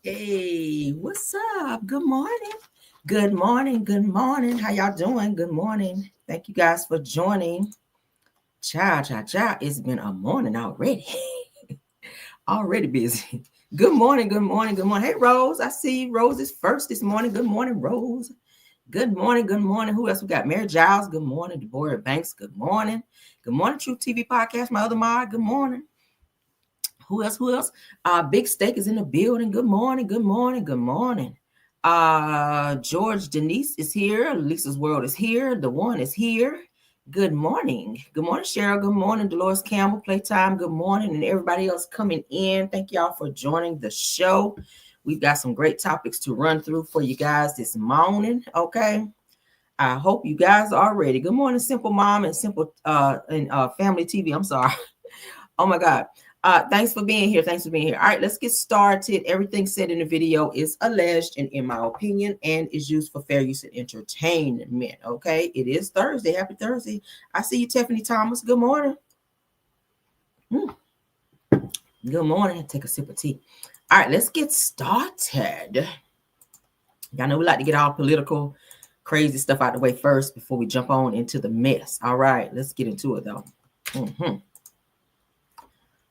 Hey, what's up? Good morning. Good morning. Good morning. How y'all doing? Good morning. Thank you guys for joining. Cha. It's been a morning already. Already busy. Good morning. Good morning. Good morning. Hey, Rose. I see Rose is first this morning. Good morning, Rose. Good morning. Good morning. Who else we got? Mary Giles. Good morning. Deborah Banks. Good morning. Good morning, True TV Podcast. My other mod. Good morning. Who else? Who else? Big Steak is in the building. Good morning. Good morning. Good morning. George Denise is here. Lisa's World is here. The one is here. Good morning. Good morning, Cheryl. Good morning, Dolores Campbell. Playtime. Good morning, and everybody else coming in. Thank y'all for joining the show. We've got some great topics to run through for you guys this morning. Okay. I hope you guys are ready. Good morning, Simple Mom and Simple and Family TV. I'm sorry. Oh my God. Thanks for being here. Thanks for being here. All right, let's get started. Everything said in the video is alleged and in my opinion and is used for fair use and entertainment. Okay, it is Thursday. Happy Thursday. I see you, Tiffany Thomas. Good morning. Good morning. Take a sip of tea. All right, let's get started. Y'all know we like to get all political, crazy stuff out the way first before we jump on into the mess. All right, let's get into it though.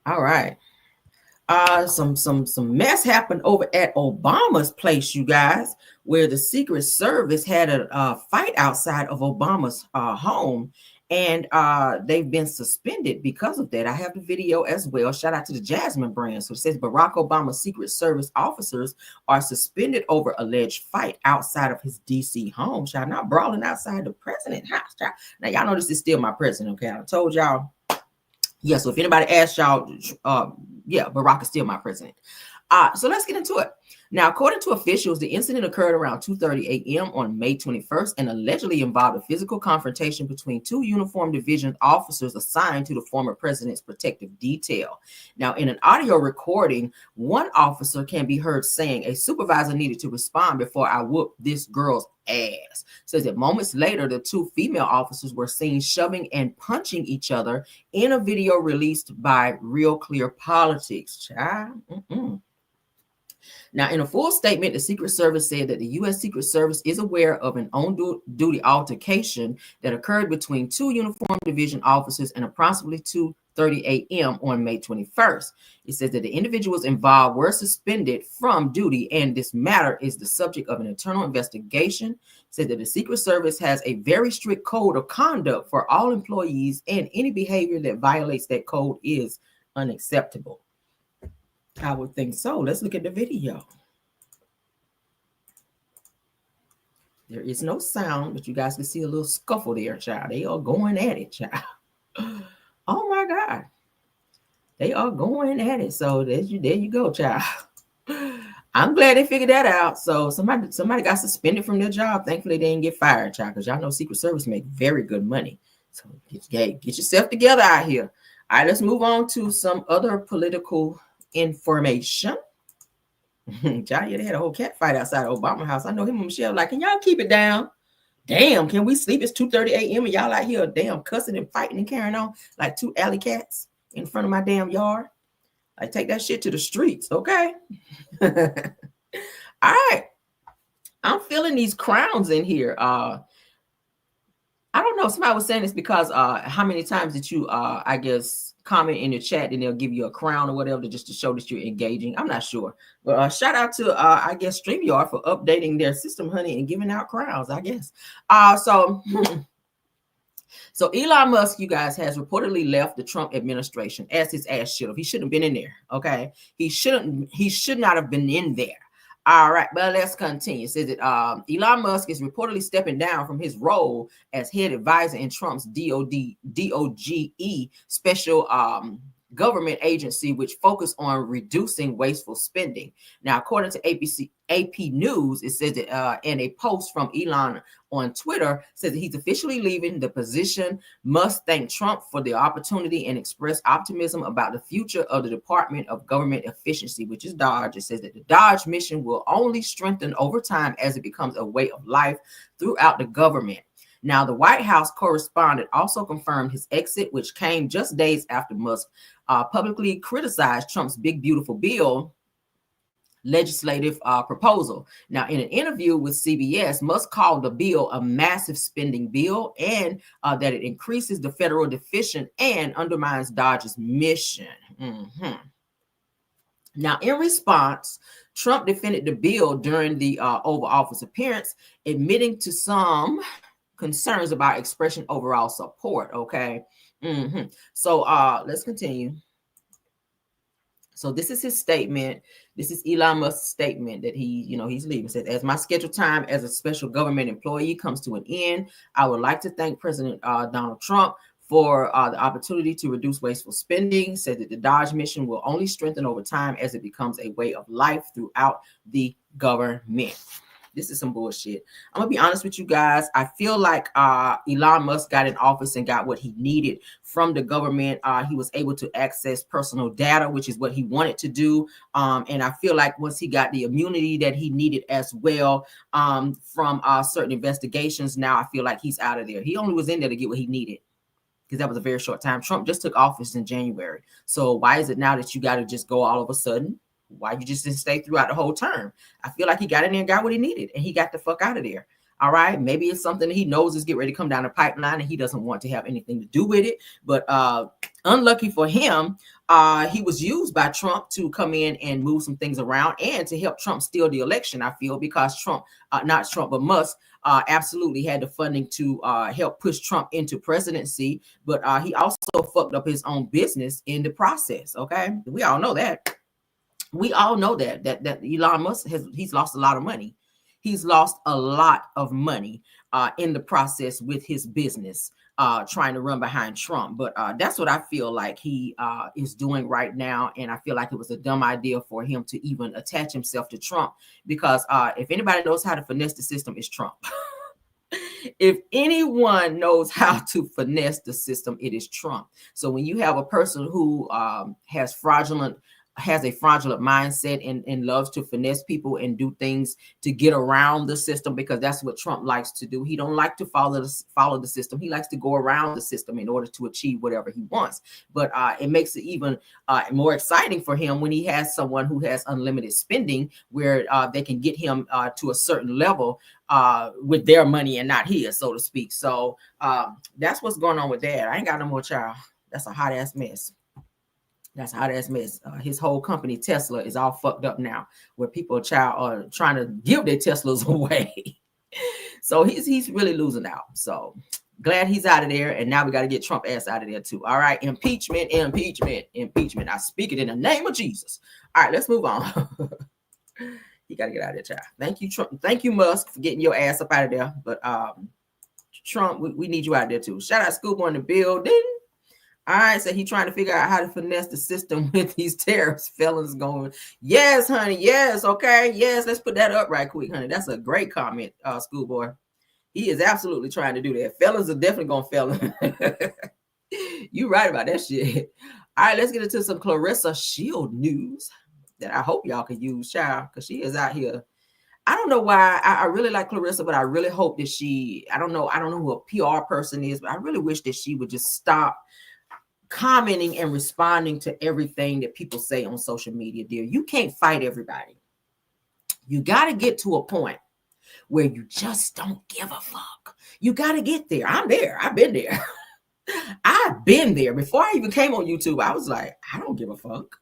All right. Some mess happened over at Obama's place, you guys, where the Secret Service had a fight outside of Obama's home, and they've been suspended because of that. I have the video as well. Shout out to the Jasmine brand. So it says Barack Obama's Secret Service officers are suspended over alleged fight outside of his D.C. home. Child, not brawling outside the president's house. Child. Now y'all know this is still my president. Okay, I told y'all. Yeah, so if anybody asks y'all, Barack is still my president. So let's get into it. Now, according to officials, the incident occurred around 2:30 a.m. on May 21st and allegedly involved a physical confrontation between two uniformed division officers assigned to the former president's protective detail. Now, in an audio recording, one officer can be heard saying, "A supervisor needed to respond before I whooped this girl's ass." Says that moments later, the two female officers were seen shoving and punching each other in a video released by Real Clear Politics. Child. Now, in a full statement, the Secret Service said that the U.S. Secret Service is aware of an on-duty altercation that occurred between two uniformed division officers and approximately 2:30 a.m. on May 21st. It says that the individuals involved were suspended from duty, and this matter is the subject of an internal investigation. It said that the Secret Service has a very strict code of conduct for all employees, and any behavior that violates that code is unacceptable. I would think so. Let's look at the video. There is no sound, but you guys can see a little scuffle there, child. They are going at it, child. Oh my God. They are going at it. So there you go, child. I'm glad they figured that out. So somebody got suspended from their job. Thankfully, they didn't get fired, child, because y'all know Secret Service make very good money. So get yourself together out here. All right, let's move on to some other political information. Child, they had a whole cat fight outside of Obama house. I know him and Michelle like, can y'all keep it down? Damn, can we sleep? It's 2:30 a.m. and y'all out here damn cussing and fighting and carrying on like two alley cats in front of my damn yard. I take that shit to the streets, okay? All right. I'm feeling these crowns in here. I don't know. Somebody was saying it's because how many times did you I guess comment in the chat and they'll give you a crown or whatever just to show that you're engaging. I'm not sure. But shout out to I guess StreamYard for updating their system, honey, and giving out crowns, I guess. So Elon Musk, you guys, has reportedly left the Trump administration, as his ass should have. He shouldn't have been in there. Okay. He should not have been in there. All right, but let's continue. It says that Elon Musk is reportedly stepping down from his role as head advisor in Trump's DOGE special government agency, which focused on reducing wasteful spending. Now, according to AP News, it says that in a post from Elon on Twitter, says that he's officially leaving the position. Must thank Trump for the opportunity and express optimism about the future of the Department of Government Efficiency, which is DOGE. It says that the DOGE mission will only strengthen over time as it becomes a way of life throughout the government. Now, the White House correspondent also confirmed his exit, which came just days after Musk publicly criticized Trump's big, beautiful bill legislative proposal. Now, in an interview with CBS, Musk called the bill a massive spending bill and that it increases the federal deficit and undermines Dodge's mission. Now, in response, Trump defended the bill during the Oval Office appearance, admitting to some concerns about expressing overall support. Okay. So let's continue. So this is his statement. This is Elon Musk's statement that he's leaving. It says, as my scheduled time as a special government employee comes to an end, I would like to thank President Donald Trump for the opportunity to reduce wasteful spending. Said that the Dodge mission will only strengthen over time as it becomes a way of life throughout the government. This is some bullshit. I'm gonna be honest with you guys. I feel like Elon Musk got in office and got what he needed from the government. He was able to access personal data, which is what he wanted to do. And I feel like once he got the immunity that he needed as well from certain investigations, now I feel like he's out of there. He only was in there to get what he needed, because that was a very short time. Trump just took office in January. So why is it now that you got to just go all of a sudden? Why you just didn't stay throughout the whole term? I feel like he got in there and got what he needed, and he got the fuck out of there. All right. Maybe it's something that he knows is getting ready to come down the pipeline and he doesn't want to have anything to do with it. But unlucky for him, he was used by Trump to come in and move some things around and to help Trump steal the election, I feel, because Trump, not Trump, but Musk, absolutely had the funding to help push Trump into presidency. But he also fucked up his own business in the process. Okay. We all know that. We all know that Elon Musk he's lost a lot of money. He's lost a lot of money in the process with his business, trying to run behind Trump. But that's what I feel like he is doing right now. And I feel like it was a dumb idea for him to even attach himself to Trump, because if anybody knows how to finesse the system, it's Trump. If anyone knows how to finesse the system, it is Trump. So when you have a person who has a fraudulent mindset and loves to finesse people and do things to get around the system, because that's what Trump likes to do. He don't like to follow the system. He likes to go around the system in order to achieve whatever he wants. But it makes it even more exciting for him when he has someone who has unlimited spending, where they can get him to a certain level with their money and not his, so to speak. So that's what's going on with that. I ain't got no more, child. That's a hot ass mess. That's a hot ass mess. His whole company, Tesla, is all fucked up now, where people are trying to give their Teslas away. So he's really losing out. So glad he's out of there. And now we got to get Trump ass out of there too. All right. Impeachment. I speak it in the name of Jesus. All right, let's move on. You got to get out of there, child. Thank you, Trump. Thank you, Musk, for getting your ass up out of there. But Trump, we need you out there too. Shout out Schoolboy in the building. All right, so he trying to figure out how to finesse the system with these tariffs. Felons going, yes, honey, yes, okay, yes. Let's put that up right quick, honey. That's a great comment, Schoolboy. He is absolutely trying to do that. Felons are definitely going to felon. You right about that shit. All right, let's get into some Clarissa Shield news that I hope y'all can use, child, because she is out here. I don't know why I really like Clarissa, but I really hope that I don't know who a PR person is, but I really wish that she would just stop commenting and responding to everything that people say on social media, dear. You can't fight everybody. You got to get to a point where you just don't give a fuck. You got to get there. I'm there. I've been there. I've been there. Before I even came on YouTube, I was like, I don't give a fuck.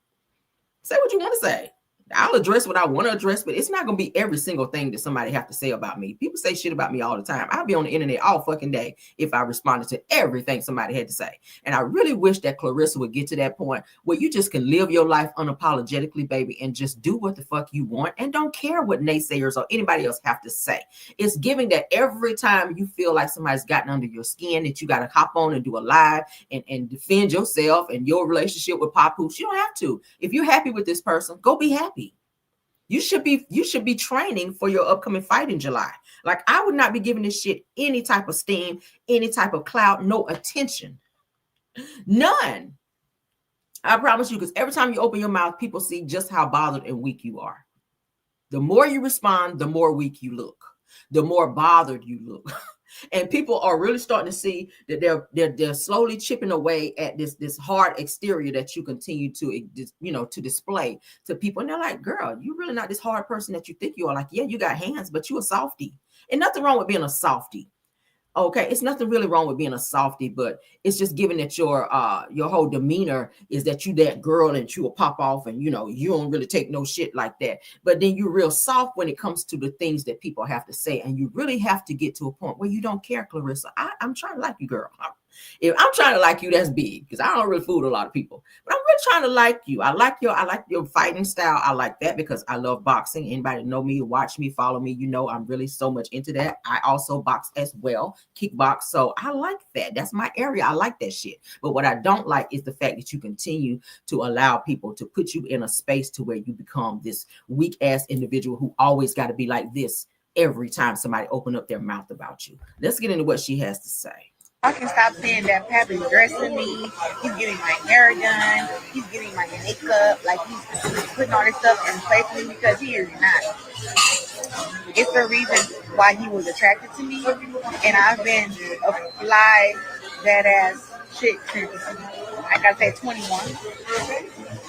Say what you want to say. I'll address what I want to address, but it's not going to be every single thing that somebody have to say about me. People say shit about me all the time. I'll be on the internet all fucking day if I responded to everything somebody had to say. And I really wish that Clarissa would get to that point where you just can live your life unapologetically, baby, and just do what the fuck you want and don't care what naysayers or anybody else have to say. It's giving that every time you feel like somebody's gotten under your skin that you got to hop on and do a live and defend yourself and your relationship with Papoose. You don't have to. If you're happy with this person, go be happy. You should be training for your upcoming fight in July. Like, I would not be giving this shit any type of steam, any type of clout, no attention. None. I promise you, because every time you open your mouth, people see just how bothered and weak you are. The more you respond, the more weak you look. The more bothered you look. And people are really starting to see that they're slowly chipping away at this hard exterior that you continue to to display to people. And they're like, girl, you're really not this hard person that you think you are. Like, yeah, you got hands, but you a softie. And nothing wrong with being a softie. Okay, it's nothing really wrong with being a softie, but it's just given that your whole demeanor is that you that girl and you will pop off and you don't really take no shit like that. But then you're real soft when it comes to the things that people have to say, and you really have to get to a point where you don't care, Clarissa. I'm trying to like you, girl. If I'm trying to like you, that's big because I don't really fool a lot of people. But I'm really trying to like you. I like your fighting style. I like that because I love boxing. Anybody know me, watch me, follow me, I'm really so much into that. I also box as well, kickbox. So I like that. That's my area. I like that shit. But what I don't like is the fact that you continue to allow people to put you in a space to where you become this weak ass individual who always got to be like this every time somebody open up their mouth about you. Let's get into what she has to say. I can stop saying that Pappy's dressing me. He's getting my hair done. He's getting my makeup. Like he's putting all this stuff in place for me because he is not. It's the reason why he was attracted to me, and I've been a fly that ass chick since I gotta say 21.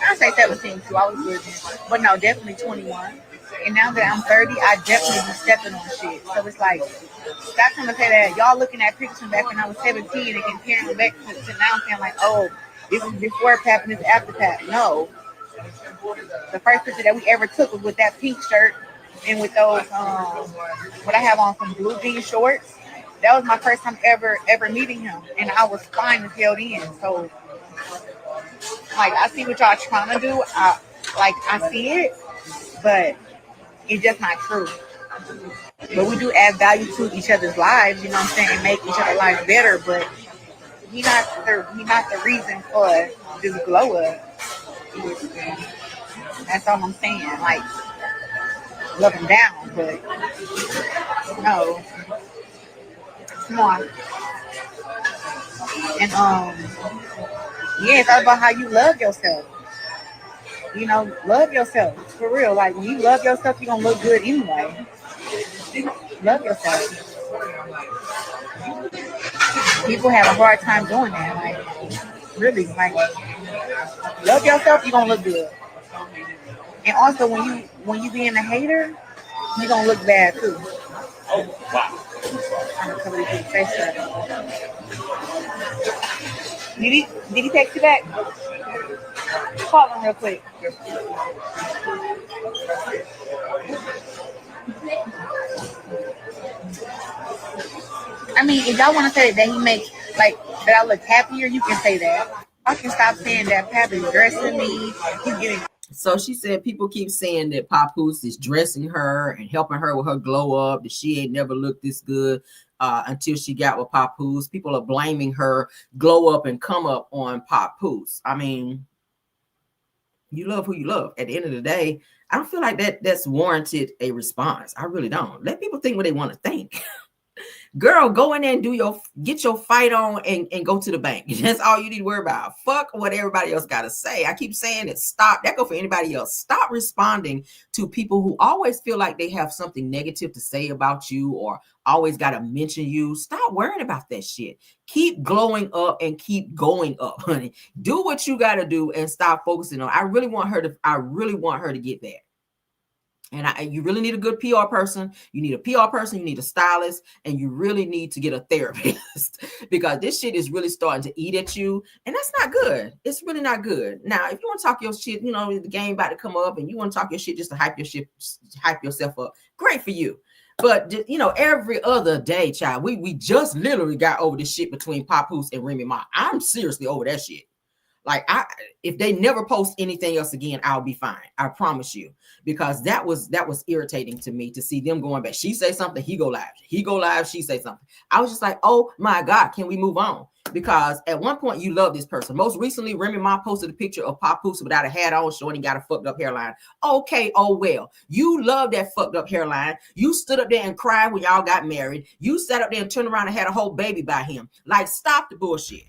I say 17 too. I was good, but no, definitely 21. And now that I'm 30, I definitely be stepping on shit. So it's like, stop trying to say that y'all looking at pictures from back when I was 17 and comparing them back to now, saying like, oh, this is before Pap and this after Pap. No, the first picture that we ever took was with that pink shirt and with those, what I have on, some blue jean shorts. That was my first time ever meeting him, and I was fine as hell then. So, like, I see what y'all trying to do. I see it, but it's just not true. But we do add value to each other's lives, you know what I'm saying, and make each other's lives better. But he not the reason for this glow up. That's all I'm saying. Like, love him down, but no. Come on. And yeah, it's all about how you love yourself. Love yourself for real. Like, when you love yourself, you're gonna look good anyway. Love yourself. People have a hard time doing that. Like, really, like, love yourself, you're gonna look good. And also, when you being a hater, you're gonna look bad too. Oh wow! I'm gonna cover these face. Did he text you back? Call him real quick. I mean, if y'all want to say that he makes, like, that I look happier, you can say that. I can stop saying that Pappy's dressing me. He's getting. So she said people keep saying that Papoose is dressing her and helping her with her glow up, that she ain't never looked this good until she got with Papoose. People are blaming her glow up and come up on Papoose. I mean, you love who you love. At the end of the day, I don't feel like that's warranted a response. I really don't. Let people think what they want to think. Girl, go in there and get your fight on and go to the bank. That's all you need to worry about. Fuck what everybody else got to say. I keep saying it. Stop. That go for anybody else. Stop responding to people who always feel like they have something negative to say about you or always got to mention you. Stop worrying about that shit. Keep glowing up and keep going up, honey. Do what you got to do and stop focusing on. I really want her to get that. And you really need a good PR person. You need a PR person. You need a stylist. And you really need to get a therapist because this shit is really starting to eat at you. And that's not good. It's really not good. Now, if you want to talk your shit, the game about to come up and you want to talk your shit just to hype yourself up, great for you. But, every other day, child, we just literally got over this shit between Papoose and Remy Ma. I'm seriously over that shit. Like, if they never post anything else again, I'll be fine. I promise you, because that was irritating to me to see them going back. She say something, he go live. He go live, she say something. I was just like, oh my God, can we move on? Because at one point you love this person. Most recently, Remy Ma posted a picture of Papoose without a hat on, showing he got a fucked up hairline. Okay, oh well. You love that fucked up hairline. You stood up there and cried when y'all got married. You sat up there and turned around and had a whole baby by him. Like, stop the bullshit.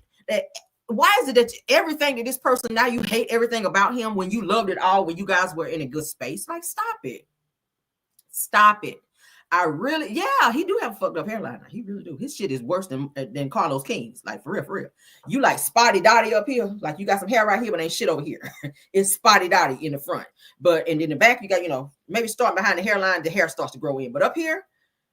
Why is it that everything that this person, now you hate everything about him when you loved it all when you guys were in a good space? Like, stop it. Stop it. I really, yeah, he do have a fucked up hairline. He really do. His shit is worse than Carlos King's. Like for real, for real. You like spotty dotty up here, like you got some hair right here, but ain't shit over here. It's spotty dotty in the front, but and in the back you got, you know, maybe starting behind the hairline, the hair starts to grow in. But up here,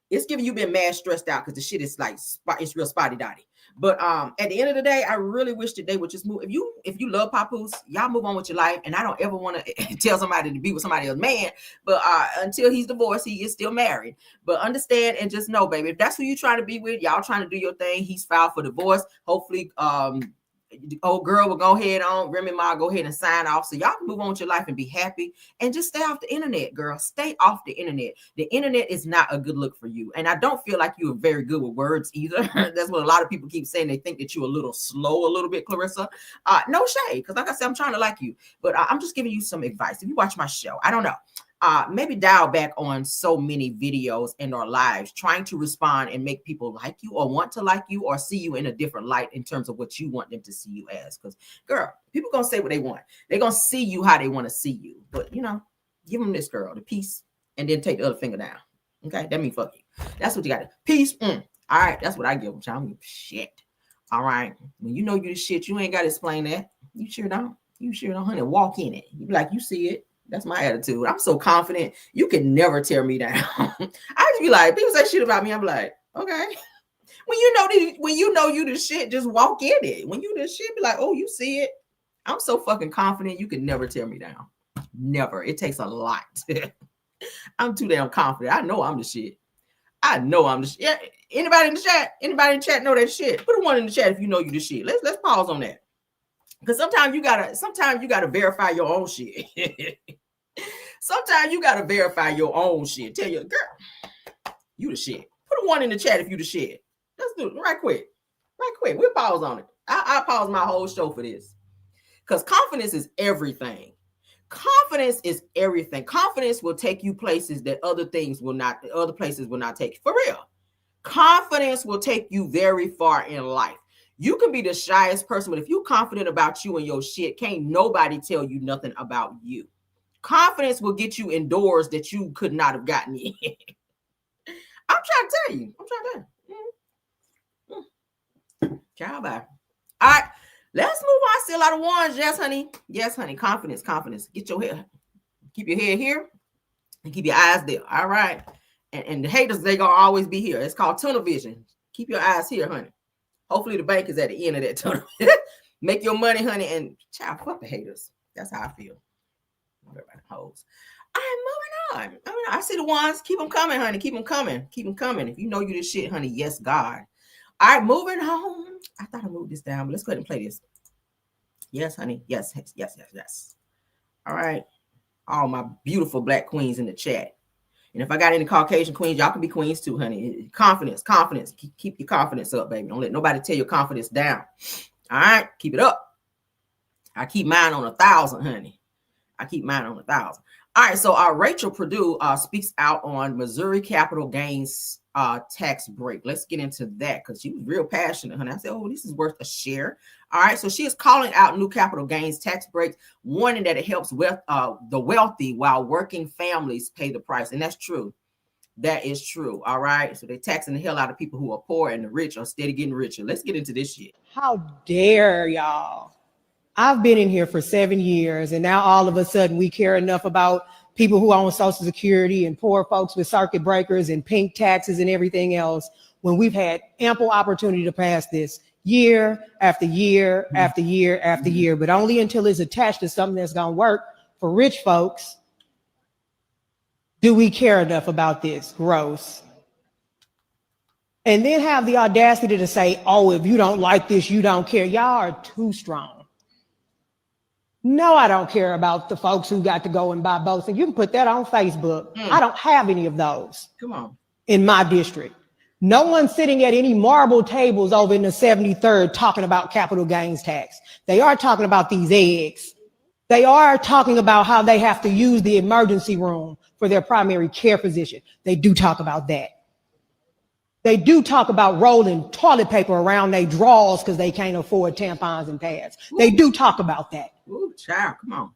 it's giving you been mad stressed out because the shit is like it's real spotty dotty. But at the end of the day, I really wish that they would just move. If you love papoose, y'all move on with your life. And I don't ever want to tell somebody to be with somebody else, man. But until he's divorced, he is still married. But understand and just know, baby, if that's who you're trying to be with, y'all trying to do your thing. He's filed for divorce. Hopefully, the old girl will go ahead on Remy Ma, go ahead and sign off so y'all can move on with your life and be happy and just stay off the internet, girl. Stay off the internet. The internet is not a good look for you. And I don't feel like you are very good with words either. That's what a lot of people keep saying. They think that you're a little slow, a little bit, Clarissa. No shade, because like I said, I'm trying to like you, but I'm just giving you some advice. If you watch my show, I don't know. Maybe dial back on so many videos and our lives trying to respond and make people like you or want to like you or see you in a different light in terms of what you want them to see you as. Because, girl, people gonna say what they want. They're gonna see you how they want to see you. But, you know, give them this, girl, the peace, and then take the other finger down. Okay, that means fuck you. That's what you got to. Peace. All right, that's what I give them. I'm gonna shit. All right, when you know you the shit, you ain't got to explain that. You sure don't. You sure don't, honey. Walk in it. You be like, you see it. That's my attitude. I'm so confident. You can never tear me down. I just be like, people say shit about me. I'm like, okay. When you know you the shit, just walk in it. When you the shit, be like, oh, you see it. I'm so fucking confident. You can never tear me down. Never. It takes a lot. I'm too damn confident. I know I'm the shit. I know I'm the shit. Yeah. Anybody in the chat? Anybody in the chat know that shit? Put a one in the chat if you know you the shit. Let's pause on that. Because sometimes you gotta verify your own shit. Sometimes you gotta verify your own shit. Tell your girl, you the shit. Put a one in the chat if you the shit. Let's do it right quick. Right quick. We'll pause on it. I'll pause my whole show for this. Because confidence is everything. Confidence is everything. Confidence will take you places that other places will not take you. For real. Confidence will take you very far in life. You can be the shyest person, but if you're confident about you and your shit, can't nobody tell you nothing about you. Confidence will get you indoors that you could not have gotten in. I'm trying to tell you. Ciao, bye. All right, let's move on. I see a lot of ones. Yes, honey. Yes, honey. Confidence. Get your head. Keep your head here and keep your eyes there. All right. And the haters, they gonna always be here. It's called tunnel vision. Keep your eyes here, honey. Hopefully the bank is at the end of that tunnel. Make your money, honey, and child, fuck the haters. That's how I feel. Everybody hoes. All right, moving on. I see the ones. Keep them coming, honey. Keep them coming. If you know you this shit, honey, yes, God. All right, moving on. I thought I moved this down, but let's go ahead and play this. Yes, honey. Yes. All right. All my beautiful black queens in the chat. And if I got any Caucasian queens, y'all can be queens too, honey. Confidence. Keep your confidence up, baby. Don't let nobody tear your confidence down. All right, keep it up. I keep mine on 1,000, honey. All right, so Rachel Purdue speaks out on Missouri capital gains tax break. Let's get into that because she was real passionate, honey. I said, oh, this is worth a share. All right, so she is calling out new capital gains tax breaks, warning that it helps the wealthy while working families pay the price. And that's true. That is true. All right, so they're taxing the hell out of people who are poor, and the rich are steady getting richer. Let's get into this shit. How dare y'all? I've been in here for 7 years, and now all of a sudden we care enough about people who own Social Security and poor folks with circuit breakers and pink taxes and everything else when we've had ample opportunity to pass this year after year after year after year, but only until it's attached to something that's going to work for rich folks do we care enough about this. Gross. And then have the audacity to say, oh, if you don't like this, you don't care. Y'all are too strong. No, I don't care about the folks who got to go and buy boats. And you can put that on Facebook. I don't have any of those. Come on. In my district. No one's sitting at any marble tables over in the 73rd talking about capital gains tax. They are talking about these eggs. They are talking about how they have to use the emergency room for their primary care physician. They do talk about that. They do talk about rolling toilet paper around their drawers because they can't afford tampons and pads. They do talk about that. Ooh, child, come on.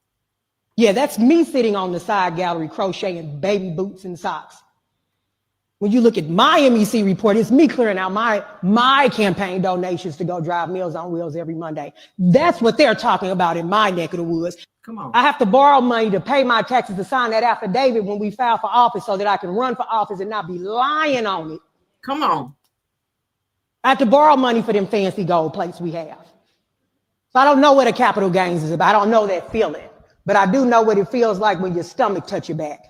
Yeah, that's me sitting on the side gallery crocheting baby boots and socks. When you look at my MEC report, it's me clearing out my campaign donations to go drive Meals on Wheels every Monday. That's what they're talking about in my neck of the woods. Come on. I have to borrow money to pay my taxes to sign that affidavit when we file for office so that I can run for office and not be lying on it. Come on. I have to borrow money for them fancy gold plates we have. So I don't know what a capital gains is about. I don't know that feeling, but I do know what it feels like when your stomach touch your back.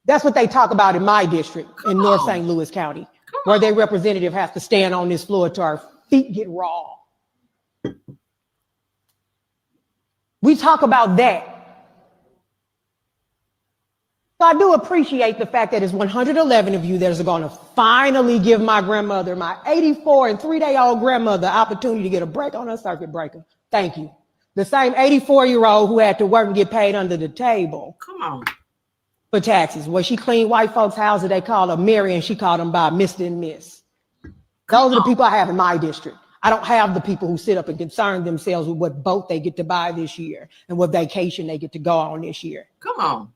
That's what they talk about in my district in North St. Louis County, where their representative has to stand on this floor till our feet get raw. We talk about that. So I do appreciate the fact that it's 111 of you that are going to finally give my grandmother, my 84 and 3-day-old grandmother, the opportunity to get a break on her circuit breaker. Thank you. The same 84-year-old who had to work and get paid under the table. Come on. For taxes. Well, she cleaned white folks' houses. They called her Mary, and she called them by Mr. and Miss. Those are the people I have in my district. I don't have the people who sit up and concern themselves with what boat they get to buy this year and what vacation they get to go on this year. Come on.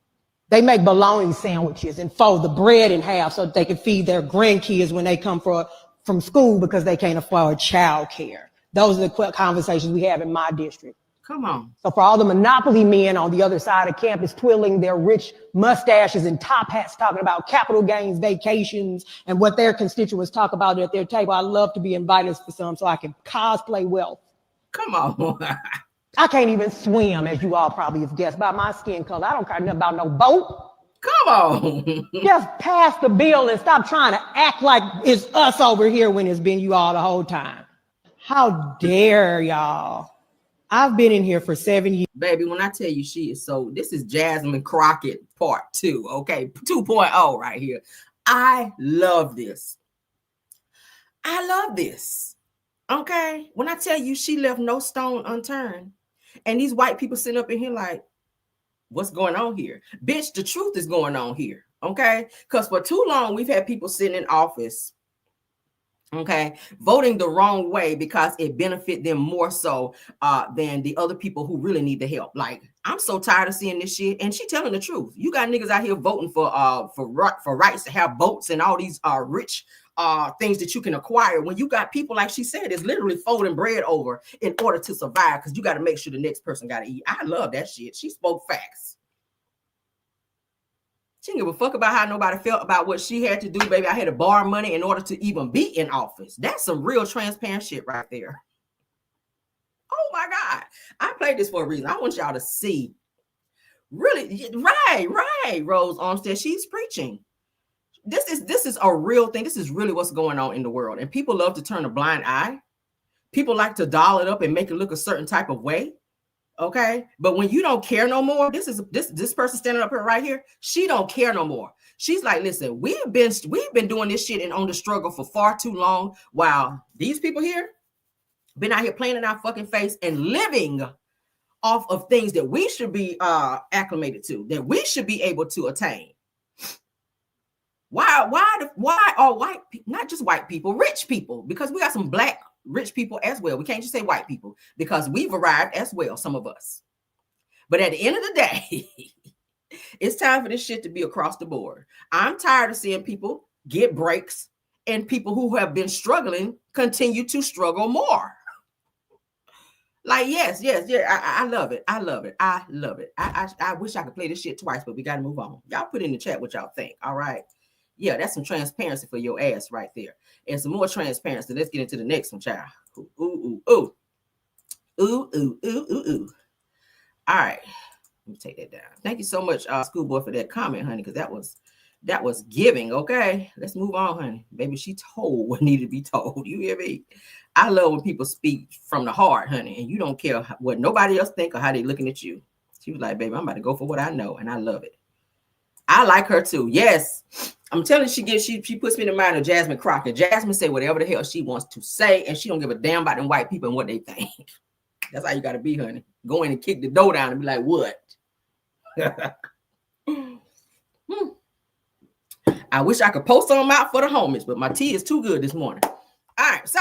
They make bologna sandwiches and fold the bread in half so that they can feed their grandkids when they come from school because they can't afford child care. Those are the conversations we have in my district. Come on. So for all the monopoly men on the other side of campus twiddling their rich mustaches and top hats talking about capital gains vacations and what their constituents talk about at their table, I love to be invited for some so I can cosplay wealth. Come on. I can't even swim, as you all probably have guessed, by my skin color. I don't care nothing about no boat. Come on. Just pass the bill and stop trying to act like it's us over here when it's been you all the whole time. How dare y'all? I've been in here for 7 years. Baby, when I tell you she is so, this is Jasmine Crockett part 2, okay? 2.0 right here. I love this. I love this, okay? When I tell you she left no stone unturned, and these white people sitting up in here like, what's going on here? Bitch, the truth is going on here, okay? Because for too long, we've had people sitting in office, okay, voting the wrong way because it benefit them more so than the other people who really need the help. Like, I'm so tired of seeing this shit, and she telling the truth. You got niggas out here voting for rights to have boats and all these rich things that you can acquire when you got people, like she said, is literally folding bread over in order to survive because you got to make sure the next person got to eat. I love that shit. She spoke facts. She didn't give a fuck about how nobody felt about what she had to do, baby. I had to borrow money in order to even be in office. That's some real transparent shit right there. Oh my God. I played this for a reason. I want y'all to see. Really, right, Rose Armstead. She's preaching. This is a real thing. This is really what's going on in the world. And people love to turn a blind eye. People like to doll it up and make it look a certain type of way. Okay, but when you don't care no more, this person standing up here right here, she don't care no more. She's like, listen, we've been doing this shit and on the struggle for far too long, while these people here been out here playing in our fucking face and living off of things that we should be acclimated to, that we should be able to attain. Why are white people, not just white people, rich people, because we got some black rich people as well. We can't just say white people because we've arrived as well, some of us. But at the end of the day, it's time for this shit to be across the board. I'm tired of seeing people get breaks and people who have been struggling continue to struggle more. Like, yes. I love it. I love it. I wish I could play this shit twice, but we got to move on. Y'all put in the chat what y'all think. All right. Yeah, that's some transparency for your ass right there. And some more transparency. Let's get into the next one, child. Ooh. All right. Let me take that down. Thank you so much, Schoolboy, for that comment, honey, because that was giving. Okay, let's move on, honey. Baby, she told what needed to be told. You hear me? I love when people speak from the heart, honey, and you don't care what nobody else think or how they looking at you. She was like, baby, I'm about to go for what I know, and I love it. I like her too. Yes. I'm telling you, she puts me in the mind of Jasmine Crockett. Jasmine say whatever the hell she wants to say, and she don't give a damn about them white people and what they think. That's how you got to be, honey. Go in and kick the door down and be like, what? I wish I could post them out for the homies, but my tea is too good this morning. All right, so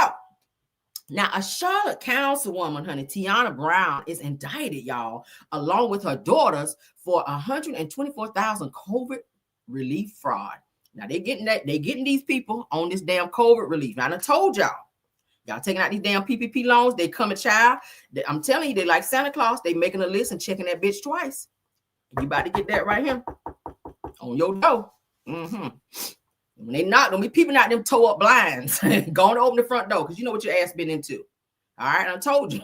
now a Charlotte councilwoman, honey, Tiawana Brown, is indicted, y'all, along with her daughters for $124,000 COVID relief fraud. Now they getting these people on this damn COVID relief. Now I done told y'all taking out these damn PPP loans. They coming, child. I'm telling you, they like Santa Claus. They making a list and checking that bitch twice. You about to get that right here on your door. Mm-hmm. When they knock, don't be peeping out them toe up blinds. Going to open the front door because you know what your ass been into. All right, I told you.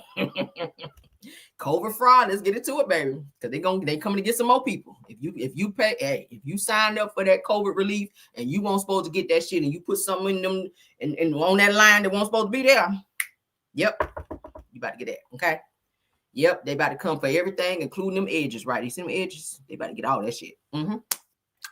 COVID fraud. Let's get into it, baby. Because they coming to get some more people. If you pay, hey, if you signed up for that COVID relief and you weren't supposed to get that shit and you put something in them and on that line that wasn't supposed to be there, yep, you about to get that. Okay. Yep, they about to come for everything, including them edges, right? You see them edges? They about to get all that shit. Mm-hmm. All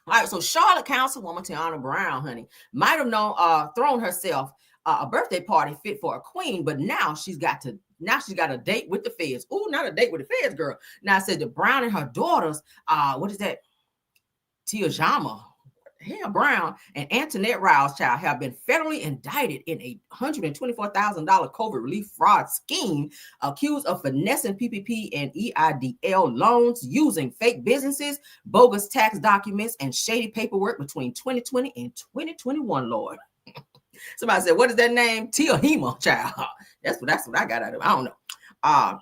right, so Charlotte Councilwoman Tiawana Brown, honey, might have thrown herself a birthday party fit for a queen, but now she's got a date with the feds. Ooh, not a date with the feds, girl. Now I said that Brown and her daughters, what is that? Tiawana Brown and Antoinette Riles, child, have been federally indicted in a $124,000 COVID relief fraud scheme, accused of finessing PPP and EIDL loans using fake businesses, bogus tax documents, and shady paperwork between 2020 and 2021, Lord. Somebody said, what is that name? Tiahima, child. That's what I got out of it. I don't know.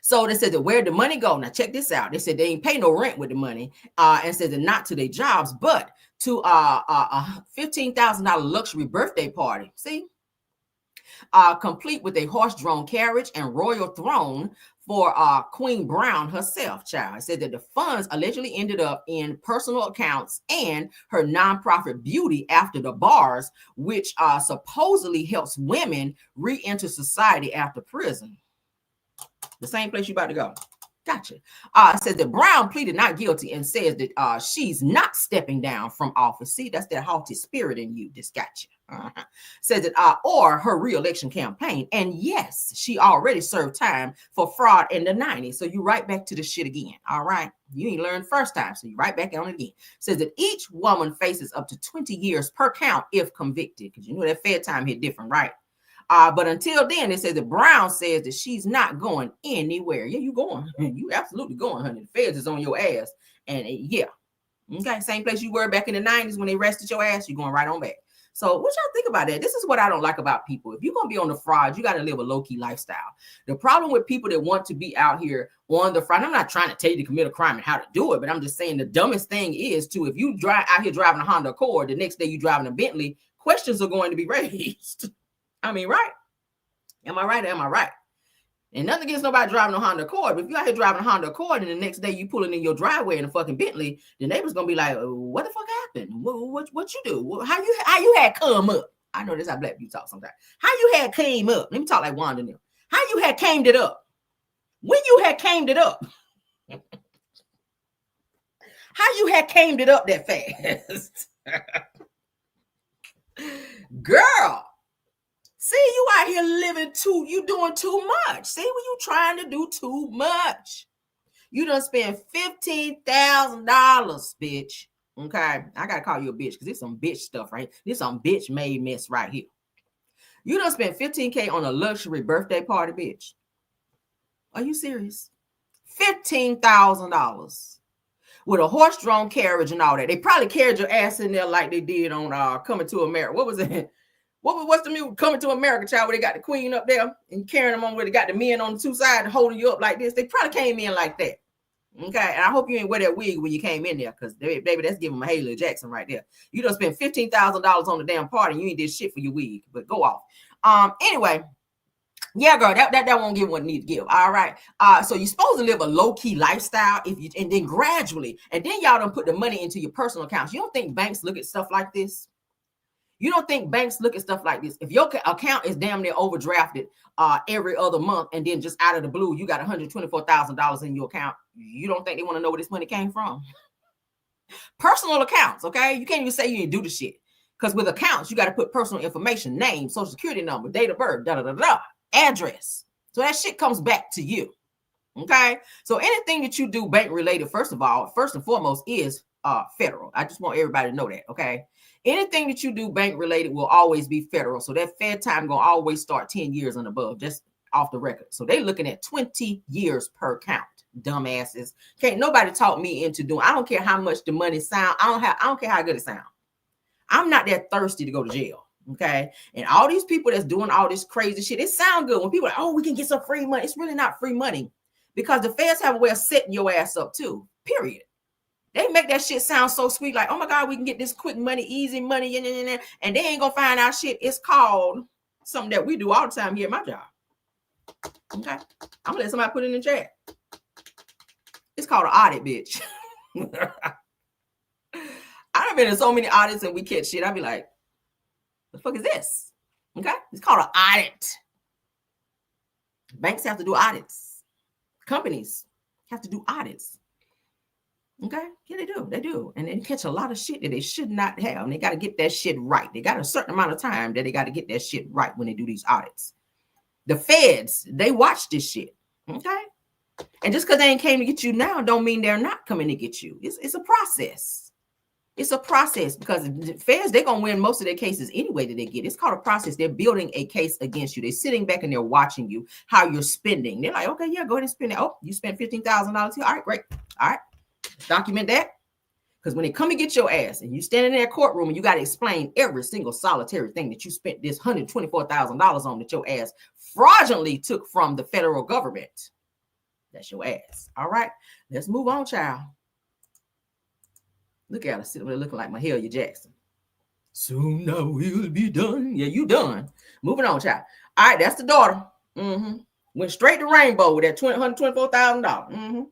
So they said that where'd the money go? Now check this out. They said they ain't pay no rent with the money, and said that not to their jobs, but to a $15,000 luxury birthday party. See, complete with a horse-drawn carriage and royal throne for Queen Brown herself, child. It said that the funds allegedly ended up in personal accounts and her nonprofit Beauty After the Bars, which supposedly helps women re-enter society after prison. The same place you about to go. Gotcha. Says that Brown pleaded not guilty and says that she's not stepping down from office. See, that's that haughty spirit in you. This got you. Says that or her re-election campaign. And yes, she already served time for fraud in the 90s. So you right back to the shit again. All right. You ain't learned first time. So you right back on it again. Says that each woman faces up to 20 years per count if convicted. Because you know that fair time hit different, right? But until then, it says that Brown says that she's not going anywhere. Yeah, you going. You absolutely going, honey. The feds is on your ass. And yeah. Okay, same place you were back in the 90s when they arrested your ass, you're going right on back. So what y'all think about that? This is what I don't like about people. If you're going to be on the fraud, you got to live a low-key lifestyle. The problem with people that want to be out here on the fraud, I'm not trying to tell you to commit a crime and how to do it, but I'm just saying the dumbest thing is to, if you drive out here driving a Honda Accord, the next day you driving a Bentley, questions are going to be raised. I mean, right? Am I right or am I right? And nothing against nobody driving a Honda Accord, but if you out here driving a Honda Accord and the next day you pulling in your driveway in a fucking Bentley, the neighbor's gonna be like, what the fuck happened? What you do? How you had come up? I know this how black people talk sometimes. How you had came up? Let me talk like Wanda now. How you had came it up? When you had came it up? How you had came it up that fast? Girl. See, you out here you doing too much. See, when you trying to do too much. You done spend $15,000, bitch. Okay, I gotta call you a bitch because this some bitch stuff, right? This some bitch made mess right here. You done spent $15K on a luxury birthday party, bitch. Are you serious? $15,000 with a horse-drawn carriage and all that. They probably carried your ass in there like they did on Coming to America. What was it? What's the music Coming to America, child, where they got the queen up there and carrying them on where they got the men on the two sides holding you up like this? They probably came in like that. Okay, and I hope you ain't wear that wig when you came in there because, baby, that's giving them a Hazel Jackson right there. You done spent $15,000 on the damn party and you ain't did shit for your wig, but go off. Anyway, yeah, girl, that won't give what need to give. All right. So you're supposed to live a low-key lifestyle and then gradually, and then y'all don't put the money into your personal accounts. You don't think banks look at stuff like this? You don't think banks look at stuff like this? If your account is damn near overdrafted every other month and then just out of the blue, you got $124,000 in your account, you don't think they want to know where this money came from? Personal accounts, okay? You can't even say you didn't do the shit. Because with accounts, you got to put personal information, name, social security number, date of birth, address. So that shit comes back to you, okay? So anything that you do bank related, first and foremost, is federal. I just want everybody to know that, okay? Anything that you do bank related will always be federal. So that Fed time gonna always start 10 years and above, just off the record. So they're looking at 20 years per count. dumbasses. Can't nobody talk me into doing. I don't care how much the money sound. I don't care how good it sound. I'm not that thirsty to go to jail. Okay. And all these people that's doing all this crazy shit, it sound good when people are like, oh, we can get some free money. It's really not free money because the feds have a way of setting your ass up too. Period. They make that shit sound so sweet, like, oh my God, we can get this quick money, easy money, and they ain't gonna find out shit. It's called something that we do all the time here at my job. Okay. I'm gonna let somebody put it in the chat. It's called an audit, bitch. I've been in so many audits and we catch shit. I'd be like, the fuck is this? Okay. It's called an audit. Banks have to do audits. Companies have to do audits. Okay. Yeah, they do. They do. And they catch a lot of shit that they should not have. And they got to get that shit right. They got a certain amount of time that they got to get that shit right when they do these audits. The feds, they watch this shit. Okay. And just because they ain't came to get you now don't mean they're not coming to get you. It's a process. It's a process because the feds, they're going to win most of their cases anyway that they get. It's called a process. They're building a case against you. They're sitting back and they're watching you, how you're spending. They're like, okay, yeah, go ahead and spend it. Oh, you spent $15,000 here. All right, great. All right. Document that. Because when they come and get your ass and you stand in that courtroom and you got to explain every single solitary thing that you spent this $124,000 on that your ass fraudulently took from the federal government. That's your ass. All right. Let's move on, child. Look at her sitting there looking like Mahalia Jackson. Soon I will be done. Yeah, you done. Moving on, child. All right, that's the daughter. Went straight to Rainbow with that $124,000.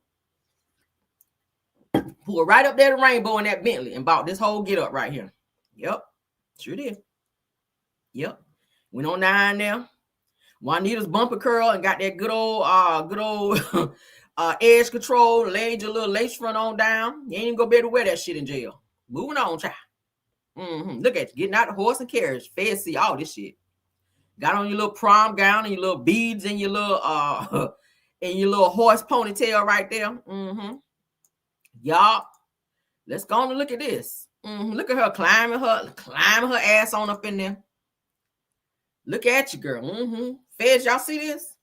Pulled right up there to Rainbow in that Bentley and bought this whole get up right here. Yep, sure did. Yep, went on down there. Juanita's bumper curl and got that good old edge control, laid your little lace front on down. You ain't even gonna be able to wear that shit in jail. Moving on, child. Look at you getting out the horse and carriage. Feds see all this shit. Got on your little prom gown and your little beads and your little horse ponytail right there. Y'all, let's go on and look at this. Look at her climbing her ass on up in there. Look at you, girl. Feds, y'all see this?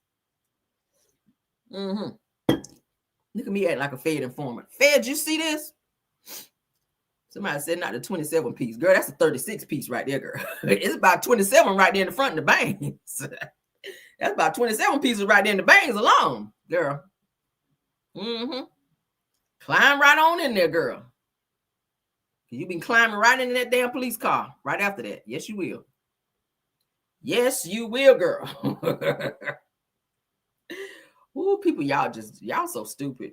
Look at me acting like a Fed informant. Feds, you see this? Somebody said not the 27 piece. Girl, that's a 36 piece right there, girl. It's about 27 right there in the front of the bangs. That's about 27 pieces right there in the bangs alone, girl. Climb right on in there, girl. You've been climbing right into that damn police car right after that. Yes, you will. Yes, you will, girl. Ooh, people, y'all so stupid.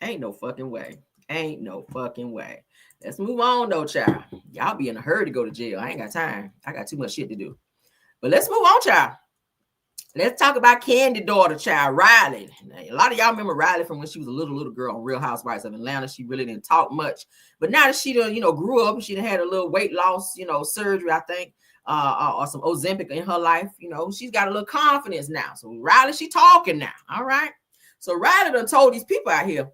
Ain't no fucking way. Ain't no fucking way. Let's move on, though, child. Y'all be in a hurry to go to jail. I ain't got time. I got too much shit to do. But let's move on, child. Let's talk about Kandi daughter, child, Riley. Now, a lot of y'all remember Riley from when she was a little girl on Real Housewives of Atlanta. She really didn't talk much. But now that she done, grew up and she done had a little weight loss, surgery, I think, or some Ozempic in her life, she's got a little confidence now. So Riley, she talking now. All right. So Riley done told these people out here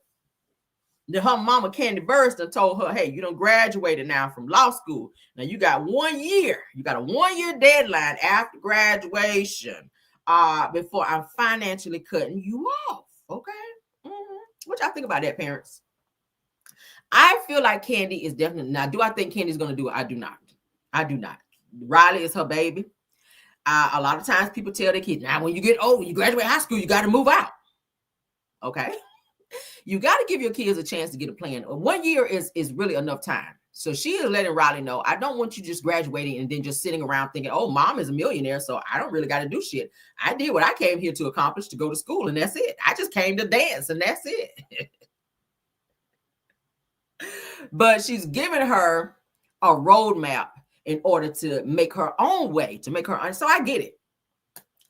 that her mama, Kandi Burrus, done told her, hey, you done graduated now from law school. Now you got 1 year. You got a 1 year deadline after graduation before I'm financially cutting you off. Okay. What y'all think about that, parents? I feel like Kandi is definitely, now do I think Kandi's going to do it? I do not. Riley is her baby. A lot of times people tell their kids, now when you get old, when you graduate high school, you got to move out. Okay. You got to give your kids a chance to get a plan. 1 year is really enough time. So she is letting Riley know, I don't want you just graduating and then just sitting around thinking, oh, mom is a millionaire, so I don't really got to do shit. I did what I came here to accomplish, to go to school, and that's it. I just came to dance, and that's it. But she's giving her a roadmap in order to make her own way, to make her own. So I get it.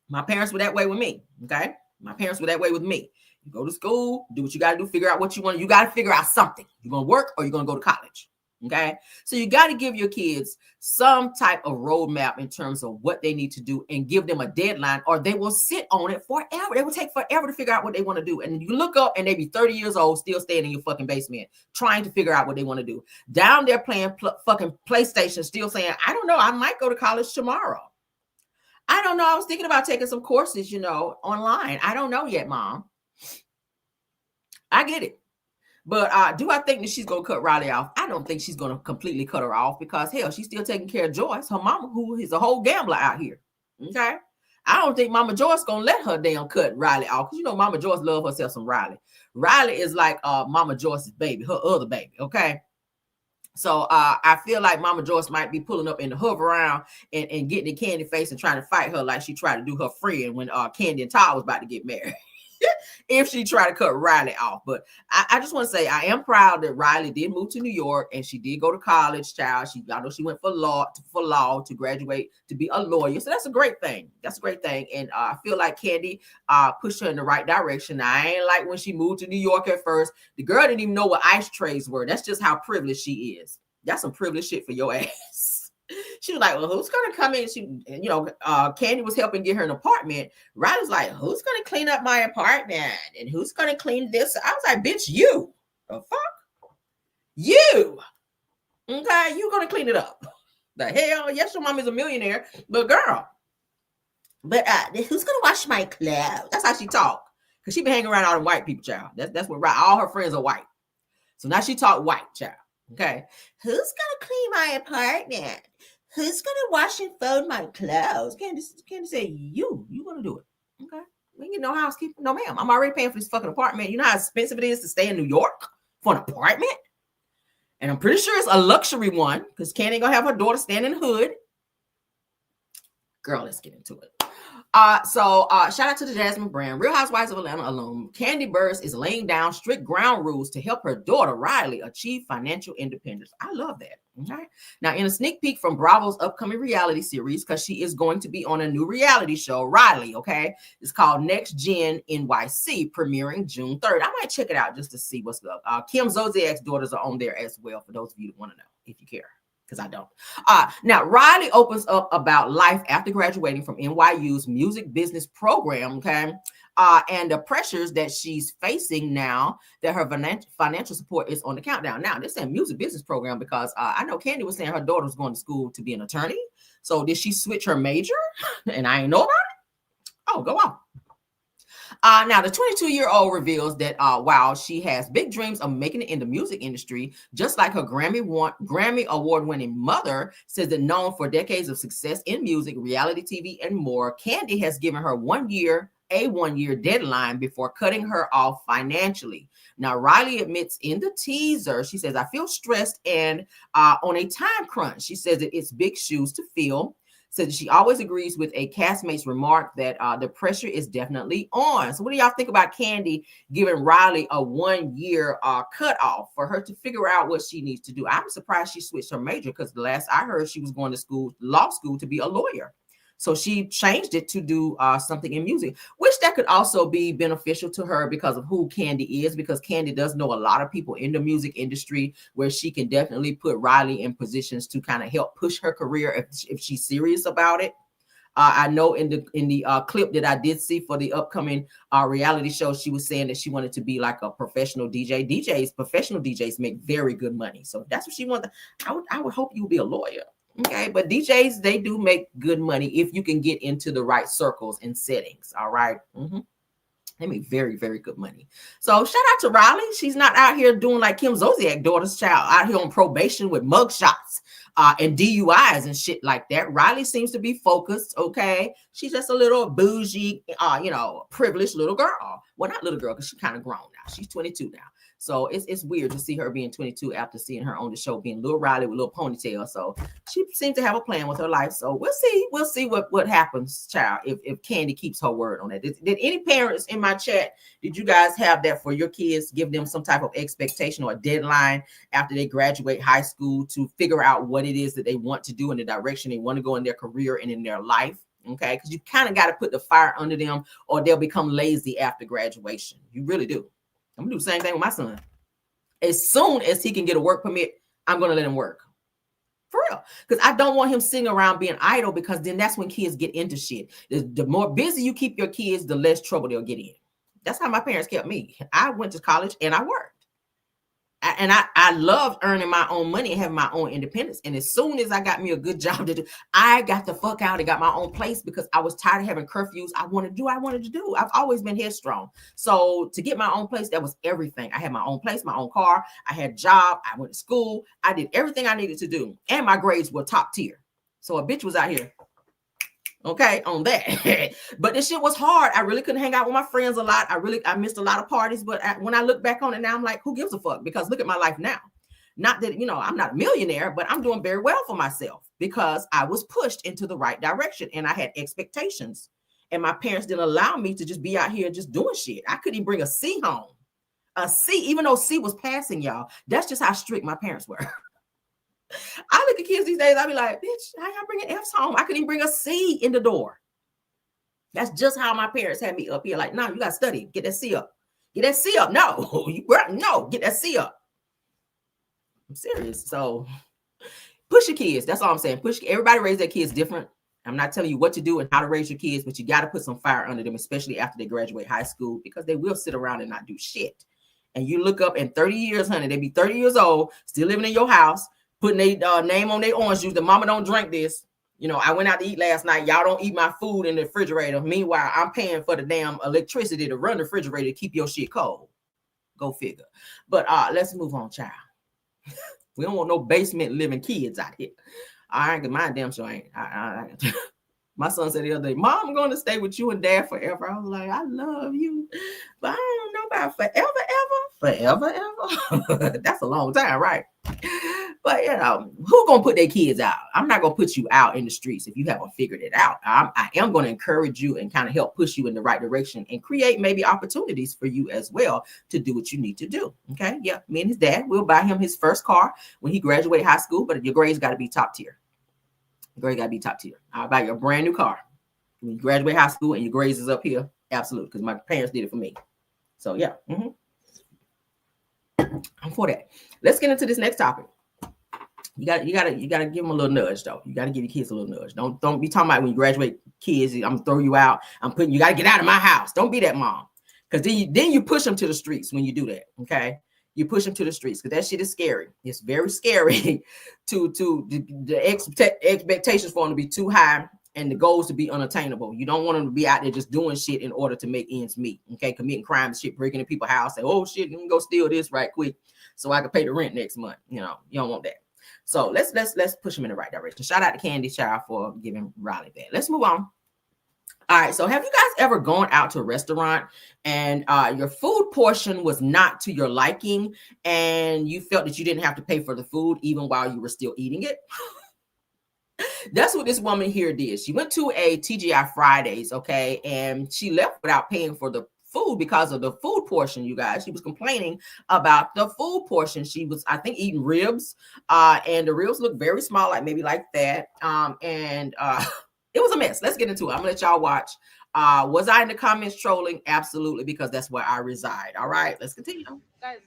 My parents were that way with me, okay? My parents were that way with me. You go to school, do what you got to do, figure out what you want. You got to figure out something. You're going to work or you're going to go to college. Okay. So you got to give your kids some type of roadmap in terms of what they need to do and give them a deadline, or they will sit on it forever. They will take forever to figure out what they want to do. And you look up and they be 30 years old, still staying in your fucking basement, trying to figure out what they want to do. Down there playing fucking PlayStation, still saying, I don't know, I might go to college tomorrow. I don't know. I was thinking about taking some courses, online. I don't know yet, mom. I get it. But do I think that she's going to cut Riley off? I don't think she's going to completely cut her off because, hell, she's still taking care of Joyce, her mama, who is a whole gambler out here. Okay? I don't think Mama Joyce going to let her damn cut Riley off because, you know, Mama Joyce love herself some Riley. Riley is like Mama Joyce's baby, her other baby, okay? So I feel like Mama Joyce might be pulling up in the hover around and getting in Kandi face and trying to fight her like she tried to do her friend when Kandi and Todd was about to get married. If she tried to cut Riley off. But I just want to say I am proud that Riley did move to New York and she did go to college, child. I know she went for law to graduate to be a lawyer. So that's a great thing. That's a great thing. And I feel like Kandi pushed her in the right direction. Now, I ain't like when she moved to New York at first. The girl didn't even know what ice trays were. That's just how privileged she is. That's some privileged shit for your ass. She was like, well, who's going to come in? She, you know, Kandi was helping get her an apartment. Riley's like, who's going to clean up my apartment? And who's going to clean this? I was like, bitch, you. The fuck? You. Okay, you going to clean it up. The hell? Yes, your mom is a millionaire, but girl. But who's going to wash my clothes? That's how she talk. Because she been hanging around all the white people, child. That's what all her friends are white. So now she talk white, child. Okay. Who's going to clean my apartment? Who's going to wash and fold my clothes? Kandi say, you going to do it. Okay. We get no housekeeper. No, ma'am. I'm already paying for this fucking apartment. You know how expensive it is to stay in New York for an apartment? And I'm pretty sure it's a luxury one because Kandi ain't going to have her daughter stand in the hood. Girl, let's get into it. So shout out to the Jasmine Brand, Real Housewives of Atlanta alum. Kandi Burrus is laying down strict ground rules to help her daughter Riley achieve financial independence. I love that. Okay. Now, in a sneak peek from Bravo's upcoming reality series, because she is going to be on a new reality show, Riley. Okay, it's called Next Gen NYC, premiering June 3rd. I might check it out just to see what's up. Kim Zolciak's daughters are on there as well. For those of you that want to know, if you care. Because I don't. Now, Riley opens up about life after graduating from NYU's music business program, okay? And the pressures that she's facing now that her financial support is on the countdown. Now, they're saying music business program because I know Kandi was saying her daughter was going to school to be an attorney. So did she switch her major? And I ain't know about it? Oh, go on. Now, the 22-year-old reveals that while she has big dreams of making it in the music industry, just like her Grammy award-winning mother, says that known for decades of success in music, reality TV, and more, Kandi has given her a one-year deadline before cutting her off financially. Now, Riley admits in the teaser, she says, I feel stressed and on a time crunch. She says that it's big shoes to fill. Said she always agrees with a castmate's remark that the pressure is definitely on. So what do y'all think about Kandi giving Riley a 1 year cutoff for her to figure out what she needs to do? I'm surprised she switched her major because the last I heard she was going to law school to be a lawyer. So she changed it to do something in music, which that could also be beneficial to her because of who Kandi is, because Kandi does know a lot of people in the music industry where she can definitely put Riley in positions to kind of help push her career if she's serious about it. I know in the clip that I did see for the upcoming reality show, she was saying that she wanted to be like a professional DJ. Professional DJs make very good money. So that's what she wanted. I would hope you would be a lawyer. Okay, but DJs, they do make good money if you can get into the right circles and settings. All right. They make very, very good money. So shout out to Riley. She's not out here doing like Kim Zolciak's daughter's child out here on probation with mugshots and DUIs and shit like that. Riley seems to be focused. Okay. She's just a little bougie, privileged little girl. Well, not little girl, because she's kind of grown now. She's 22 now. So it's weird to see her being 22 after seeing her on the show being little Riley with a little ponytail. So she seems to have a plan with her life. So we'll see what happens, child, if Kandi keeps her word on that. Did any parents in my chat, did you guys have that for your kids? Give them some type of expectation or a deadline after they graduate high school to figure out what it is that they want to do in the direction they want to go in their career and in their life. Okay, because you kind of got to put the fire under them or they'll become lazy after graduation. You really do. I'm gonna do the same thing with my son. As soon as he can get a work permit, I'm gonna let him work. For real. Because I don't want him sitting around being idle, because then that's when kids get into shit. The more busy you keep your kids, the less trouble they'll get in. That's how my parents kept me. I went to college and I worked. I love earning my own money and having my own independence. And as soon as I got me a good job to do, I got the fuck out and got my own place because I was tired of having curfews. I wanted to do what I wanted to do. I've always been headstrong. So to get my own place, that was everything. I had my own place, my own car. I had a job. I went to school. I did everything I needed to do. And my grades were top tier. So a bitch was out here. Okay, on that. But this shit was hard. I really couldn't hang out with my friends a lot. I missed a lot of parties. But when I look back on it now, I'm like, who gives a fuck? Because look at my life now. Not that, I'm not a millionaire, but I'm doing very well for myself because I was pushed into the right direction and I had expectations. And my parents didn't allow me to just be out here just doing shit. I couldn't even bring a C home. A C, even though C was passing, y'all. That's just how strict my parents were. I look at kids these days, I be like, bitch, how y'all bringing F's home? I couldn't even bring a C in the door. That's just how my parents had me up here. Like, no, you got to study. Get that C up. Get that C up. No, get that C up. I'm serious. So push your kids. That's all I'm saying. Everybody raise their kids different. I'm not telling you what to do and how to raise your kids, but you got to put some fire under them, especially after they graduate high school, because they will sit around and not do shit. And you look up in 30 years, honey, they be 30 years old, still living in your house, putting their name on their orange juice. The mama don't drink this. I went out to eat last night. Y'all don't eat my food in the refrigerator. Meanwhile, I'm paying for the damn electricity to run the refrigerator to keep your shit cold. Go figure. But let's move on, child. We don't want no basement living kids out here. All right, because my damn sure ain't. My son said the other day, Mom, I'm going to stay with you and Dad forever. I was like, I love you, but I don't know about forever, ever. That's a long time, right? But, who going to put their kids out? I'm not going to put you out in the streets if you haven't figured it out. I am going to encourage you and kind of help push you in the right direction and create maybe opportunities for you as well to do what you need to do. Okay. Yeah. Me and his dad will buy him his first car when he graduated high school, but your grades got to be top tier. Grade got to be top tier. I'll buy you a brand new car when you graduate high school and your grades is up here. Absolutely. Because my parents did it for me. So yeah. I'm for that. Let's get into this next topic. You gotta give them a little nudge though. You gotta give your kids a little nudge. Don't be talking about when you graduate kids, I'm gonna throw you out. You gotta get out of my house. Don't be that mom. Because then you push them to the streets when you do that. Okay. You push them to the streets because that shit is scary. It's very scary to the expectations for them to be too high and the goals to be unattainable. You don't want them to be out there just doing shit in order to make ends meet. Okay, committing crime and shit, breaking in people's house. Say, oh shit, you can go steal this right quick so I can pay the rent next month. You don't want that. So let's push them in the right direction. Shout out to Kandi Child for giving Riley that. Let's move on. All right, so have you guys ever gone out to a restaurant and your food portion was not to your liking and you felt that you didn't have to pay for the food even while you were still eating it? That's what this woman here did. She went to a TGI Fridays, okay, and she left without paying for the food because of the food portion, you guys. She was complaining about the food portion. She was, I think, eating ribs, and the ribs looked very small, like that, it was a mess. Let's get into it. I'm gonna let y'all watch. Was I in the comments trolling? Absolutely, because that's where I reside. All right, let's continue. Guys,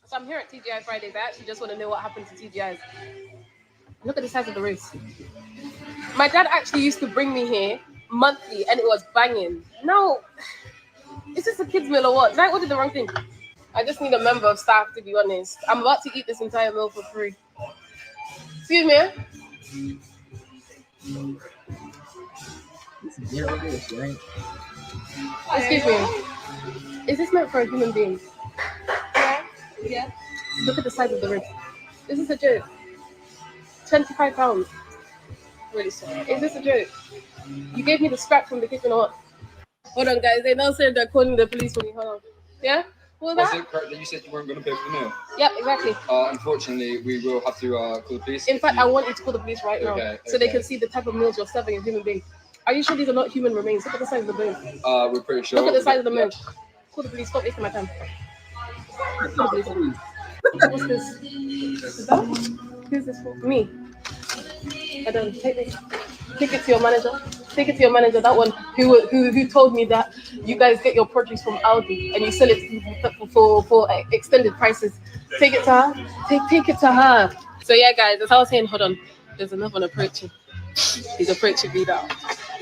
so I'm here at TGI Fridays. I actually just want to know what happened to TGI's. Look at the size of the roast. My dad actually used to bring me here monthly, and it was banging. No, is this a kid's meal or what? Did I order the wrong thing? I just need a member of staff, to be honest. I'm about to eat this entire meal for free. Excuse me. Excuse me. Is this meant for a human being? Yeah. Look at the size of the rib. Is this a joke? £25. Really sorry. Is this a joke? You gave me the scrap from the kitchen or what? Hold on, guys. They now said they're calling the police for me. Hold on. Yeah? What was that? it correct that you said you weren't going to pay for the meal? Yep, exactly. Unfortunately, we will have to call the police. In fact, I want you to call the police right now so they can see the type of meals you're serving a human being. Are you sure these are not human remains? Look at the size of the bone. We're pretty sure. Look at the size of the meal. Call the police. Stop wasting my time. Call the police. What's this? Is that? Who's this for? Me. I don't take it to your manager. Take it to your manager. That one who told me that you guys get your produce from Aldi and you sell it for extended prices. Take it to her. Take it to her. So yeah, guys, as I was saying, hold on. There's another one approaching. He's approaching me now.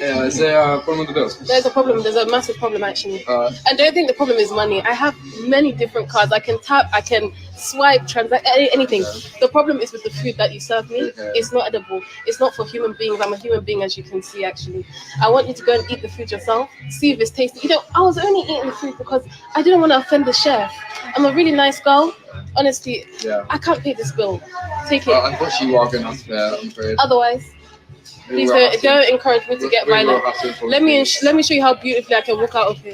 Yeah, is there a problem with the bills? There's a problem. There's a massive problem, actually. I don't think the problem is money. I have many different cards. I can tap, I can swipe, transact, anything. The problem is with the food that you serve me. Okay. It's not edible. It's not for human beings. I'm a human being, as you can see, actually. I want you to go and eat the food yourself. See if it's tasty. You know, I was only eating the food because I didn't want to offend the chef. I'm a really nice girl. Honestly, I can't pay this bill. Take it. Unfortunately, you are going to have to pay, I'm afraid. Otherwise, please don't encourage me to get violent. Let me show you how beautifully I can walk out of here.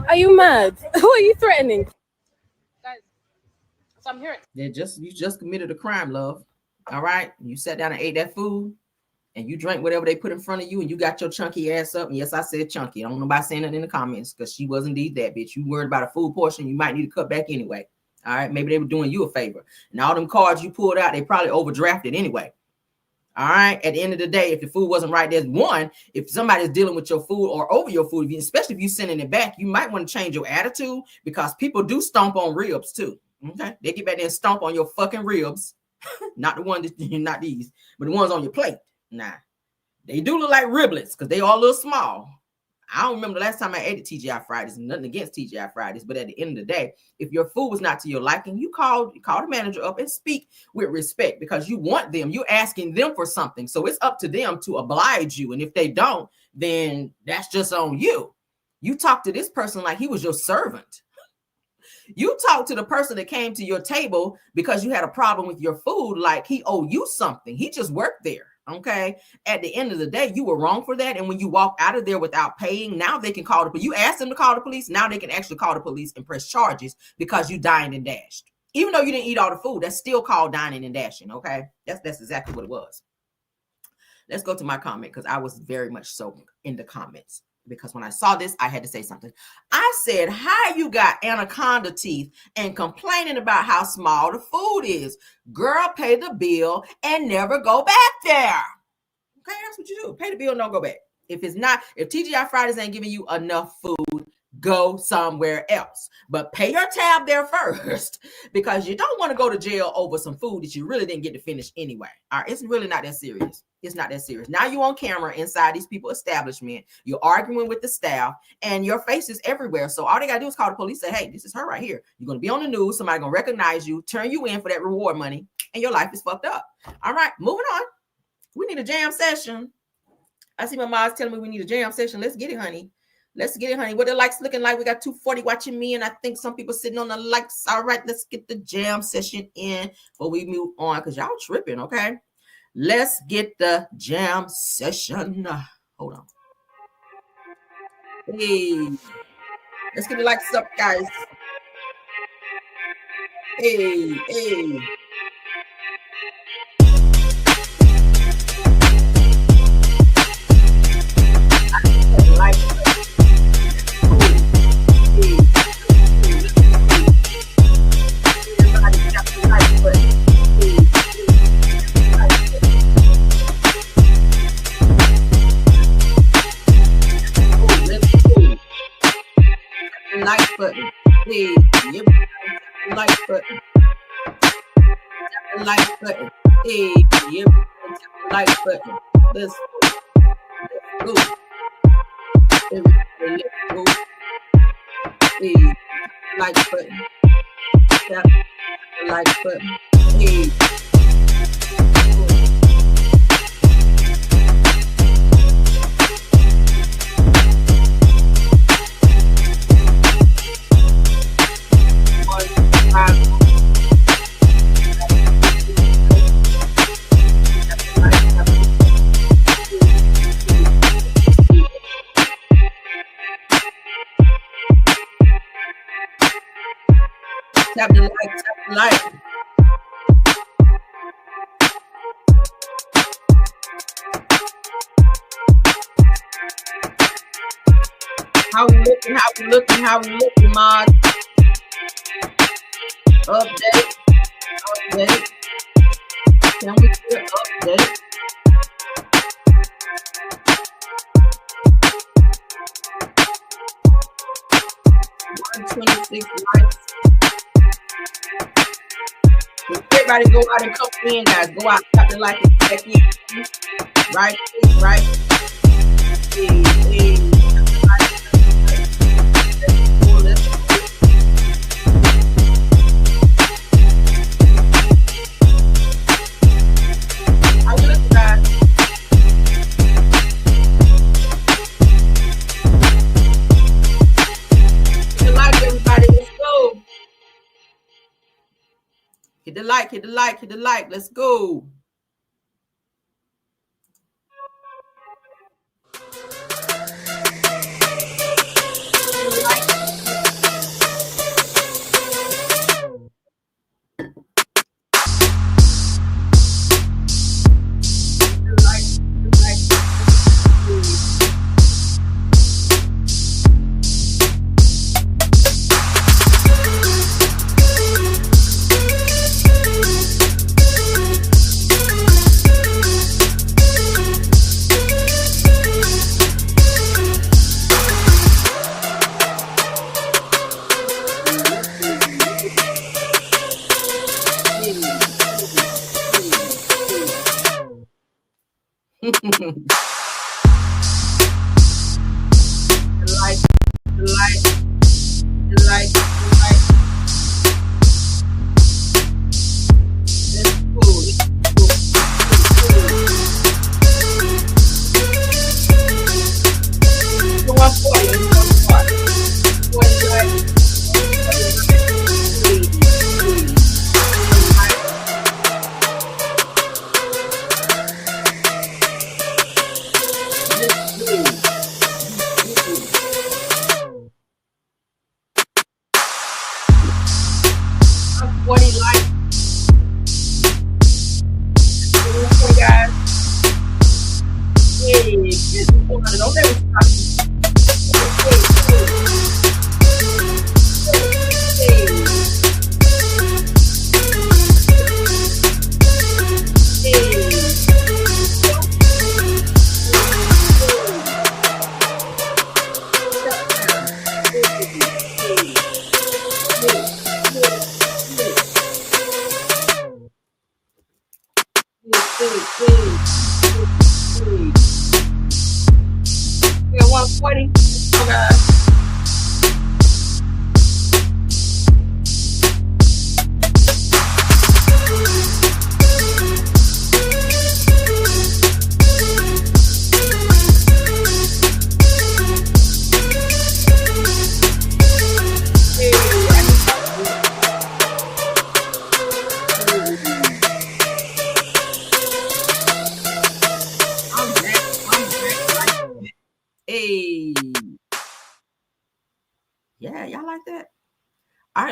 Are you mad? Who are you threatening? Guys, so I'm hearing. You just committed a crime, love. All right. You sat down and ate that food and you drank whatever they put in front of you and you got your chunky ass up. And yes, I said chunky. I don't know about saying that in the comments because she was indeed that bitch. You worried about a food portion, you might need to cut back anyway. All right. Maybe they were doing you a favor. And all them cards you pulled out, they probably overdrafted anyway. All right. At the end of the day, if the food wasn't right, there's one. If somebody's dealing with your food or over your food, especially if you're sending it back, you might want to change your attitude because people do stomp on ribs too. Okay. They get back there and stomp on your fucking ribs. Not the one that not these, but the ones on your plate. Nah, they do look like riblets because they are a little small. I don't remember the last time I ate at TGI Fridays. Nothing against TGI Fridays, but at the end of the day, if your food was not to your liking, you call the manager up and speak with respect because you want them. You're asking them for something, so it's up to them to oblige you. And if they don't, then that's just on you. You talk to this person like he was your servant. You talk to the person that came to your table because you had a problem with your food like he owed you something. He just worked there. Okay. At the end of the day, you were wrong for that. And when you walk out of there without paying, now they can call the police. You asked them to call the police. Now they can actually call the police and press charges because you dined and dashed. Even though you didn't eat all the food, that's still called dining and dashing. Okay. That's exactly what it was. Let's go to my comment because I was very much so in the comments. Because when I saw this, I had to say something. I said, how you got anaconda teeth and complaining about how small the food is? Girl, pay the bill and never go back there. Okay, that's what you do. Pay the bill and don't go back. If TGI Fridays ain't giving you enough food, go somewhere else. But pay your tab there first because you don't want to go to jail over some food that you really didn't get to finish anyway. All right, it's really not that serious. It's not that serious. Now you're on camera inside these people's establishment. You're arguing with the staff and your face is everywhere. So all they got to do is call the police, say, hey, this is her right here. You're going to be on the news. Somebody going to recognize you, turn you in for that reward money, and your life is fucked up. All right, moving on. We need a jam session. I see my mom's telling me we need a jam session. Let's get it, honey. Let's get it, honey. What the likes looking like? We got 240 watching me, and I think some people sitting on the likes. All right, let's get the jam session in before we move on because y'all tripping, okay? Let's get the jam session. Hold on. Hey, let's get the likes up, guys. Hey. Like button. Hey, yep. Like button. Tap the like button. Hey, yep. Tap the like button. Let's go. Let's go. Hey, like button. Tap the like button. Hey. Tap the like. How we looking, Mod? Update. Can we get an update? $126 likes. Everybody go out and come in, guys. Go out, tap the like, and check in. Right, right. Hey, hey. Hit the like, hit the like, hit the like. Let's go.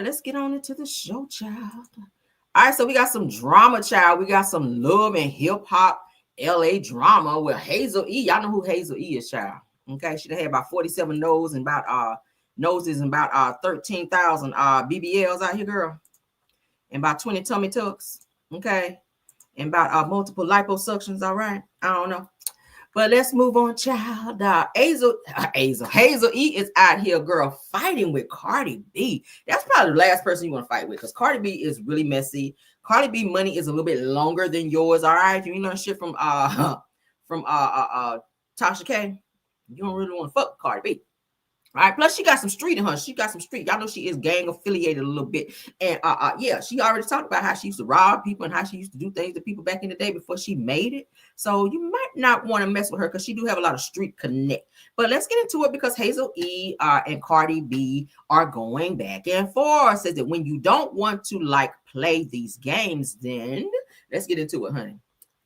Let's get on into the show, child. All right, so we got some drama, child. We got some love and hip hop LA drama with Hazel E. Y'all know who Hazel E is, child. Okay, she had about 47 noses and about 13,000 BBLs out here, girl, and about 20 tummy tucks. Okay, and about multiple liposuctions. All right, I don't know. But let's move on, child. Hazel E is out here, girl, fighting with Cardi B. That's probably the last person you want to fight with, because Cardi B is really messy. Cardi B money is a little bit longer than yours. All right, if you learn shit from Tasha K, you don't really want to fuck with Cardi B. All right. Plus, she got some street in her. She got some street. Y'all know she is gang affiliated a little bit. And yeah, she already talked about how she used to rob people and how she used to do things to people back in the day before she made it. So you might not want to mess with her because she do have a lot of street connect. But let's get into it, because Hazel E and Cardi B are going back and forth. Says that when you don't want to like play these games, then let's get into it, honey.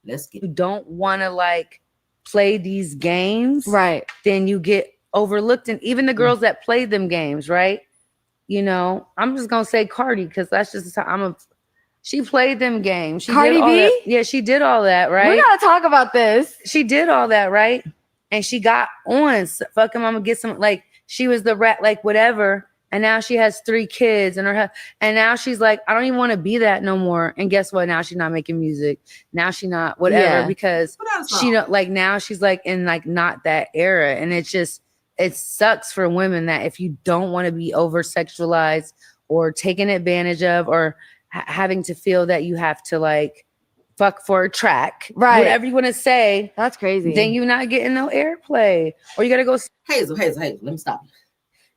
Let's get. You don't want to like play these games, right? Then you get overlooked, and even the girls that played them games, right? You know, I'm just gonna say Cardi, because that's just how she played them games. She Cardi did all B? that. Yeah, she did all that, right? We gotta talk about this. She did all that, right? And she got on. Fuck him, I'm gonna get some. Like, she was the rat, like whatever. And now she has 3 kids, and and now she's like, I don't even want to be that no more. And guess what? Now she's not making music. Now she not whatever, because she don't like, now she's like in like not that era. And it's just, it sucks for women that if you don't want to be over sexualized or taken advantage of or having to feel that you have to like fuck for a track, Right. whatever you want to say. That's crazy. Then you're not getting no airplay, or you gotta go. Hazel, let me stop you.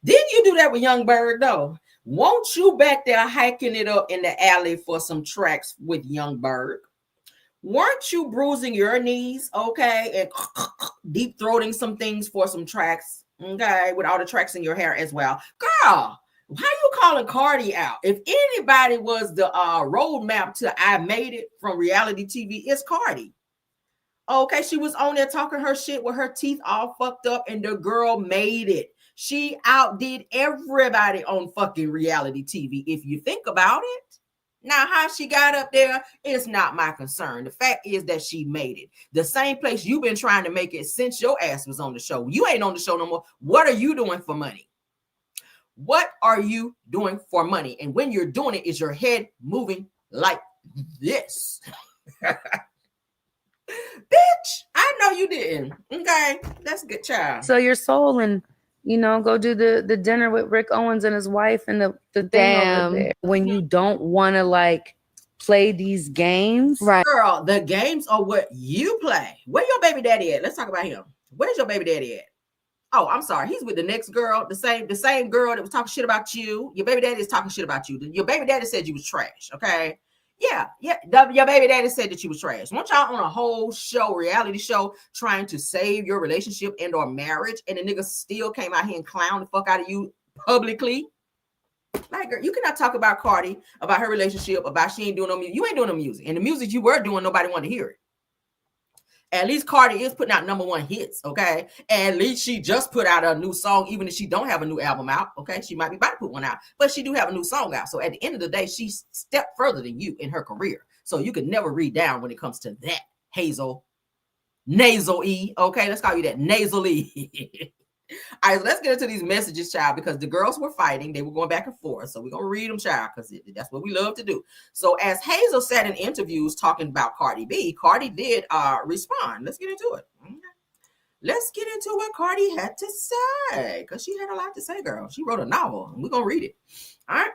Didn't you do that with Young Bird though? Won't you back there hiking it up in the alley for some tracks with Young Bird? Weren't you bruising your knees, okay, and deep throating some things for some tracks, okay, with all the tracks in your hair as well? Girl, why you calling Cardi out? If anybody was the roadmap to I Made It from reality TV, it's Cardi. Okay, she was on there talking her shit with her teeth all fucked up, and the girl made it. She outdid everybody on fucking reality TV, if you think about it. Now, how she got up there is not my concern. The fact is that she made it. The same place you've been trying to make it since your ass was on the show. You ain't on the show no more. What are you doing for money? What are you doing for money? And when you're doing it, is your head moving like this? Bitch, I know you didn't. Okay, that's a good child. So your soul and go do the dinner with Rick Owens and his wife and the thing over there. When you don't want to like play these games, right? Girl, the games are what you play. Where your baby daddy at? Let's talk about him. Where's your baby daddy at? Oh, I'm sorry. He's with the next girl, the same girl that was talking shit about you. Your baby daddy is talking shit about you. Your baby daddy said you was trash. Okay. Yeah. Your baby daddy said that you was trash. Want y'all on a whole show, reality show, trying to save your relationship and or marriage, and the nigga still came out here and clowned the fuck out of you publicly. Like, girl, you cannot talk about Cardi, about her relationship, about she ain't doing no music. You ain't doing no music. And the music you were doing, nobody wanted to hear it. At least Cardi is putting out #1 hits, okay? At least she just put out a new song, even if she don't have a new album out, okay? She might be about to put one out, but she do have a new song out. So at the end of the day, she stepped further than you in her career. So you can never read down when it comes to that, Hazel. Nasal E, okay? Let's call you that, Nasal E. All right, so let's get into these messages, child, because the girls were fighting. They were going back and forth. So we're going to read them, child, because that's what we love to do. So as Hazel sat in interviews talking about Cardi B, Cardi did respond. Let's get into it. Okay. Let's get into what Cardi had to say, because she had a lot to say, girl. She wrote a novel, and we're going to read it. All right.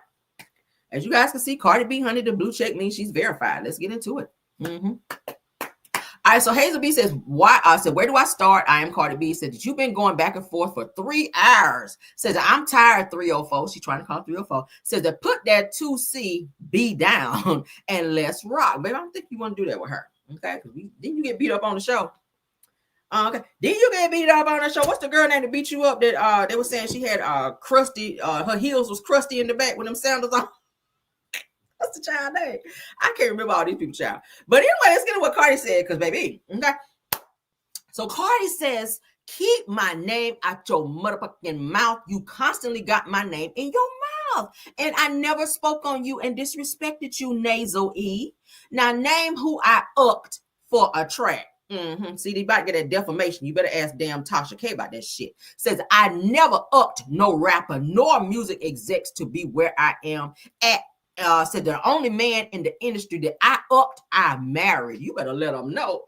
As you guys can see, Cardi B, honey, the blue check means she's verified. Let's get into it. Mm-hmm. All right, so Hazel B says, why? I said, where do I start? I am Cardi B. Said that you've been going back and forth for 3 hours. Says I'm tired, 304. She's trying to call 304. Says that put that 2CB down and let's rock. Baby, I don't think you want to do that with her. Okay, because didn't you get beat up on the show? Okay, didn't you get beat up on the show? What's the girl name that beat you up that they were saying she had crusty, her heels was crusty in the back with them sandals on? What's the child name? I can't remember all these people, child. But anyway, let's get into what Cardi said, because baby, okay. So Cardi says, keep my name out your motherfucking mouth. You constantly got my name in your mouth. And I never spoke on you and disrespected you, Nasal E. Now name who I upped for a track. Mm-hmm. See, they about to get that defamation. You better ask damn Tasha K about that shit. Says, I never upped no rapper nor music execs to be where I am at. Said the only man in the industry that I upped, I married. You better let them know.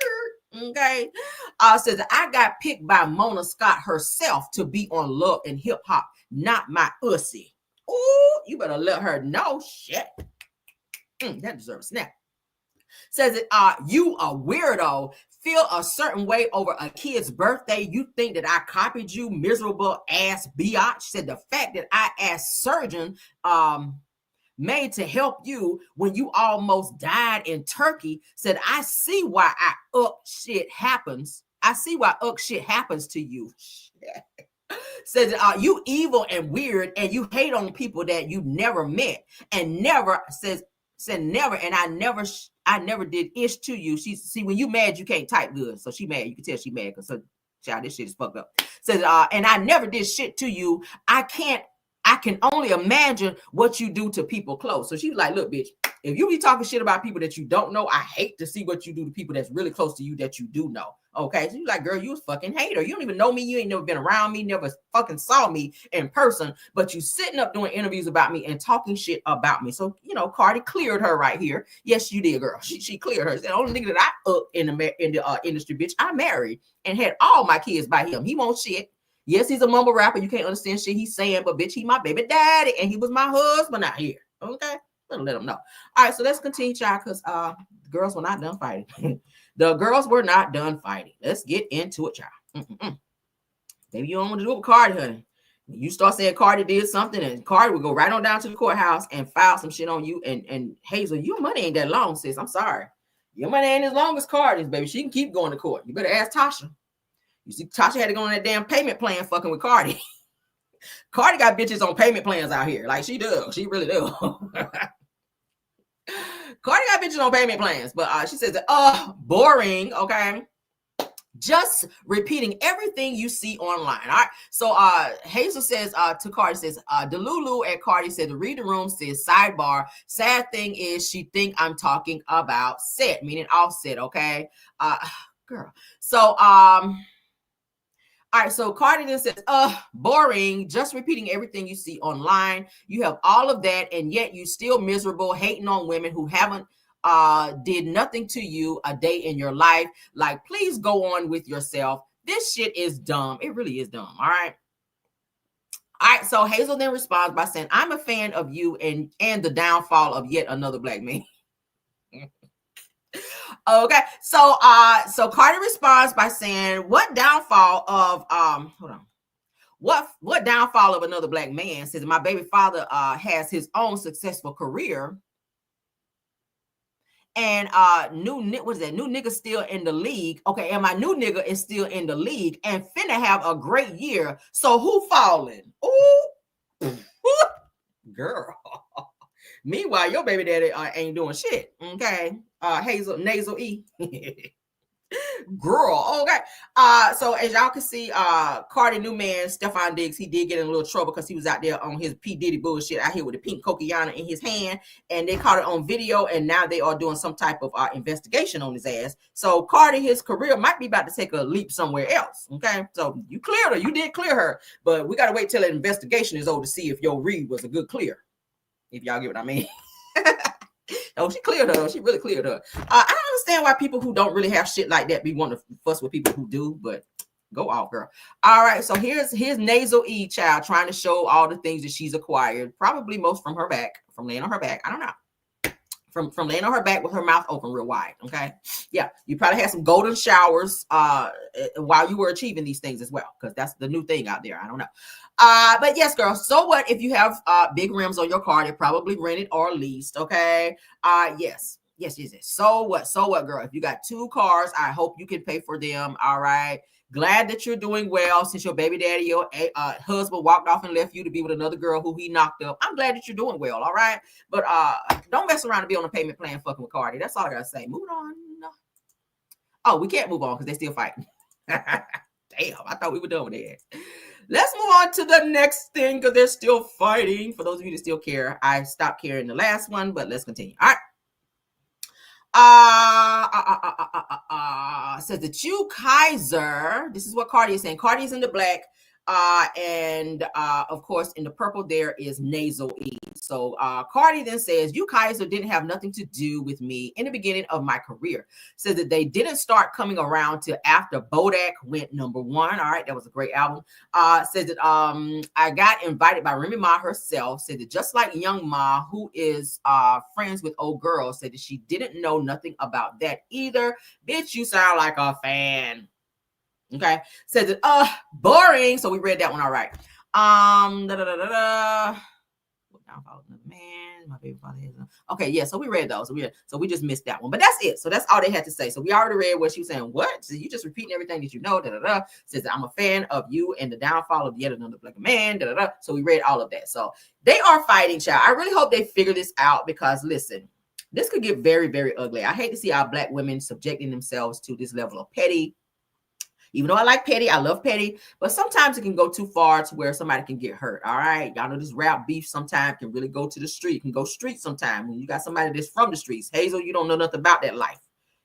Okay. Says I got picked by Mona Scott herself to be on Love and Hip Hop, not my ussy. Oh, you better let her know. Shit. That deserves a snap. Says that you a weirdo. Feel a certain way over a kid's birthday. You think that I copied you, miserable ass biatch. Said the fact that I asked surgeon made to help you when you almost died in Turkey. Said I see why shit happens. I see why shit happens to you. Said you evil and weird and you hate on people that you never met and never said never, and I never did ish to you. She see when you mad you can't type good, so she mad. You can tell she mad because child, this shit is fucked up. Says and I never did shit to you. I can only imagine what you do to people close. So she's like, look, bitch, if you be talking shit about people that you don't know, I hate to see what you do to people that's really close to you that you do know. Okay. So you're like, girl, you a fucking hater. You don't even know me. You ain't never been around me, never fucking saw me in person, but you sitting up doing interviews about me and talking shit about me. So, Cardi cleared her right here. Yes, you did, girl. She cleared her. The only nigga that I up in the industry, bitch, I married and had all my kids by him. He won't shit. Yes, he's a mumble rapper. You can't understand shit he's saying, but bitch, he my baby daddy, and he was my husband out here. Okay, Let them know. All right, so let's continue, child, because the girls were not done fighting. The girls were not done fighting. Let's get into it, child. Maybe you don't want to do it with Cardi, honey. You start saying Cardi did something, and Cardi would go right on down to the courthouse and file some shit on you. And Hazel, your money ain't that long, sis. I'm sorry. Your money ain't as long as Cardi's, baby. She can keep going to court. You better ask Tasha. You see, Tasha had to go on that damn payment plan fucking with Cardi. Cardi got bitches on payment plans out here. Like, she does. She really does. Cardi got bitches on payment plans. But she says, boring, okay? Just repeating everything you see online. All right. So Hazel says to Cardi, says, Delulu at Cardi said, the read the room says, sidebar, sad thing is she think I'm talking about Set, meaning Offset, okay? Girl. So all right, so Cardi then says, boring, just repeating everything you see online. You have all of that, and yet you still miserable, hating on women who haven't did nothing to you a day in your life. Like, please go on with yourself. This shit is dumb. It really is dumb. All right. So Hazel then responds by saying, I'm a fan of you and the downfall of yet another black man. Okay. So Cardi responds by saying, what downfall of hold on. What downfall of another black man? Says, my baby father has his own successful career. And new nigga still in the league. Okay, and my new nigga is still in the league and finna have a great year. So who falling? Ooh, girl. Meanwhile, your baby daddy ain't doing shit. Okay, Hazel Nasal E. Girl, okay. So as y'all can see, Cardi new man Stefan Diggs, he did get in a little trouble because he was out there on his P Diddy bullshit out here with the pink Coquiana in his hand, and they caught it on video, and now they are doing some type of investigation on his ass. So Cardi, his career might be about to take a leap somewhere else. Okay, so you cleared her, you did clear her, but we gotta wait till the investigation is over to see if your read was a good clear. If y'all get what I mean. Oh, she cleared her. She really cleared her. I don't understand why people who don't really have shit like that be wanting to fuss with people who do, but go off, girl. All right, so here's Nasal E child trying to show all the things that she's acquired, probably most from her back, from laying on her back. I don't know. From laying on her back with her mouth open real wide. Okay, yeah, you probably had some golden showers while you were achieving these things as well, because that's the new thing out there. I don't know. But yes, girl. So what if you have big rims on your car? They're probably rented or leased. Okay. Yes. So what, girl? If you got 2 cars, I hope you can pay for them. All right. Glad that you're doing well since your baby daddy, your husband walked off and left you to be with another girl who he knocked up. I'm glad that you're doing well. All right. But don't mess around and be on a payment plan fucking with Cardi. That's all I gotta say. Move on. Oh, we can't move on because they're still fighting. Damn, I thought we were done with that. Let's move on to the next thing because they're still fighting. For those of you that still care, I stopped caring the last one, but let's continue. All right. Says the Chew Kaiser. This is what Cardi is saying. Cardi is in the black. And of course, in the purple, there is Nasal E. So Cardi then says, you Kaiser didn't have nothing to do with me in the beginning of my career. Says that they didn't start coming around till after Bodak went #1. All right, that was a great album. Says that I got invited by Remy Ma herself. Said that just like Young Ma, who is friends with old girl, said that she didn't know nothing about that either. Bitch, you sound like a fan. Okay, says it boring. So we read that one. All right. Man, my baby father has okay, yeah. So we read those. So we just missed that one, but that's it. So that's all they had to say. So we already read what she was saying. What? So you just repeating everything that you know. Says that I'm a fan of you and the downfall of yet another black man. So we read all of that. So they are fighting, child. I really hope they figure this out because listen, this could get very, very ugly. I hate to see our black women subjecting themselves to this level of petty. Even though I like petty, I love petty, but sometimes it can go too far to where somebody can get hurt. All right. Y'all know this rap beef sometimes can really go to the street, can go street sometimes. When you got somebody that's from the streets, Hazel, you don't know nothing about that life.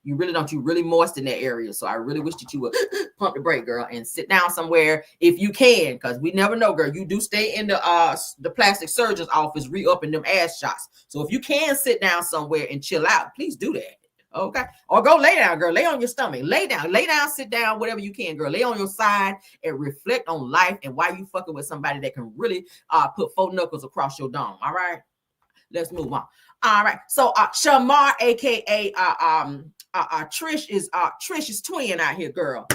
You really don't. You really moist in that area. So I really wish that you would pump the brake, girl, and sit down somewhere if you can, because we never know, girl. You do stay in the plastic surgeon's office, re-upping them ass shots. So if you can sit down somewhere and chill out, please do that. Okay. Or go lay down, girl. Lay on your stomach. Lay down, sit down, whatever you can, girl. Lay on your side and reflect on life and why you fucking with somebody that can really put 4 knuckles across your dome. All right. Let's move on. All right. So Shamar, aka Trish's twin out here, girl.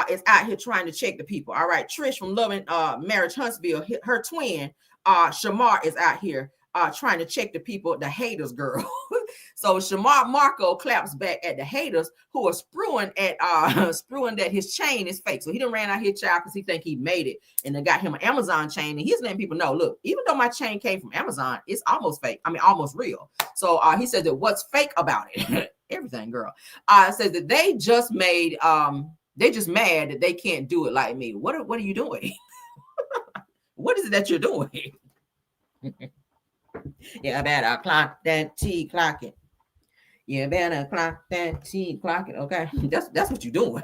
Is out here trying to check the people. All right. Trish from Loving Marriage Huntsville, her twin, Shamar, is out here trying to check the people, the haters, girl. So Shamar Marco claps back at the haters who are spruing that his chain is fake. So he done ran out here, child, because he think he made it, and then got him an Amazon chain. And he's letting people know, look, even though my chain came from Amazon, it's almost fake. I mean, almost real. So he says that what's fake about it? Everything, girl. Says that they just mad that they can't do it like me. What are you doing? What is it that you're doing? Yeah, I better clock that T, clock it. You better clock that T, clock it. Okay, that's what you're doing.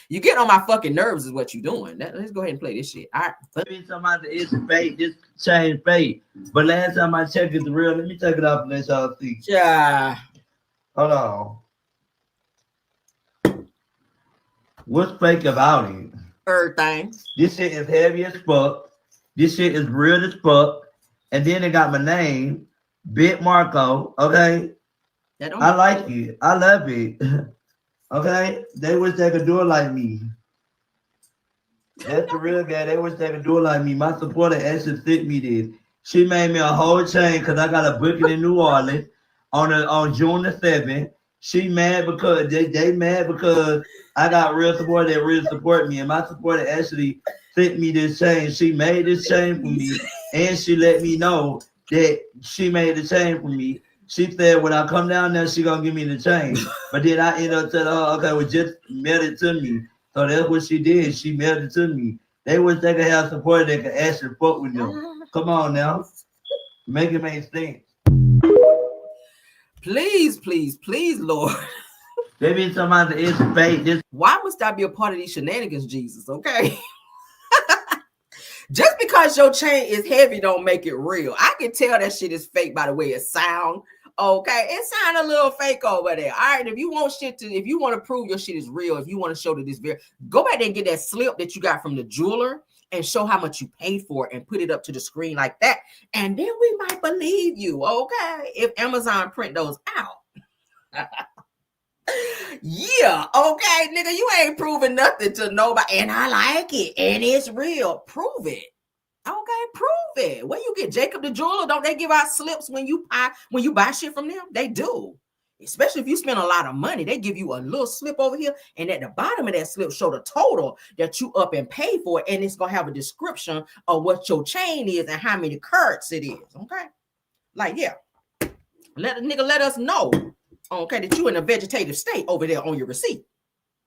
You get on my fucking nerves is what you're doing. Let's go ahead and play this shit. All right. Maybe somebody is fake. This change fake. But last time I checked it's real. Let me take it off and let y'all see. Yeah. Hold on. What's fake about it? Everything. This shit is heavy as fuck. This shit is real as fuck. And then they got my name, Bit Marco. Okay. I like it. I love it. Okay. They wish they could do it like me. That's the real guy. They wish they could do it like me. My supporter actually sent me this. She made me a whole chain because I got a booking in New Orleans on June the 7th. She mad because they mad because I got real support that really support me. And my supporter actually sent me this chain. She made this chain for me. And she let me know that she made the chain for me. She said, when I come down there, she gonna give me the chain. But then I ended up telling her, okay, well, just mail it to me. So that's what she did. She mailed it to me. They wish they could have support that could actually fuck with them. Come on now. Make it make sense. Please, please, please, Lord. Maybe somebody is fake. Why must I be a part of these shenanigans, Jesus? Okay. Just because your chain is heavy don't make it real. I can tell that shit is fake by the way it sound. Okay, it sound a little fake over there. All right, if you want to prove your shit is real, if you want to show that this very, go back there and get that slip that you got from the jeweler and show how much you paid for it and put it up to the screen like that, and then we might believe you. Okay, if Amazon print those out. Yeah, okay, nigga, you ain't proving nothing to nobody, and I like it, and it's real. Prove it. Okay, prove it. Where you get Jacob the jeweler? Don't they give out slips when you buy shit from them? They do. Especially if you spend a lot of money, they give you a little slip over here, and at the bottom of that slip show the total that you up and pay for it, and it's gonna have a description of what your chain is and how many carats it is. Okay, like yeah, let us know. Okay, that you in a vegetative state over there on your receipt.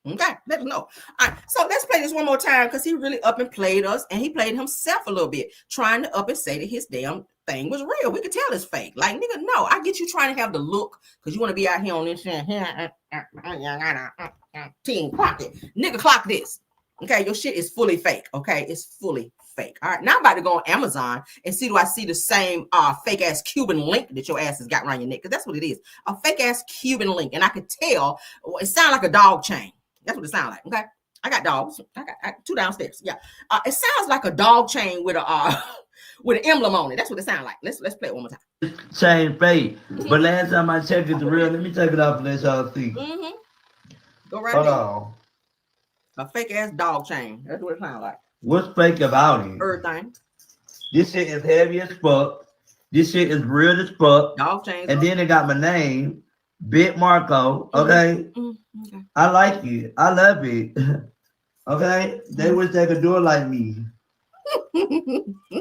Okay, let us know. All right, so let's play this one more time because he really up and played us, and he played himself a little bit, trying to up and say that his damn thing was real. We could tell it's fake. Like, nigga, no, I get you trying to have the look because you want to be out here on this shit. Team clock it. Nigga, clock this. Okay, your shit is fully fake. Okay, it's fully fake. All right, now I'm about to go on Amazon and see, do I see the same fake ass Cuban link that your ass has got around your neck? Because that's what it is, a fake ass Cuban link. And I could tell it sounds like a dog chain. That's what it sounds like. Okay, I got dogs. I got 2 downstairs. Yeah, it sounds like a dog chain with a with an emblem on it. That's what it sounds like. Let's play it one more time. Chain fake. But last time I checked it's real. Let me take it off and let y'all see. Go right Hold there. on. A fake ass dog chain. That's what it sounds like. What's fake about it? Everything. This shit is heavy as fuck. This shit is real as fuck. Dog chains. And then they got my name, Bit Marco. Okay. Okay. I like it. I love it. Okay. They wish they could do it like me.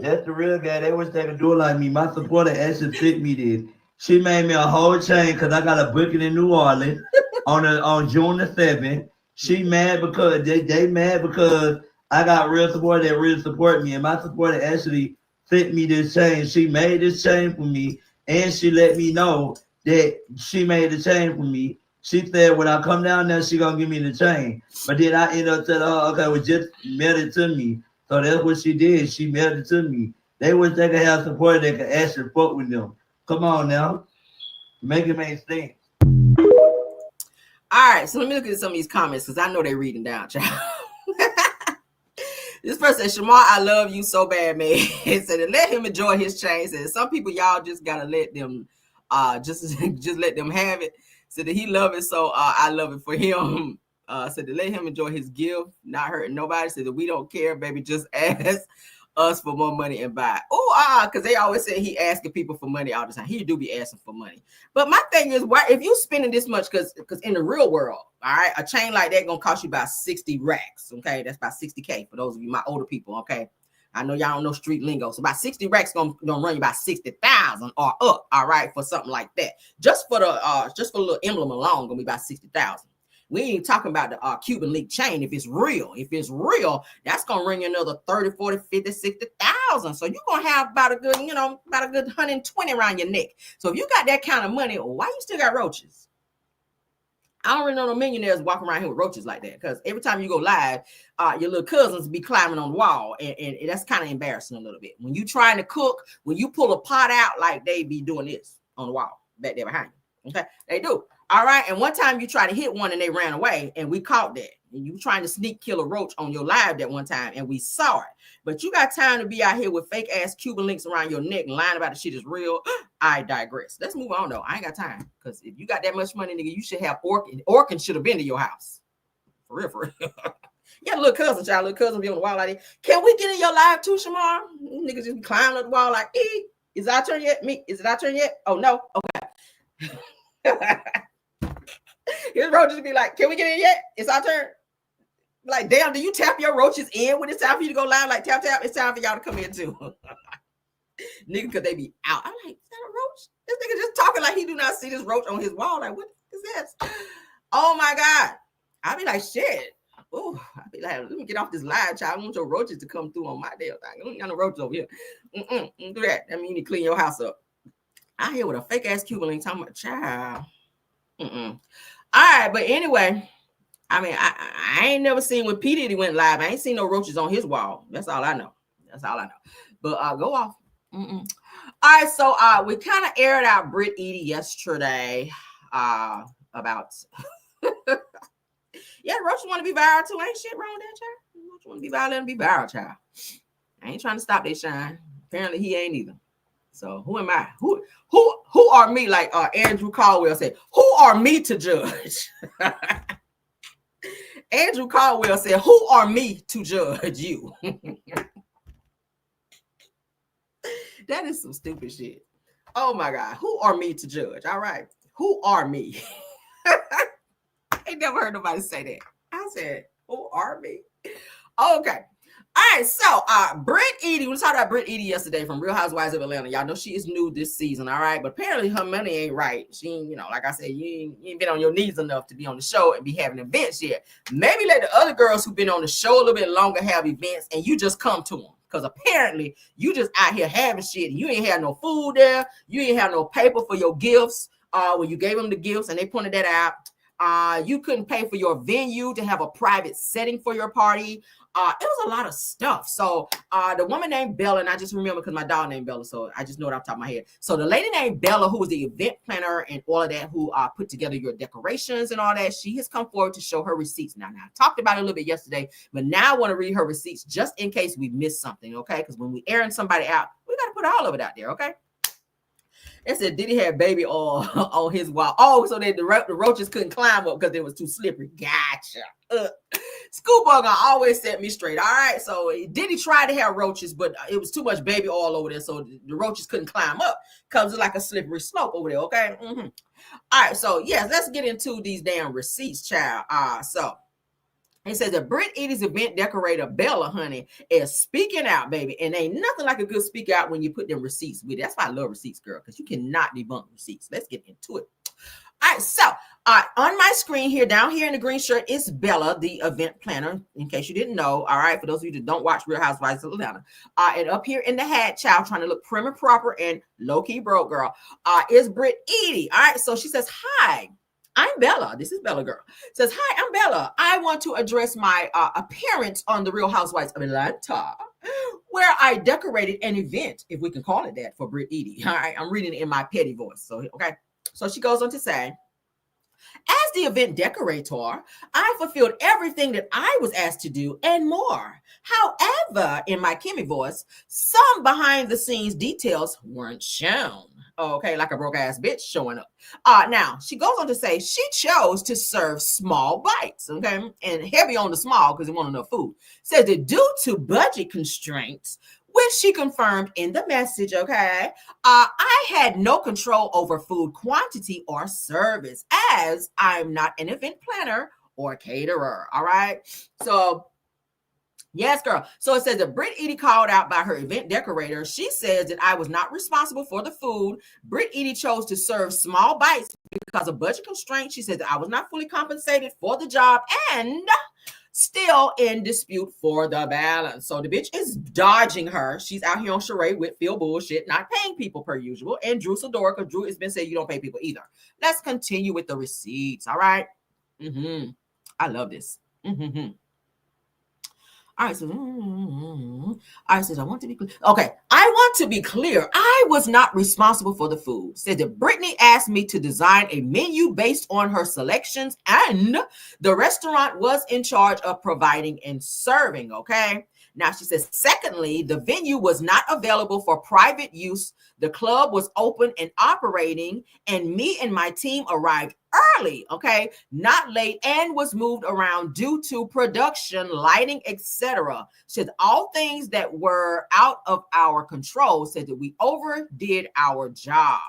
That's the real guy. They wish they could do it like me. My supporter actually sent me this. She made me a whole chain because I got a booking in New Orleans on June the 7th. She mad because they mad because I got real support that really support me. And my supporter actually sent me this chain. She made this chain for me. And she let me know that she made the chain for me. She said, when I come down there, she gonna give me the chain. But then I ended up telling her, okay, well, just mail it to me. So that's what she did. She mailed it to me. They wish they could have support that could actually fuck with them. Come on now. Make it make sense. All right, so let me look at some of these comments because I know they're reading down, child. This person said, Shamar, I love you so bad, man. He said, let him enjoy his chain. Said, some people, y'all just gotta let them just let them have it. Said that he love it, so I love it for him. Said to let him enjoy his gift, not hurting nobody. Said that we don't care, baby. Just ask us for more money and buy. Because they always say he asking people for money all the time. He do be asking for money. But my thing is, why if you spending this much, because in the real world, all right, a chain like that gonna cost you about 60 racks. Okay, that's about 60K for those of you, my older people. Okay, I know y'all don't know street lingo, so about 60 racks gonna run you about 60,000 or up. All right, for something like that, just for the little emblem alone, gonna be about 60,000. We ain't talking about the Cuban link chain. If it's real, that's going to ring you another 30, 40, 50, 60,000. So you're going to have about a good 120 around your neck. So if you got that kind of money, why you still got roaches? I don't really know no millionaires walking around here with roaches like that, because every time you go live, your little cousins be climbing on the wall, and that's kind of embarrassing a little bit. When you trying to cook, when you pull a pot out, like they be doing this on the wall back there behind you. Okay, they do. All right. And one time you tried to hit one and they ran away, and we caught that. And you trying to sneak kill a roach on your live that one time, and we saw it. But you got time to be out here with fake ass Cuban links around your neck and lying about the shit is real. I digress. Let's move on though. I ain't got time, because if you got that much money, nigga, you should have Orkin should have been to your house. For real. You got a little cousin, child. Little cousin be on the wall like that. Can we get in your live too, Shamar? Niggas just be climbing up the wall like, is it our turn yet? Is it our turn yet? Oh no. Okay. His roaches be like, can we get in yet? It's our turn. Like, damn, do you tap your roaches in when it's time for you to go live? Like, tap, it's time for y'all to come in too. Nigga, because they be out. I'm like, is that a roach? This nigga just talking like he do not see this roach on his wall. Like, what is this? Oh my God. I be like, shit. Oh, I be like, let me get off this live, child. I want your roaches to come through on my damn thing. I don't got no roaches over here. Don't do that. That mean you need to clean your house up. I here with a fake ass Cuban link talking about child. All right, but anyway, I mean, I ain't never seen when P. Diddy went live. I ain't seen no roaches on his wall. That's all I know. But go off. All right, so we kind of aired out Britt Edie yesterday about yeah, roaches want to be viral too. Ain't shit wrong with that, child. Roaches want to be viral and be viral, child. I ain't trying to stop their shine. Apparently, he ain't either. So who am I? Who are me? Like Andrew Caldwell said, who are me to judge? Andrew Caldwell said, who are me to judge you? That is some stupid shit. Oh my God. Who are me to judge? All right. Who are me? I ain't never heard nobody say that. I said, who are me? Okay. All right, so Britt Edie, we talked about Britt Edie yesterday from Real Housewives of Atlanta. Y'all know she is new this season, all right? But apparently her money ain't right. She ain't, like I said, you ain't been on your knees enough to be on the show and be having events yet. Maybe let the other girls who've been on the show a little bit longer have events, and you just come to them. Because apparently you just out here having shit, and you ain't have no food there. You ain't have no paper for your gifts when you gave them the gifts, and they pointed that out. You couldn't pay for your venue to have a private setting for your party. It was a lot of stuff. So the woman named Bella, and I just remember because my dog named Bella, so I just know it off the top of my head. So the lady named Bella, who was the event planner and all of that, who put together your decorations and all that, she has come forward to show her receipts. Now I talked about it a little bit yesterday, but now I want to read her receipts just in case we missed something, okay? Because when we airing somebody out, we got to put all of it out there, okay? It said Diddy had baby oil on his wall. Oh, so that the roaches couldn't climb up because it was too slippery. Gotcha. Schoolboy gonna always set me straight. All right. So Diddy tried to have roaches, but it was too much baby oil over there. So the roaches couldn't climb up because it's like a slippery slope over there. Okay. All right. So yes, let's get into these damn receipts, child. So it says that Britt Edie's event decorator, Bella, honey, is speaking out, baby. And ain't nothing like a good speak out when you put them receipts with it. That's why I love receipts, girl, because you cannot debunk receipts. Let's get into it. All right, so on my screen here, down here in the green shirt, is Bella, the event planner, in case you didn't know. All right, for those of you that don't watch Real Housewives of Atlanta. And up here in the hat, child, trying to look prim and proper and low-key broke, girl, is Britt Edie. All right, so she says, hi. I'm Bella. This is Bella girl. Says, hi, I'm Bella. I want to address my appearance on the Real Housewives of Atlanta, where I decorated an event, if we can call it that, for Britt Edie. All right, I'm reading it in my petty voice. So, okay. So she goes on to say, as the event decorator, I fulfilled everything that I was asked to do and more. However, in my Kimmy voice, some behind the scenes details weren't shown. Okay, like a broke ass bitch showing up. Now she goes on to say she chose to serve small bites, okay, and heavy on the small because they want enough food. Says that due to budget constraints, which she confirmed in the message, okay, I had no control over food quantity or service as I'm not an event planner or caterer. All right, so. Yes, girl. So it says that Britt Edie called out by her event decorator. She says that I was not responsible for the food. Britt Edie chose to serve small bites because of budget constraints. She said that I was not fully compensated for the job and still in dispute for the balance. So the bitch is dodging her. She's out here on charade with Phil bullshit, not paying people per usual. And Drew Sador, because Drew has been saying you don't pay people either. Let's continue with the receipts. All right. I love this. All right, so I said I want to be clear. Okay, I want to be clear. I was not responsible for the food. Said that Brittany asked me to design a menu based on her selections, and the restaurant was in charge of providing and serving. Okay. Now she says, secondly, the venue was not available for private use. The club was open and operating, and me and my team arrived early, okay, not late, and was moved around due to production, lighting, etc. Said all things that were out of our control. Said that we overdid our job.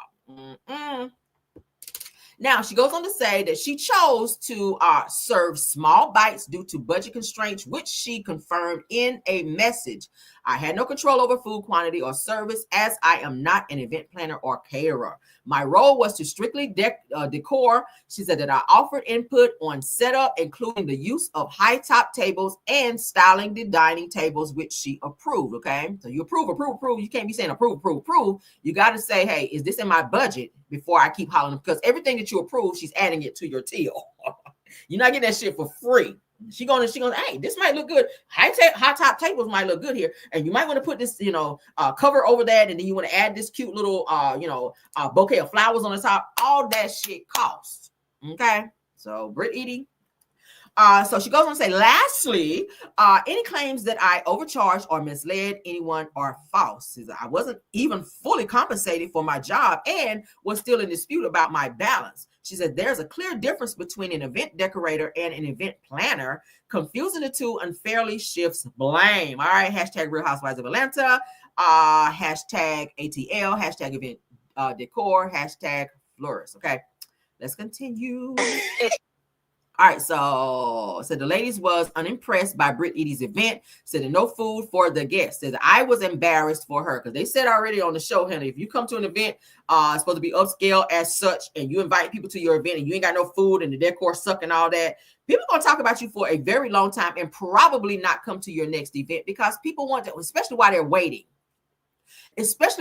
Now, she goes on to say that she chose to serve small bites due to budget constraints, which she confirmed in a message. I had no control over food quantity or service as I am not an event planner or caterer. My role was to strictly decor. She said that I offered input on setup, including the use of high top tables and styling the dining tables, which she approved. Okay, so you approve. You can't be saying approve. You got to say, hey, is this in my budget before I keep hollering? Because everything that you approve, she's adding it to your till. You're not getting that shit for free. She gonna, hey, this might look good. High top tables might look good here, and you might want to put this, cover over that, and then you want to add this cute little, bouquet of flowers on the top. All that shit costs. Okay, so Britt Edie. So she goes on to say, lastly, any claims that I overcharged or misled anyone are false. I wasn't even fully compensated for my job and was still in dispute about my balance. She said, there's a clear difference between an event decorator and an event planner. Confusing the two unfairly shifts blame. All right, hashtag Real Housewives of Atlanta, hashtag ATL, hashtag event decor, hashtag Flores. Okay, let's continue. All right, so the ladies was unimpressed by Britt Edie's event. Said that no food for the guests. Said I was embarrassed for her because they said already on the show, honey, if you come to an event, it's supposed to be upscale as such, and you invite people to your event and you ain't got no food and the decor suck and all that, people are gonna talk about you for a very long time and probably not come to your next event because people want to, especially while they're waiting. You're supposed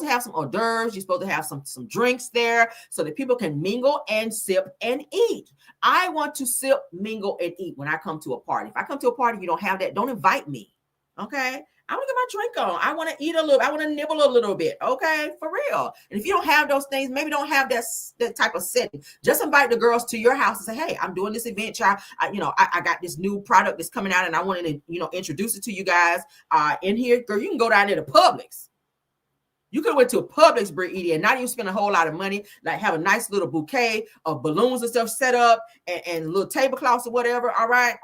to have some hors d'oeuvres. You're supposed to have some drinks there so that people can mingle and sip and eat. I want to sip, mingle, and eat when I come to a party. If I come to a party, you don't have that, don't invite me. Okay? I want to get my drink on. I want to eat a little. I want to nibble a little bit. Okay? For real. And if you don't have those things, maybe don't have that type of setting. Just invite the girls to your house and say, hey, I'm doing this event, child. I got this new product that's coming out and I wanted to, introduce it to you guys in here. Girl, you can go down there to Publix. You could have went to a Publix, Britt Edie, and not even spend a whole lot of money, like have a nice little bouquet of balloons and stuff set up and little tablecloths or whatever, all right?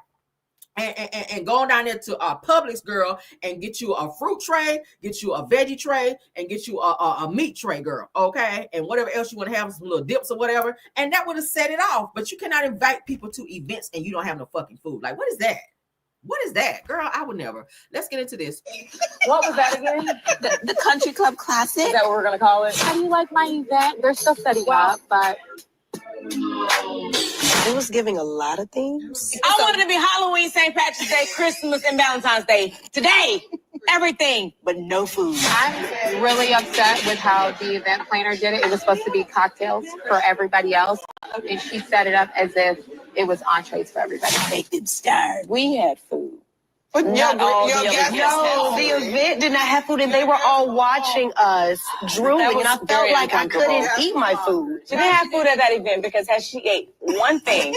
And going down there to Publix, girl, and get you a fruit tray, get you a veggie tray, and get you a meat tray, girl, okay? And whatever else you want to have, some little dips or whatever, and that would have set it off. But you cannot invite people to events and you don't have no fucking food. Like, what is that? What is that? Girl, I would never. Let's get into this. What was that again? The Country Club Classic. Is that what we're going to call it? How do you like my event? They're still setting up, but it was giving a lot of things. I wanted to be Halloween, St. Patrick's Day, Christmas, and Valentine's Day. Today, everything, but no food. I'm really upset with how the event planner did it. It was supposed to be cocktails for everybody else, and she set it up as if it was entrees for everybody. Make them starve. We had food. But Not all the other guests. Phil, event did not have food, and they were all watching us drooling, and I felt like I couldn't eat my food. She didn't have food at that event because had she ate one thing,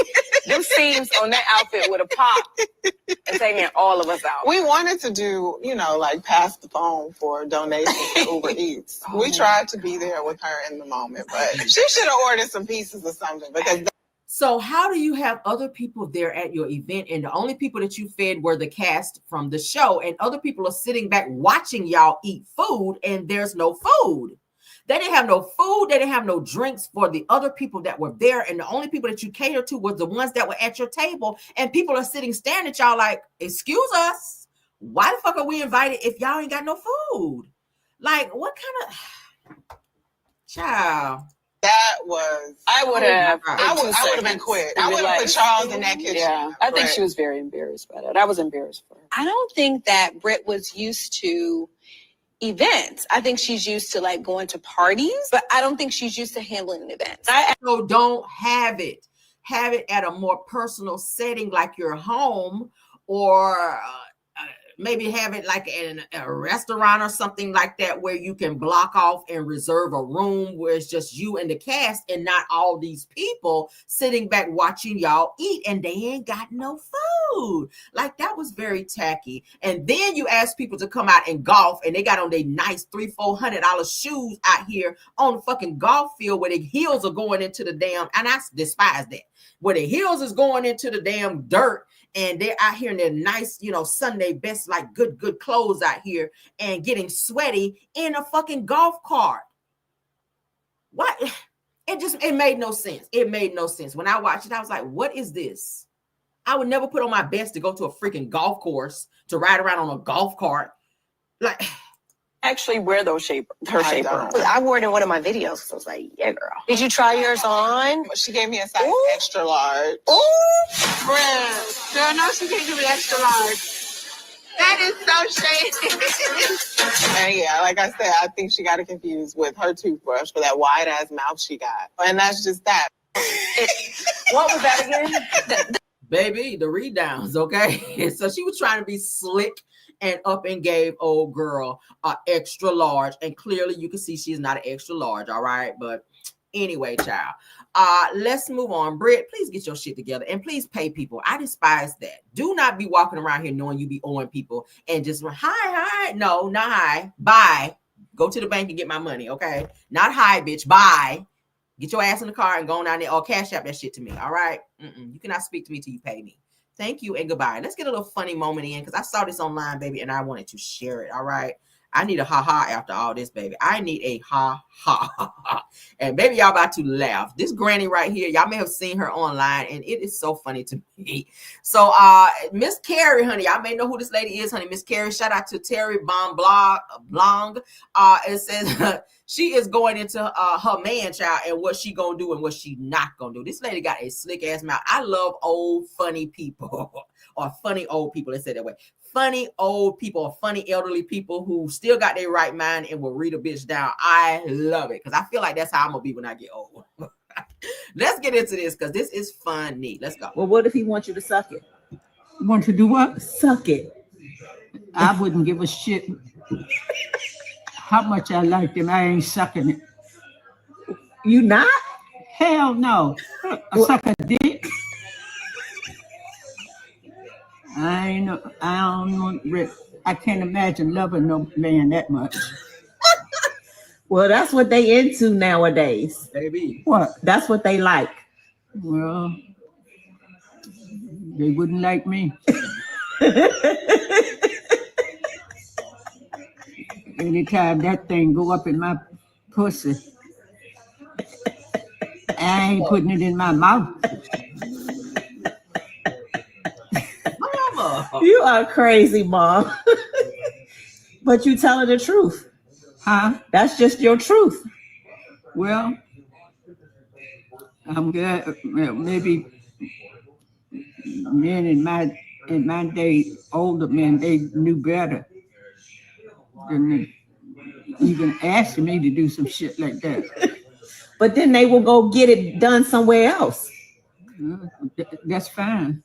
them seams on that outfit would have popped and taken all of us out. We wanted to do, like pass the phone for donations to Uber Eats. We tried to be there with her in the moment, but she should have ordered some pieces or something because. So how do you have other people there at your event and the only people that you fed were the cast from the show and other people are sitting back watching y'all eat food and there's no food? They didn't have no food. They didn't have no drinks for the other people that were there. And the only people that you catered to was the ones that were at your table. And people are sitting staring at y'all like, excuse us, why the fuck are we invited if y'all ain't got no food? Like, what kind of child? That was. I would have been quit. I would have put Charles in that kitchen. Yeah, I think she was very embarrassed by that. I was embarrassed for her. I don't think that Britt was used to events. I think she's used to like going to parties, but I don't think she's used to handling events. So don't have it. Have it at a more personal setting like your home or maybe have it like in a restaurant or something like that where you can block off and reserve a room where it's just you and the cast and not all these people sitting back watching y'all eat and they ain't got no food. Like that was very tacky. And then you ask people to come out and golf and they got on their nice $300-400 shoes out here on the fucking golf field where their heels are going into the damn, and I despise that, where the heels is going into the damn dirt. And they're out here in their nice, Sunday best, like good clothes out here and getting sweaty in a fucking golf cart. What? It made no sense. It made no sense. When I watched it, I was like, what is this? I would never put on my best to go to a freaking golf course to ride around on a golf cart. Like, actually wear those shaper. I wore it in one of my videos, so I was like, yeah, girl. Did you try yours on? She gave me a size extra large. Ooh, friend. Girl, no, she can't give me extra large. That is so shady. And yeah, like I said, I think she got it confused with her toothbrush for that wide ass mouth she got. And that's just that. What was that again? Baby, the read-downs, okay? So she was trying to be slick and up and gave old girl extra large. And clearly you can see she's not an extra large, all right? But anyway, child, let's move on. Britt, please get your shit together and please pay people. I despise that. Do not be walking around here knowing you be owing people and just, hi. No, not hi. Bye. Go to the bank and get my money, okay? Not hi, bitch. Bye. Get your ass in the car and go down there or cash out that shit to me, all right? You cannot speak to me till you pay me. Thank you and goodbye. Let's get a little funny moment in because I saw this online, baby, and I wanted to share it, all right? I need a ha-ha after all this, baby. I need a ha-ha. And baby, y'all about to laugh. This granny right here, y'all may have seen her online, and it is so funny to me. So Miss Carrie, honey, y'all may know who this lady is, honey. Miss Carrie, shout out to Terry Blong. It says she is going into her man child and what she gonna do and what she not gonna do. This lady got a slick ass mouth. I love old funny people or funny old people. Let's say it that way. Funny old people or funny elderly people who still got their right mind and will read a bitch down. I love it because I feel like that's how I'm gonna be when I get old. Let's get into this because this is funny. Let's go. Well, what if he wants you to suck it? Want to do what? Suck it. I wouldn't give a shit how much I liked him. I ain't sucking it. You not? Hell no. I suck a dick. I don't know. I can't imagine loving no man that much. Well, that's what they into nowadays. Baby. What? That's what they like. Well, they wouldn't like me. Anytime that thing go up in my pussy, I ain't putting it in my mouth. You are crazy, Mom. But you telling the truth. Huh? That's just your truth. Well, I'm glad maybe men in my day, older men, they knew better than even asking me to do some shit like that. But then they will go get it done somewhere else. That's fine.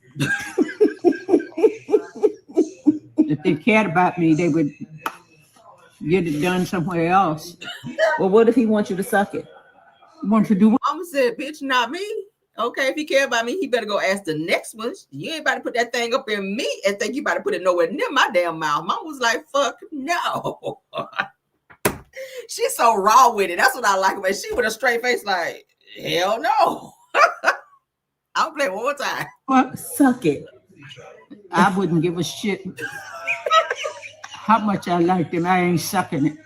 If they cared about me, they would get it done somewhere else. Well, what if he wants you to suck it? Want to do what? Mama said, bitch, not me. Okay, if he care about me, he better go ask the next one. You ain't about to put that thing up in me and think you about to put it nowhere near my damn mouth. Mama was like, fuck no. She's so raw with it. That's what I like about it. She with a straight face like, hell no. I'll play one more time. Well, suck it. I wouldn't give a shit how much I liked him. I ain't sucking it.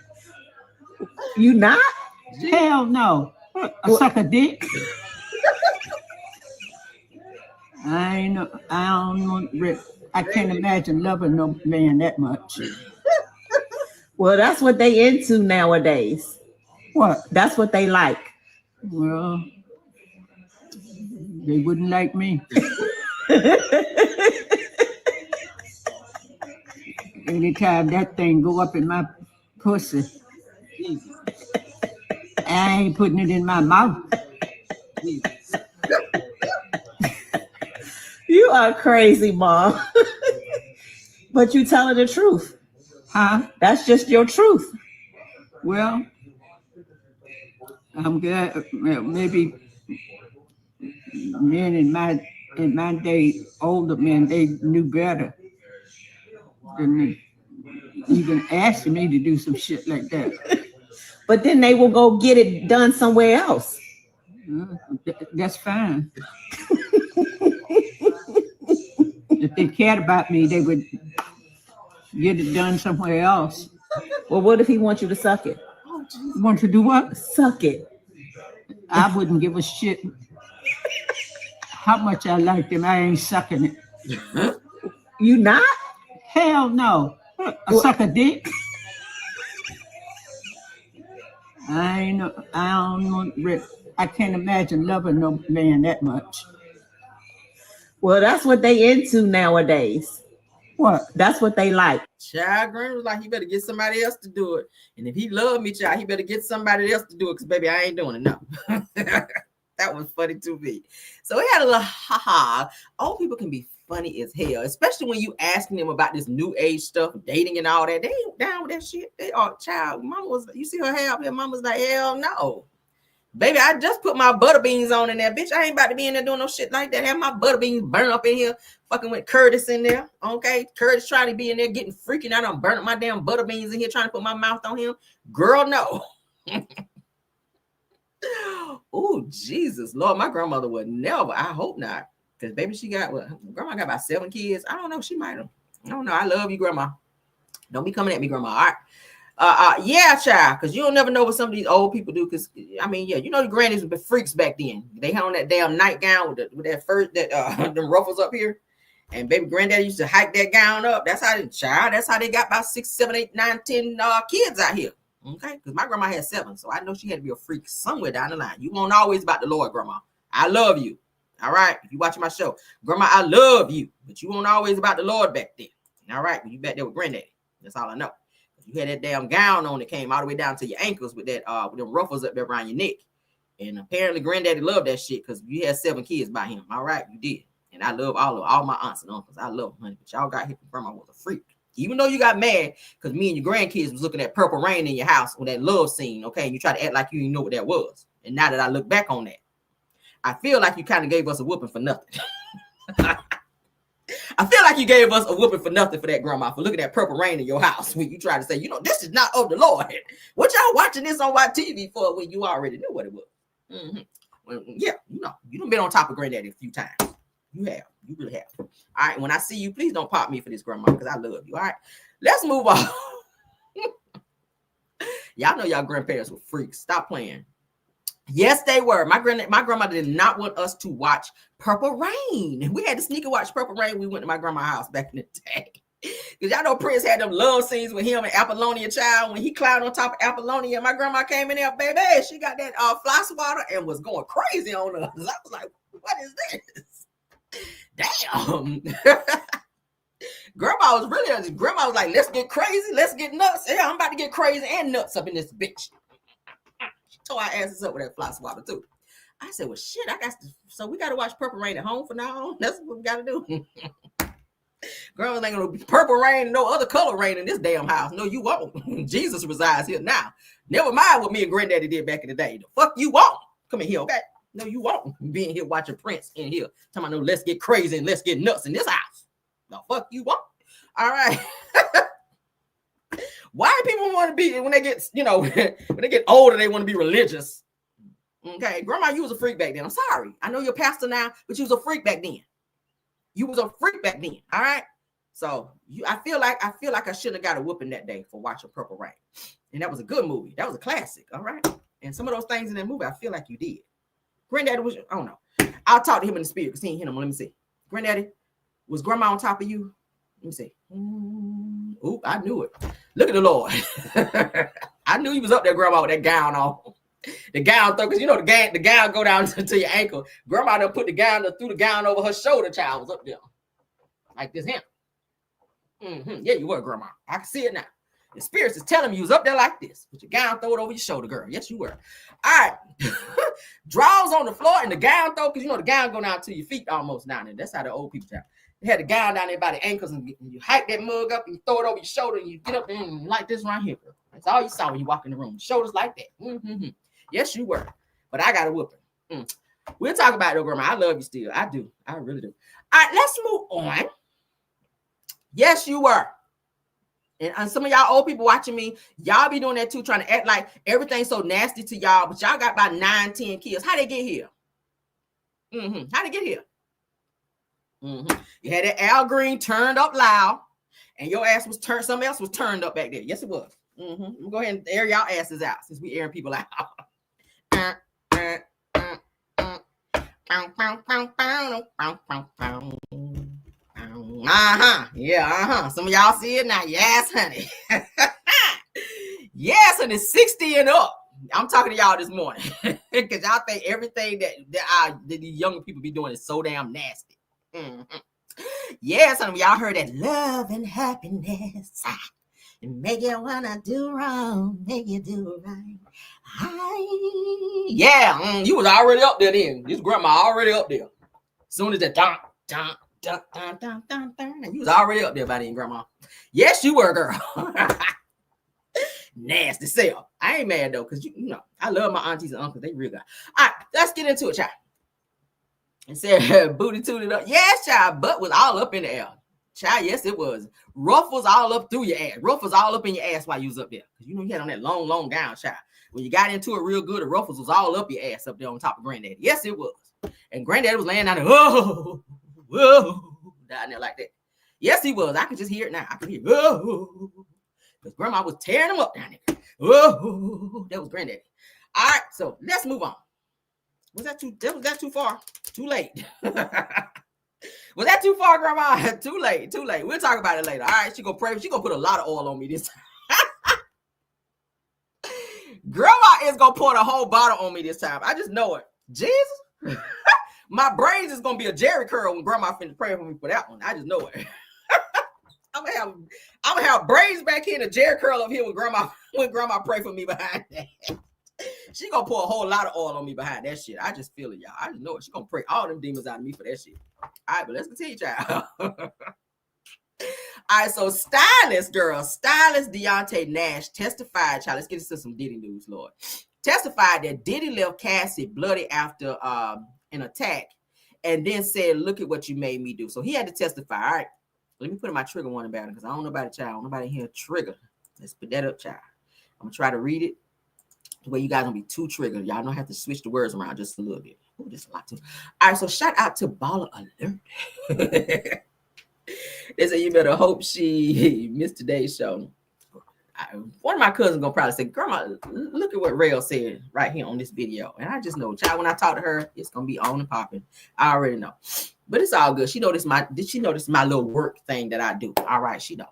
You not? Hell no. I suck a dick. I don't know. I can't imagine loving no man that much. Well, that's what they into nowadays. What? That's what they like. Well, they wouldn't like me. Anytime that thing go up in my pussy, I ain't putting it in my mouth. You are crazy, Mom. But you telling the truth. Huh? That's just your truth. Well, I'm glad. Well, maybe men in my day, older men, they knew better than even asking me to do some shit like that. But then they will go get it done somewhere else. That's fine. If they cared about me, they would get it done somewhere else. Well, what if he wants you to suck it? Want to do what? Suck it. I wouldn't give a shit how much I liked him. I ain't sucking it. You not? Hell no. I suck a dick. I don't know. I can't imagine loving no man that much. Well, that's what they into nowadays. What? That's what they like. Child Green was like, he better get somebody else to do it. And if he love me, child, he better get somebody else to do it because, baby, I ain't doing it. No. That was funny to me. So we had a little ha-ha. Old people can be funny as hell, especially when you asking them about this new age stuff, dating and all that. They ain't down with that shit. They are, child. Mama was, you see her hair up here? Mama's like, hell no. Baby, I just put my butter beans on in there, bitch. I ain't about to be in there doing no shit like that. Have my butter beans burn up in here, fucking with Curtis in there. Okay, Curtis trying to be in there getting freaking out. I'm burning my damn butter beans in here, trying to put my mouth on him. Girl, no. Oh, Jesus, Lord, my grandmother would never. I hope not, because baby, she got grandma got about 7 kids. I don't know. She might have. I don't know. I love you, grandma. Don't be coming at me, grandma. All right. Yeah, child, because you'll never know what some of these old people do. Because I mean, yeah, you know the grannies were freaks back then. They had on that damn nightgown with that first them ruffles up here, and baby granddaddy used to hike that gown up. That's how they got about 6, 7, 8, 9, 10 kids out here. Okay, because my grandma had 7, so I know she had to be a freak somewhere down the line. You won't always about the Lord, grandma. I love you. All right, if you watching my show, grandma, I love you, but you won't always about the Lord back then. All right, when you back there with granddaddy, that's all I know. You had that damn gown on that came all the way down to your ankles with that with them ruffles up there around your neck. And apparently granddaddy loved that shit because you had 7 kids by him. All right, you did. And I love all my aunts and uncles. I love them, honey. But y'all got hit from grandma was a freak. Even though you got mad because me and your grandkids was looking at Purple Rain in your house with that love scene, okay? And you try to act like you didn't know what that was. And now that I look back on that, I feel like you kind of gave us a whooping for nothing. I feel like you gave us a whooping for nothing for that, grandma, for looking at Purple Rain in your house when you try to say, you know, this is not of the Lord. What y'all watching this on my TV for when you already knew what it was? Mm-hmm. Well, yeah, you know, you done been on top of granddaddy a few times. You have. You really have. All right, when I see you, please don't pop me for this, grandma, because I love you. All right, let's move on. Y'all know y'all grandparents were freaks. Stop playing. Yes, they were. My grandma did not want us to watch Purple Rain. We had to sneak and watch Purple Rain. We went to my grandma's house back in the day. Because y'all know Prince had them love scenes with him and Apollonia child when he climbed on top of Apollonia. My grandma came in there, baby. She got that fly swatter and was going crazy on us. I was like, what is this? Damn. Grandma was like, let's get crazy. Let's get nuts. Yeah, I'm about to get crazy and nuts up in this bitch. Tore our asses up with that fly swatter too. I said, well, shit, so we got to watch Purple Rain at home for now on. That's what we got to do. Girl, ain't gonna be purple rain, no other color rain in this damn house. No, you won't. Jesus resides here now. Never mind what me and Granddaddy did back in the day. The fuck you won't. Come in here, okay? No, you won't. Being here watching Prince in here. Talking about no, let's get crazy and let's get nuts in this house. The fuck you won't. All right. Why do people want to be, when they get, when they get older, they want to be religious? Okay, grandma, you was a freak back then. I'm sorry. I know you're a pastor now, but you was a freak back then. You was a freak back then. All right. So I feel like I shouldn't have got a whooping that day for watching Purple Rain. And that was a good movie. That was a classic. All right. And some of those things in that movie, I feel like you did. Granddaddy was, I don't know. I'll talk to him in the spirit because he ain't hit him. Let me see. Granddaddy, was grandma on top of you? Let me see. Oop, I knew it. Look at the Lord. I knew he was up there, grandma, with that gown on. The gown, because the gown go down to your ankle. Grandma done put the gown, threw the gown over her shoulder. Child was up there. Like this him. Yeah, you were, grandma. I can see it now. The spirits is telling me you was up there like this. Put your gown, throw it over your shoulder, girl. Yes, you were. All right. Drawers on the floor and the gown throw, because the gown go down to your feet almost down there. That's how the old people try. They had the gown down there by the ankles, and you hike that mug up and you throw it over your shoulder and you get up there and like this right here, girl. That's all you saw when you walk in the room. Shoulders like that. Yes, you were. But I got a whooping. We'll talk about it, though, grandma. I love you still. I do. I really do. All right, let's move on. Yes, you were. And some of y'all old people watching me, y'all be doing that too, trying to act like everything's so nasty to y'all, but y'all got about 9, 10 kids. How they get here? How they get here? You had that Al Green turned up loud, and your ass was turned, something else was turned up back there. Yes, it was. We'll go ahead and air y'all asses out since we airing people out. Some of y'all see it now. Yes, honey. Yes, honey. 60 and up. I'm talking to y'all this morning because y'all think everything that these younger people be doing is so damn nasty. Yes, honey. Y'all heard that love and happiness make you wanna do wrong, make you do right. You was already up there then. This grandma already up there. Soon as that dun, you was already up there by then, grandma. Yes, you were, girl. Nasty self. I ain't mad though, because I love my aunties and uncles. They real good. All right, let's get into it, child. It said booty tooted up. Yes, child, butt was all up in the air. Child, yes, it was. Ruffles all up through your ass. Ruffles all up in your ass while you was up there. Because you had on that long, long gown, child. When you got into it real good, the ruffles was all up your ass up there on top of Granddaddy. Yes, it was. And Granddaddy was laying down there, whoa, down there like that. Yes, he was. I can just hear it now. I can hear it. Whoa. Because grandma was tearing him up down there. Whoa. That was Granddaddy. All right, so let's move on. Was that too far? Too late. Was that too far, grandma? Too late. We'll talk about it later. All right, she gonna pray. She gonna put a lot of oil on me this time. Grandma is gonna pour the whole bottle on me this time. I just know it. Jesus. My braids is gonna be a Jerry curl when grandma finished praying for me for that one. I just know it. I'm gonna have braids back here and a Jerry curl up here when grandma pray for me behind that. She gonna pour a whole lot of oil on me behind that shit. I just feel it, y'all. I just know it. She gonna pray all them demons out of me for that shit. All right, but let's continue, child. All right, so stylist Deontay Nash testified, child. Let's get into some Diddy news, Lord. Testified that Diddy left Cassie bloody after an attack, and then said, "Look at what you made me do." So he had to testify. All right, let me put in my trigger warning about it because I don't know about it, child. I don't know about it here. Trigger. Let's put that up, child. I'm gonna try to read it the way you guys don't be too triggered. Y'all don't have to switch the words around just a little bit. Oh, there's a lot too. All right, so shout out to Baller Alert. They say you better hope she missed today's show. One of my cousins gonna probably say, "Grandma, look at what Rail said right here on this video." And I just know, child, when I talk to her, it's gonna be on and popping. I already know, but it's all good. She noticed my little work thing that I do. All right, she know.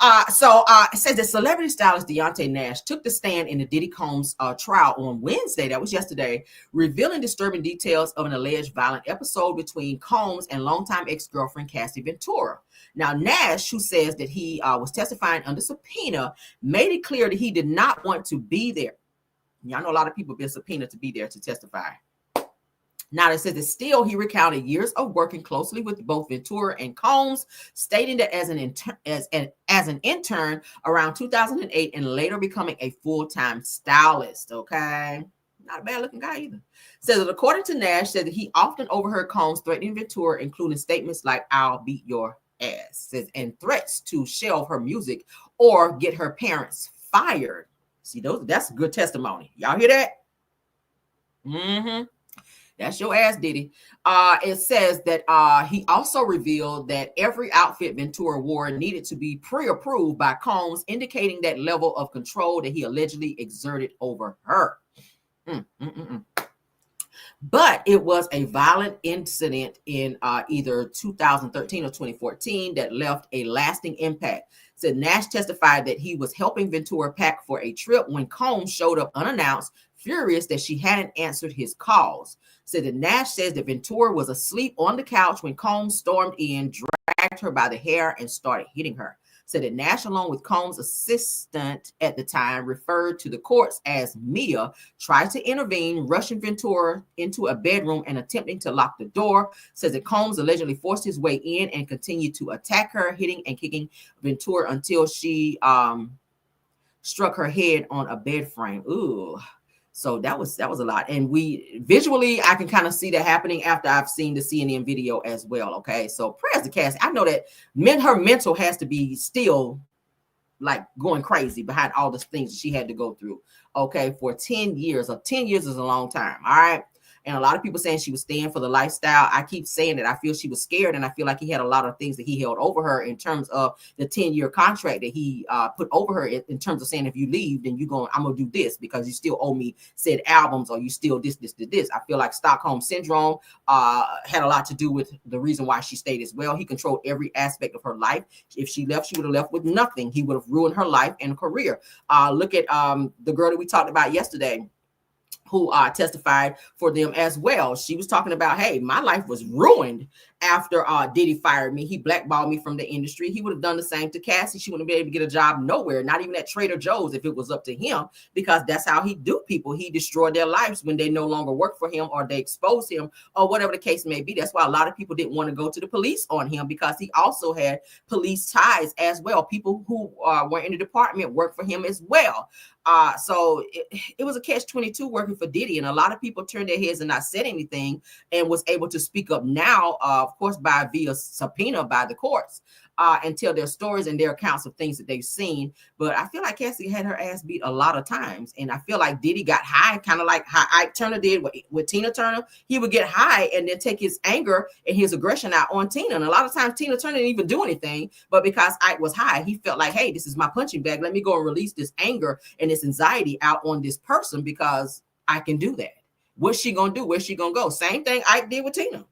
It says that celebrity stylist Deontay Nash took the stand in the Diddy Combs trial on Wednesday, that was yesterday, revealing disturbing details of an alleged violent episode between Combs and longtime ex-girlfriend Cassie Ventura. Now, Nash, who says that he was testifying under subpoena, made it clear that he did not want to be there. Y'all know a lot of people have been subpoenaed to be there to testify. Now it says that still he recounted years of working closely with both Ventura and Combs, stating that as an intern around 2008 and later becoming a full-time stylist. Okay, not a bad looking guy either. Says that according to Nash, said that he often overheard Combs threatening Ventura, including statements like "I'll beat your ass," says, and threats to shelve her music or get her parents fired. See, that's good testimony. Y'all hear that? Mm-hmm. That's your ass, Diddy. It says that he also revealed that every outfit Ventura wore needed to be pre-approved by Combs, indicating that level of control that he allegedly exerted over her. But it was a violent incident in either 2013 or 2014 that left a lasting impact. So Nash testified that he was helping Ventura pack for a trip when Combs showed up unannounced, furious that she hadn't answered his calls. So the Nash says that Ventura was asleep on the couch when Combs stormed in, dragged her by the hair, and started hitting her. So that Nash, along with Combs' assistant at the time, referred to the courts as Mia, tried to intervene, rushing Ventura into a bedroom and attempting to lock the door. Says that Combs allegedly forced his way in and continued to attack her, hitting and kicking Ventura until she struck her head on a bed frame. Ooh. So that was a lot. And we visually, I can kind of see that happening after I've seen the CNN video as well. Okay. So prayers to Cassie. I know that her mental has to be still like going crazy behind all the things she had to go through. Okay. For 10 years. 10 years is a long time. All right. And a lot of people saying she was staying for the lifestyle. I keep saying that I feel she was scared, and I feel like he had a lot of things that he held over her in terms of the 10-year contract that he put over her in terms of saying, if you leave, then I'm going to do this because you still owe me said albums, or you still this. I feel like Stockholm Syndrome had a lot to do with the reason why she stayed as well. He controlled every aspect of her life. If she left, she would have left with nothing. He would have ruined her life and career. Look at the girl that we talked about yesterday, who testified for them as well. She was talking about, hey, my life was ruined after Diddy fired me. He blackballed me from the industry. He would have done the same to Cassie. She wouldn't be able to get a job nowhere, not even at Trader Joe's if it was up to him, because that's how he do people. He destroyed their lives when they no longer work for him or they expose him or whatever the case may be. That's why a lot of people didn't want to go to the police on him, because he also had police ties as well. People who were in the department worked for him as well. So it was a catch-22 working for Diddy, and a lot of people turned their heads and not said anything, and was able to speak up now, of course, via subpoena by the courts, and tell their stories and their accounts of things that they've seen. But I feel like Cassie had her ass beat a lot of times, and I feel like Diddy got high, kind of like how Ike Turner did with Tina Turner. He would get high and then take his anger and his aggression out on Tina, and a lot of times Tina Turner didn't even do anything, but because Ike was high, he felt like, hey, this is my punching bag. Let me go and release this anger and this anxiety out on this person because I can do that. What's she gonna do? Where's she gonna go? Same thing Ike did with Tina.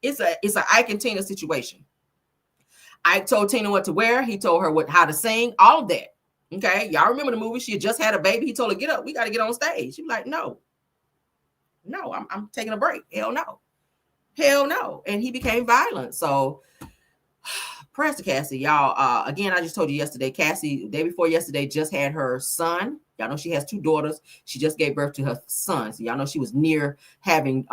It's an Ike and Tina situation. Ike told Tina what to wear. He told her how to sing, all of that. Okay, y'all remember the movie? She had just had a baby. He told her, get up, we got to get on stage. She was like, no, I'm taking a break. Hell no. And he became violent. So prayers to Cassie, y'all. Again, I just told you yesterday, Cassie, the day before yesterday, just had her son. Y'all know she has 2 daughters. She just gave birth to her son. So y'all know she was near having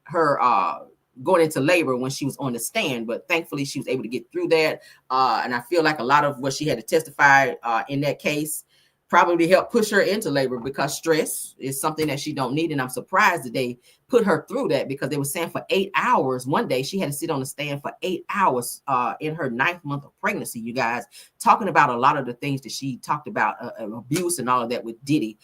her going into labor when she was on the stand, but thankfully she was able to get through that. And I feel like a lot of what she had to testify in that case probably helped push her into labor, because stress is something that she don't need. And I'm surprised that they put her through that, because they were saying for 8 hours. One day she had to sit on the stand for 8 hours in her 9th month of pregnancy, you guys, talking about a lot of the things that she talked about, abuse and all of that with Diddy.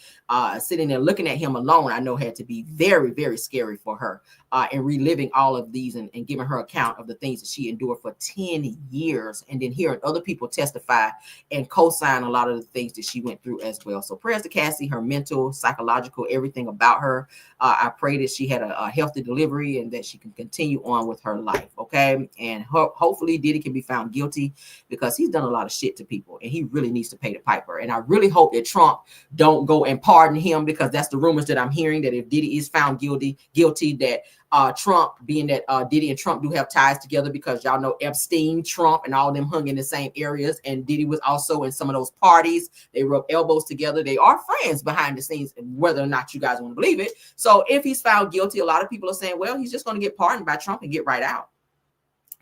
Sitting there looking at him alone, I know had to be very, very scary for her, and reliving all of these and giving her account of the things that she endured for 10 years. And then hearing other people testify and co-sign a lot of the things that she went through as well. So prayers to Cassie, her mental, psychological, everything about her. I pray that she had a healthy delivery and that she can continue on with her life. Okay. And hopefully Diddy can be found guilty, because he's done a lot of shit to people and he really needs to pay the piper. And I really hope that Trump don't go and pardon him, because that's the rumors that I'm hearing, that if Diddy is found guilty, that Trump, being that Diddy and Trump do have ties together, because y'all know Epstein, Trump, and all of them hung in the same areas. And Diddy was also in some of those parties. They rub elbows together. They are friends behind the scenes, whether or not you guys want to believe it. So if he's found guilty, a lot of people are saying, well, he's just going to get pardoned by Trump and get right out.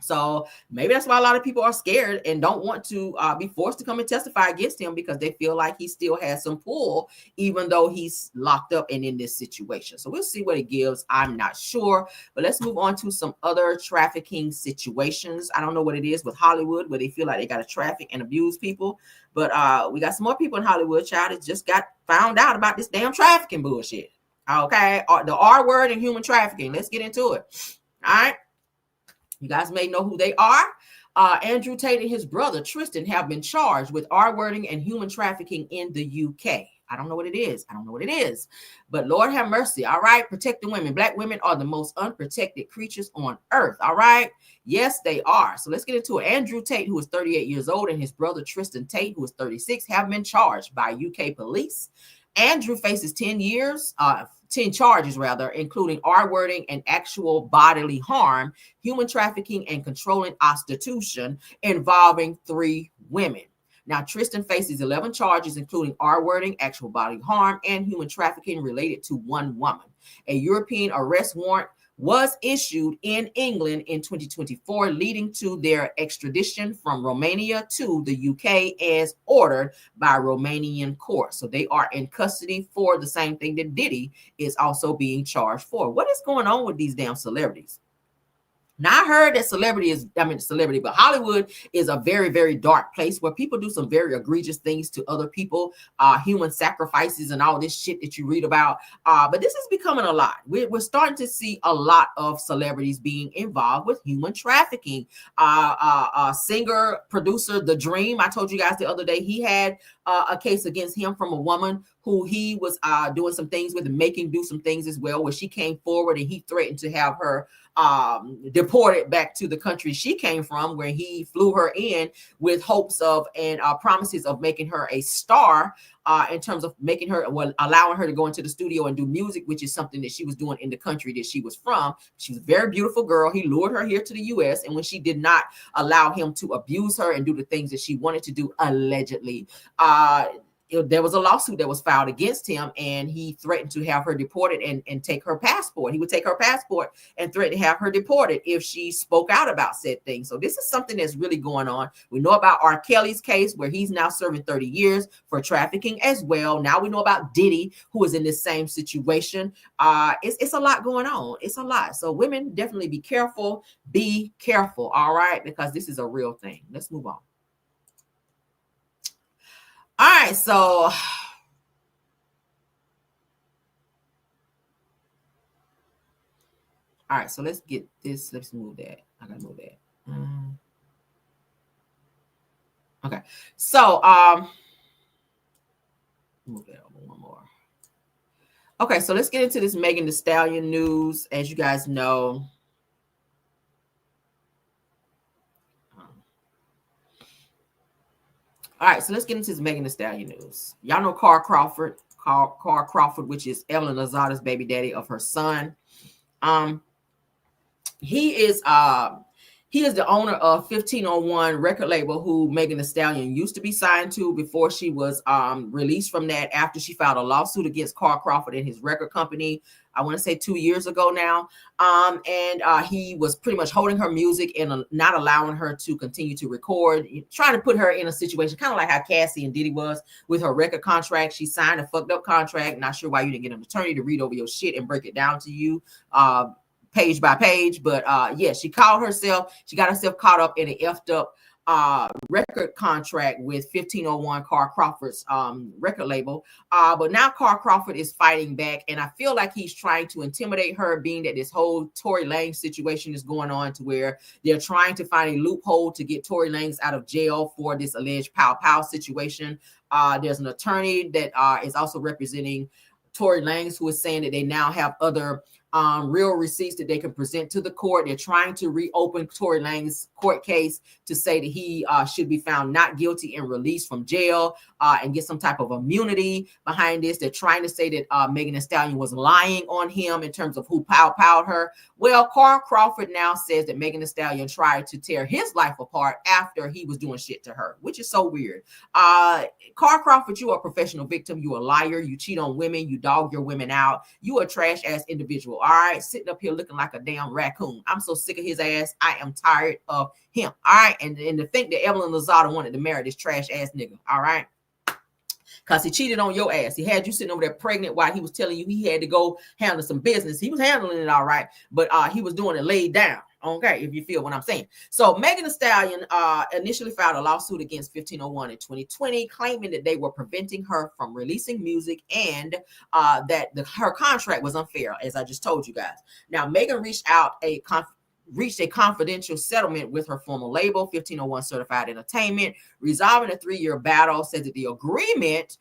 So maybe that's why a lot of people are scared and don't want to be forced to come and testify against him, because they feel like he still has some pull, even though he's locked up and in this situation. So we'll see what it gives. I'm not sure. But let's move on to some other trafficking situations. I don't know what it is with Hollywood, where they feel like they got to traffic and abuse people. But we got some more people in Hollywood, child, that just got found out about this damn trafficking bullshit. Okay. The R word and human trafficking. Let's get into it. All right. You guys may know who they are. Andrew Tate and his brother Tristan have been charged with R-wording and human trafficking in the UK. I don't know what it is. I don't know what it is. But Lord have mercy. All right. Protect the women. Black women are the most unprotected creatures on earth. All right. Yes, they are. So let's get into it. Andrew Tate, who is 38 years old, and his brother Tristan Tate, who is 36, have been charged by UK police. Andrew faces 10 charges, including R-wording and actual bodily harm, human trafficking, and controlling prostitution involving 3 women. Now, Tristan faces 11 charges, including R-wording, actual bodily harm, and human trafficking related to 1 woman. A European arrest warrant was issued in England in 2024, leading to their extradition from Romania to the UK as ordered by Romanian courts. So they are in custody for the same thing that Diddy is also being charged for. What is going on with these damn celebrities? Now, I heard that but Hollywood is a very, very dark place where people do some very egregious things to other people, human sacrifices and all this shit that you read about. But this is becoming a lot. We're starting to see a lot of celebrities being involved with human trafficking. Singer, producer, The Dream, I told you guys the other day, he had a case against him from a woman who he was doing some things with and making do some things as well, where she came forward and he threatened to have her deported back to the country she came from, where he flew her in with hopes of and promises of making her a star, in terms of making her, allowing her to go into the studio and do music, which is something that she was doing in the country that she was from. She was a very beautiful girl. He lured her here to the US, and when she did not allow him to abuse her and do the things that she wanted to do, allegedly, there was a lawsuit that was filed against him, and he threatened to have her deported and take her passport. He would take her passport and threaten to have her deported if she spoke out about said thing. So this is something that's really going on. We know about R. Kelly's case, where he's now serving 30 years for trafficking as well. Now we know about Diddy, who is in this same situation. It's a lot going on. It's a lot. So women, definitely be careful. Be careful, all right? Because this is a real thing. Let's move on. All right, so all right, so let's get this. Let's move that. I gotta move that. Okay, so move that over one more. Okay, so let's get into this Megan Thee Stallion news. As you guys know, all right, so let's get into this Megan Thee Stallion news. Y'all know Carl Crawford, which is Evelyn Lozada's baby daddy of her son. He is the owner of 1501 record label, who Megan Thee Stallion used to be signed to before she was released from that, after she filed a lawsuit against Carl Crawford and his record company, I want to say 2 years ago now. And he was pretty much holding her music and not allowing her to continue to record, trying to put her in a situation kind of like how Cassie and Diddy was with her record contract. She signed a fucked up contract. Not sure why you didn't get an attorney to read over your shit and break it down to you page by page. But yeah, she got herself caught up in an effed up record contract with 1501 Carl Crawford's record label. But now Carl Crawford is fighting back, and I feel like he's trying to intimidate her, being that this whole Tory Lanez situation is going on, to where they're trying to find a loophole to get Tory Lanez out of jail for this alleged pow situation. There's an attorney that is also representing Tory Lanez, who is saying that they now have other real receipts that they can present to the court. They're trying to reopen Tory Lanez's court case to say that he should be found not guilty and released from jail and get some type of immunity behind this. They're trying to say that Megan Thee Stallion was lying on him in terms of who powed her. Well, Crawford now says that Megan Thee Stallion tried to tear his life apart after he was doing shit to her, which is so weird. Crawford, you are a professional victim. You a liar. You cheat on women. You dog your women out. You a trash ass individual. All right, sitting up here looking like a damn raccoon. I'm so sick of his ass. I am tired of him. All right, and to think that Evelyn Lozada wanted to marry this trash ass nigga. All right. Because he cheated on your ass. He had you sitting over there pregnant while he was telling you he had to go handle some business. He was handling it all right, but he was doing it laid down. Okay, if you feel what I'm saying. So Megan Thee Stallion initially filed a lawsuit against 1501 in 2020, claiming that they were preventing her from releasing music and that her contract was unfair, as I just told you guys. Now, Megan reached a confidential settlement with her former label, 1501 Certified Entertainment, resolving a 3-year battle. Says that the agreement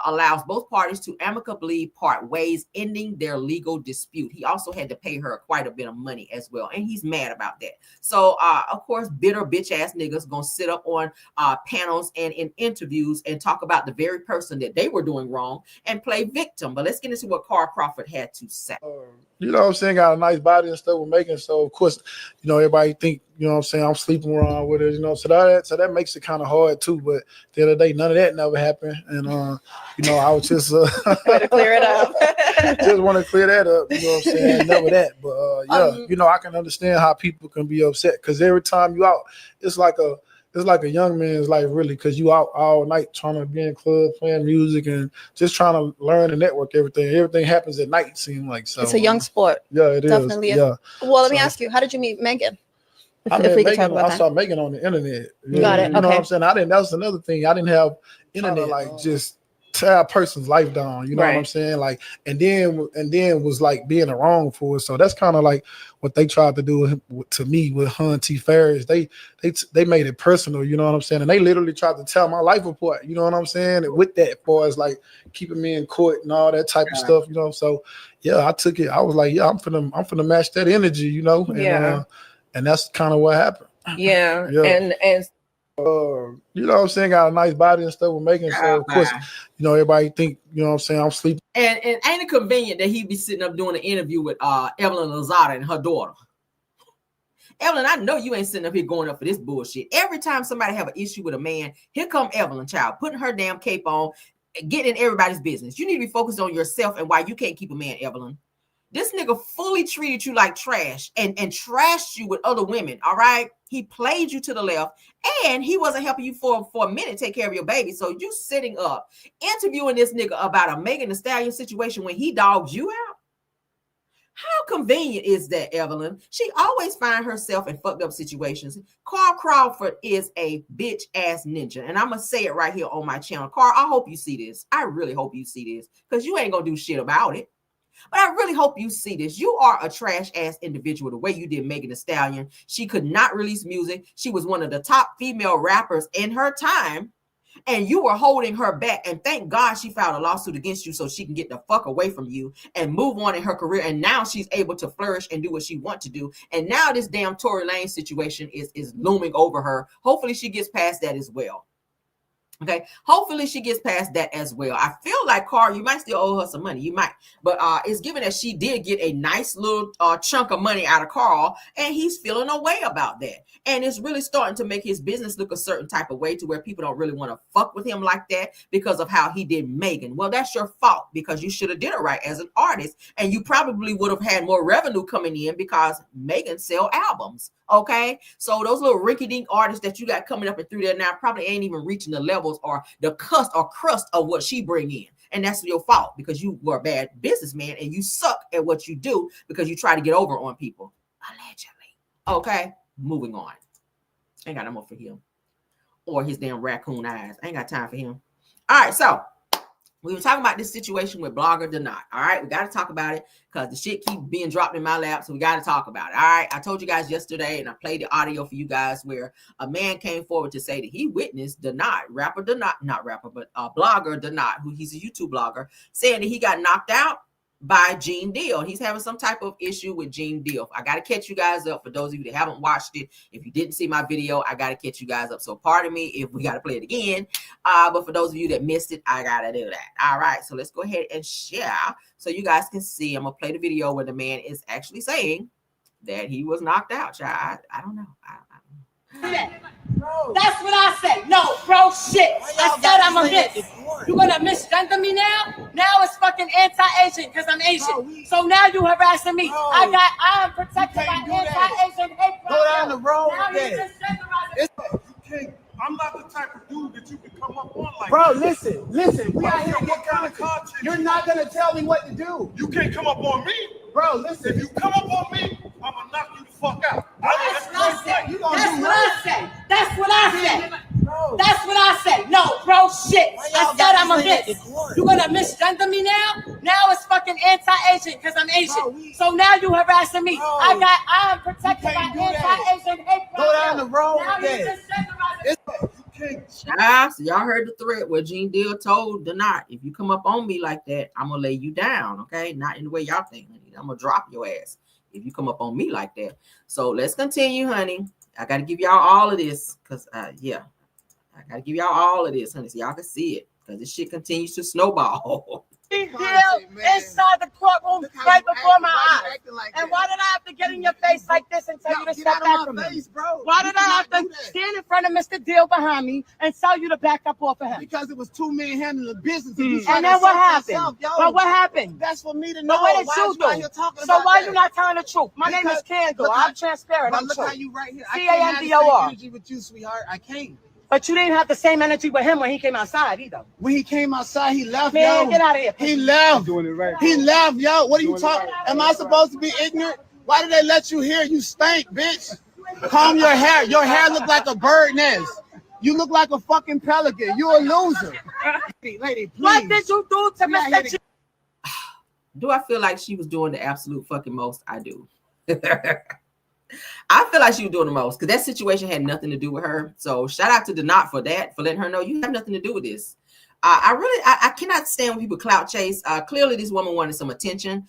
allows both parties to amicably part ways, ending their legal dispute. He also had to pay her quite a bit of money as well, and he's mad about that. So, of course, bitter bitch-ass niggas gonna sit up on panels and in interviews and talk about the very person that they were doing wrong and play victim. But let's get into what Crawford had to say. You know what I'm saying, got a nice body and stuff with Megan. So of course, you know, everybody think, you know what I'm saying, I'm sleeping around with her, you know. So that makes it kind of hard too. But the other day, none of that never happened. And you know, I was just to clear it up. just want to clear that up, you know what I'm saying? Never that. But yeah, you know, I can understand how people can be upset because every time you out, it's like a young man's life, really, because you out all night trying to be in clubs, playing music, and just trying to learn and network everything. Everything happens at night, it seems like. So It's a young sport. Yeah, it Definitely is. Yeah. Well, let me ask you, how did you meet Megan? I saw Megan on the internet. Got it. You know what I'm saying? That was another thing. I didn't have internet like just tear a person's life down. You know what I'm saying? Like, and then was like being wrong for it. So that's kind of like what they tried to do to me with her and T Ferris. They made it personal. You know what I'm saying? And they literally tried to tell my life apart. You know what I'm saying? And with that, for as like keeping me in court and all that type of stuff. You know, so yeah, I took it. I was like, yeah, I'm finna match that energy. You know, and, and that's kind of what happened. Yeah. And you know what I'm saying, got a nice body and stuff with Megan. So of course, you know, everybody think, you know what I'm saying, I'm sleeping. And ain't it convenient that he be sitting up doing an interview with Evelyn Lozada and her daughter? Evelyn, I know you ain't sitting up here going up for this bullshit. Every time somebody have an issue with a man, here come Evelyn, child, putting her damn cape on, getting in everybody's business. You need to be focused on yourself and why you can't keep a man, Evelyn. This nigga fully treated you like trash and trashed you with other women, all right? He played you to the left, and he wasn't helping you for a minute take care of your baby. So you sitting up, interviewing this nigga about a Megan Thee Stallion situation when he dogged you out? How convenient is that, Evelyn? She always finds herself in fucked up situations. Crawford is a bitch-ass ninja, and I'm going to say it right here on my channel. Carl, I hope you see this. I really hope you see this, because you ain't going to do shit about it. But I really hope you see this. You are a trash ass individual the way you did Megan Thee Stallion. She could not release music. She was one of the top female rappers in her time. And you were holding her back. And thank God she filed a lawsuit against you so she can get the fuck away from you and move on in her career. And now she's able to flourish and do what she wants to do. And now this damn Tory Lanez situation is looming over her. Hopefully she gets past that as well. Okay, hopefully she gets past that as well. I feel like, Carl, you might still owe her some money. You might. But it's given that she did get a nice little chunk of money out of Carl, and he's feeling a way about that. And it's really starting to make his business look a certain type of way to where people don't really want to fuck with him like that because of how he did Megan. Well, that's your fault because you should have did it right as an artist, and you probably would have had more revenue coming in because Megan sell albums. Okay, so those little rinky-dink artists that you got coming up and through there now probably ain't even reaching the levels or the crust of what she bring in. And that's your fault because you were a bad businessman and you suck at what you do because you try to get over on people. Allegedly. Okay, moving on. Ain't got no more for him. Or his damn raccoon eyes. I ain't got time for him. All right, so we were talking about this situation with blogger Denot. All right, we got to talk about it because the shit keeps being dropped in my lap. So we got to talk about it. All right, I told you guys yesterday, and I played the audio for you guys where a man came forward to say that he witnessed Denot, blogger Denot, who he's a YouTube blogger, saying that he got knocked out by Gene Deal. He's having some type of issue with Gene Deal. I got to catch you guys up. For those of you that haven't watched it, if you didn't see my video, I got to catch you guys up. So pardon me if we got to play it again. But for those of you that missed it, I got to do that. All right. So let's go ahead and share so you guys can see. I'm going to play the video where the man is actually saying that he was knocked out, child. I don't know. That's what I say. No, bro, shit. I said I'm a miss. You gonna misgender me now? Now it's fucking anti-Asian because I'm Asian. So now you harassing me. I am protected by anti-Asian hate. Go down the road with that. I'm not the type of dude that you can come up on like bro, this. listen. We out here what kind of content? You're not gonna tell me what to do. You can't come up on me. Bro, listen. If you come up on me, I'm gonna knock you the fuck out. That's what I say. That's what I say. That's what I say. No, bro, shit. I said I'm a miss. You gonna misgender me now? Now it's fucking anti-Asian because I'm Asian. So now you harassing me. I am protected by anti-Asian hate. Go down the road with that. So y'all heard the threat where Gene Deal told Denat, if you come up on me like that, I'm gonna lay you down. Okay, not in the way y'all think, honey. I'm gonna drop your ass if you come up on me like that. So let's continue, honey. I gotta give y'all all of this because yeah, I gotta give y'all all of this, honey, so y'all can see it because this shit continues to snowball. Inside the courtroom right before my eyes. And why did I have to get in your face like this and tell you to step back from me? Why did I have to stand in front of Mr. Deal behind me and tell you to back up off of him? Because it was two men handling the business. And then what happened? But what happened? That's for me to know. But what did you do? So why are you not telling the truth? My name is Candle. I'm transparent. I'm look how you right here. C-A-N-D-O-R. Energy with you, sweetheart. I can't. But you didn't have the same energy with him when he came outside either. When he came outside, he left. Man, yo. get out of here. He left. Doing it right. He left, yo. What are you talking? Am I supposed to be ignorant? Why did they let you here? You stink, bitch. Comb your hair. Your hair look like a bird nest. You look like a fucking pelican. You a loser. Lady, please. What did you do to Mr. Do I feel like she was doing the absolute fucking most? I do. I feel like she was doing the most because that situation had nothing to do with her. So shout out to Denat for that, for letting her know you have nothing to do with this. I cannot stand when people clout chase. Clearly this woman wanted some attention.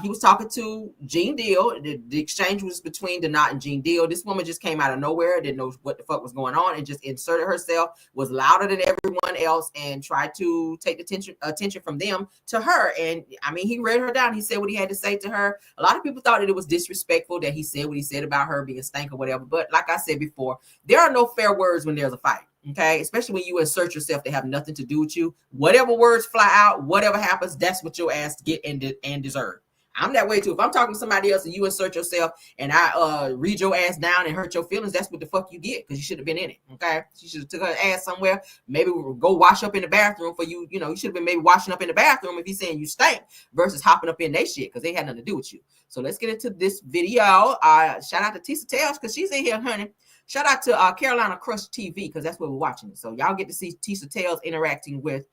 He was talking to Gene Deal. The exchange was between Denat and Gene Deal. This woman just came out of nowhere, didn't know what the fuck was going on, and just inserted herself, was louder than everyone else, and tried to take the attention from them to her. And I mean, he read her down. He said what he had to say to her. A lot of people thought that it was disrespectful that he said what he said about her being stank or whatever. But like I said before, there are no fair words when there's a fight. Okay, especially when you insert yourself to have nothing to do with you. Whatever words fly out, whatever happens, that's what your ass get and deserve. I'm that way too. If I'm talking to somebody else and you insert yourself and I read your ass down and hurt your feelings, that's what the fuck you get because you should have been in it. Okay, she should have took her ass somewhere. Maybe go wash up in the bathroom for you. You know, you should have been maybe washing up in the bathroom if he's saying you stink versus hopping up in their shit because they had nothing to do with you. So let's get into this video. Shout out to Tisa Tales because she's in here, honey. Shout out to Carolina Crush TV because that's where we're watching it. So y'all get to see Tisa Tales interacting with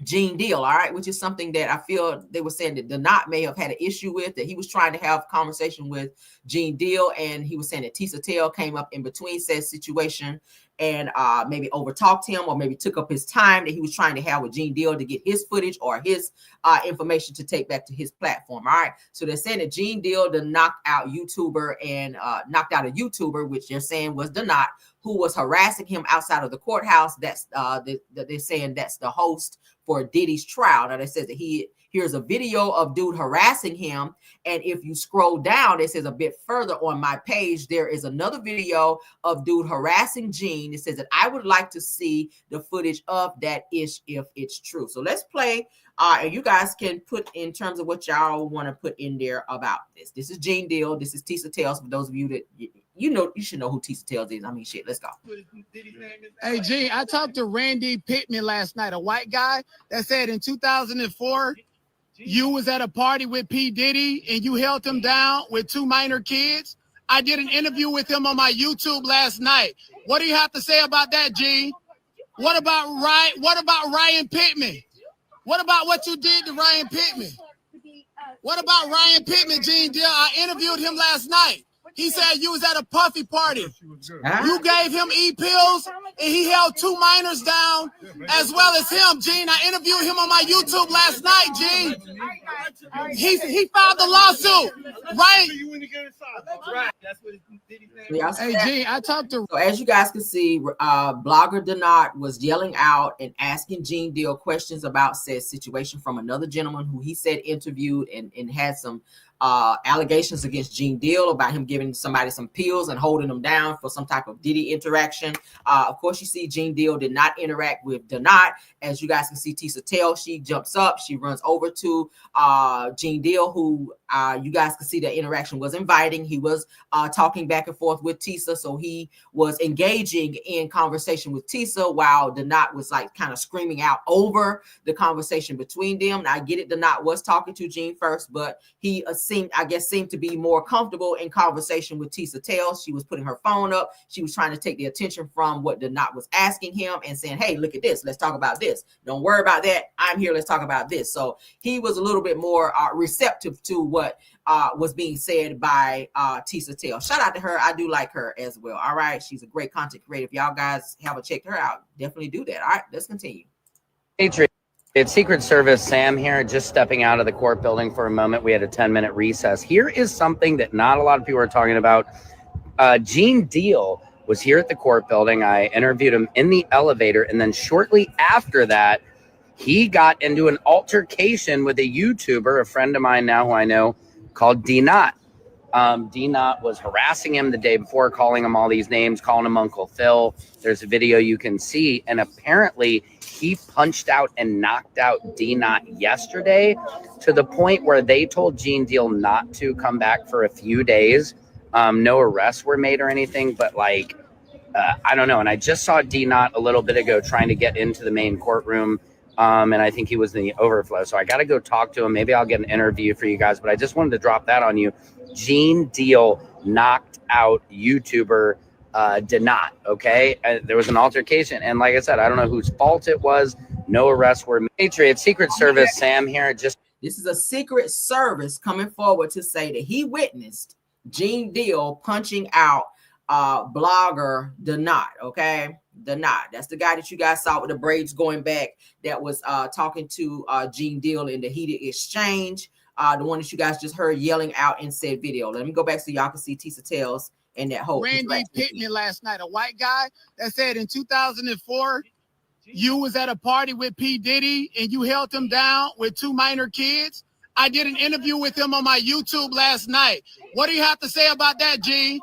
Gene Deal, all right, which is something that I feel they were saying that Denat may have had an issue with, that he was trying to have a conversation with Gene Deal, and he was saying that Tisa Tale came up in between said situation and maybe overtalked him or maybe took up his time that he was trying to have with Gene Deal to get his footage or his information to take back to his platform. All right. So they're saying that Gene Deal knocked out YouTuber and knocked out a YouTuber, which they're saying was Denat, who was harassing him outside of the courthouse. That's they're saying that's the host for Diddy's trial. Now they says that here's a video of dude harassing him. And if you scroll down, it says a bit further on my page, there is another video of dude harassing Gene. It says that I would like to see the footage of that ish if it's true. So let's play. And you guys can put in terms of what y'all want to put in there about this. This is Gene Deal. This is Tisa Tales. For those of you that you know, you should know who Tisa Tales is. I mean, shit, let's go. Hey, Gene, I talked to Randy Pittman last night, a white guy that said in 2004, you was at a party with P. Diddy and you held him down with 2 minor kids. I did an interview with him on my YouTube last night. What do you have to say about that, Gene? What about Ryan Pittman? What about what you did to Ryan Pittman? What about Ryan Pittman, Gene Deal? I interviewed him last night. He said you was at a puffy party. Huh? You gave him E-pills, and he held 2 minors down, as well as him, Gene. I interviewed him on my YouTube last night, Gene. He filed the lawsuit, right? Hey, Gene, I talked to... So as you guys can see, blogger Donat was yelling out and asking Gene Deal questions about said situation from another gentleman who he said interviewed and had some allegations against Gene Deal about him giving somebody some pills and holding them down for some type of Diddy interaction. Of course, you see Gene Deal did not interact with Donat. As you guys can see, Tisa Tell, she jumps up, she runs over to Gene Deal, who you guys can see the interaction was inviting. He was talking back and forth with Tisa, so he was engaging in conversation with Tisa while Donat was like kind of screaming out over the conversation between them. Now, I get it, Donat was talking to Gene first, but he seemed to be more comfortable in conversation with Tisa Tell. She was putting her phone up. She was trying to take the attention from what Donat was asking him and saying, hey, look at this. Let's talk about this. Don't worry about that. I'm here. Let's talk about this. So he was a little bit more receptive to what was being said by Tisa Tell. Shout out to her. I do like her as well. All right. She's a great content creator. If y'all guys haven't checked her out, definitely do that. All right. Let's continue. It's Secret Service Sam here, just stepping out of the court building for a moment. We had a 10-minute recess. Here is something that not a lot of people are talking about. Gene Deal was here at the court building. I interviewed him in the elevator, and then shortly after that, he got into an altercation with a YouTuber, a friend of mine now who I know, called D-Not. D-Not was harassing him the day before, calling him all these names, calling him Uncle Phil. There's a video you can see, and apparently he punched out and knocked out D-Not yesterday to the point where they told Gene Deal not to come back for a few days. No arrests were made or anything, but like, I don't know. And I just saw D-Not a little bit ago trying to get into the main courtroom. And I think he was in the overflow. So I got to go talk to him. Maybe I'll get an interview for you guys, but I just wanted to drop that on you. Gene Deal knocked out YouTuber Donat. Okay. There was an altercation. And like I said, I don't know whose fault it was. No arrests were made. Patriots, Secret Service Sam here. This is a Secret Service coming forward to say that he witnessed Gene Deal punching out blogger Donat. Okay. Donat, that's the guy that you guys saw with the braids going back that was talking to Gene Deal in the heated exchange. The one that you guys just heard yelling out in said video. Let me go back so y'all can see Tisa Tells and that whole Randy Pittman last night, a white guy that said in 2004 you was at a party with P. Diddy and you held him down with 2 minor kids. I did an interview with him on my YouTube last night. What do you have to say about that, Gene?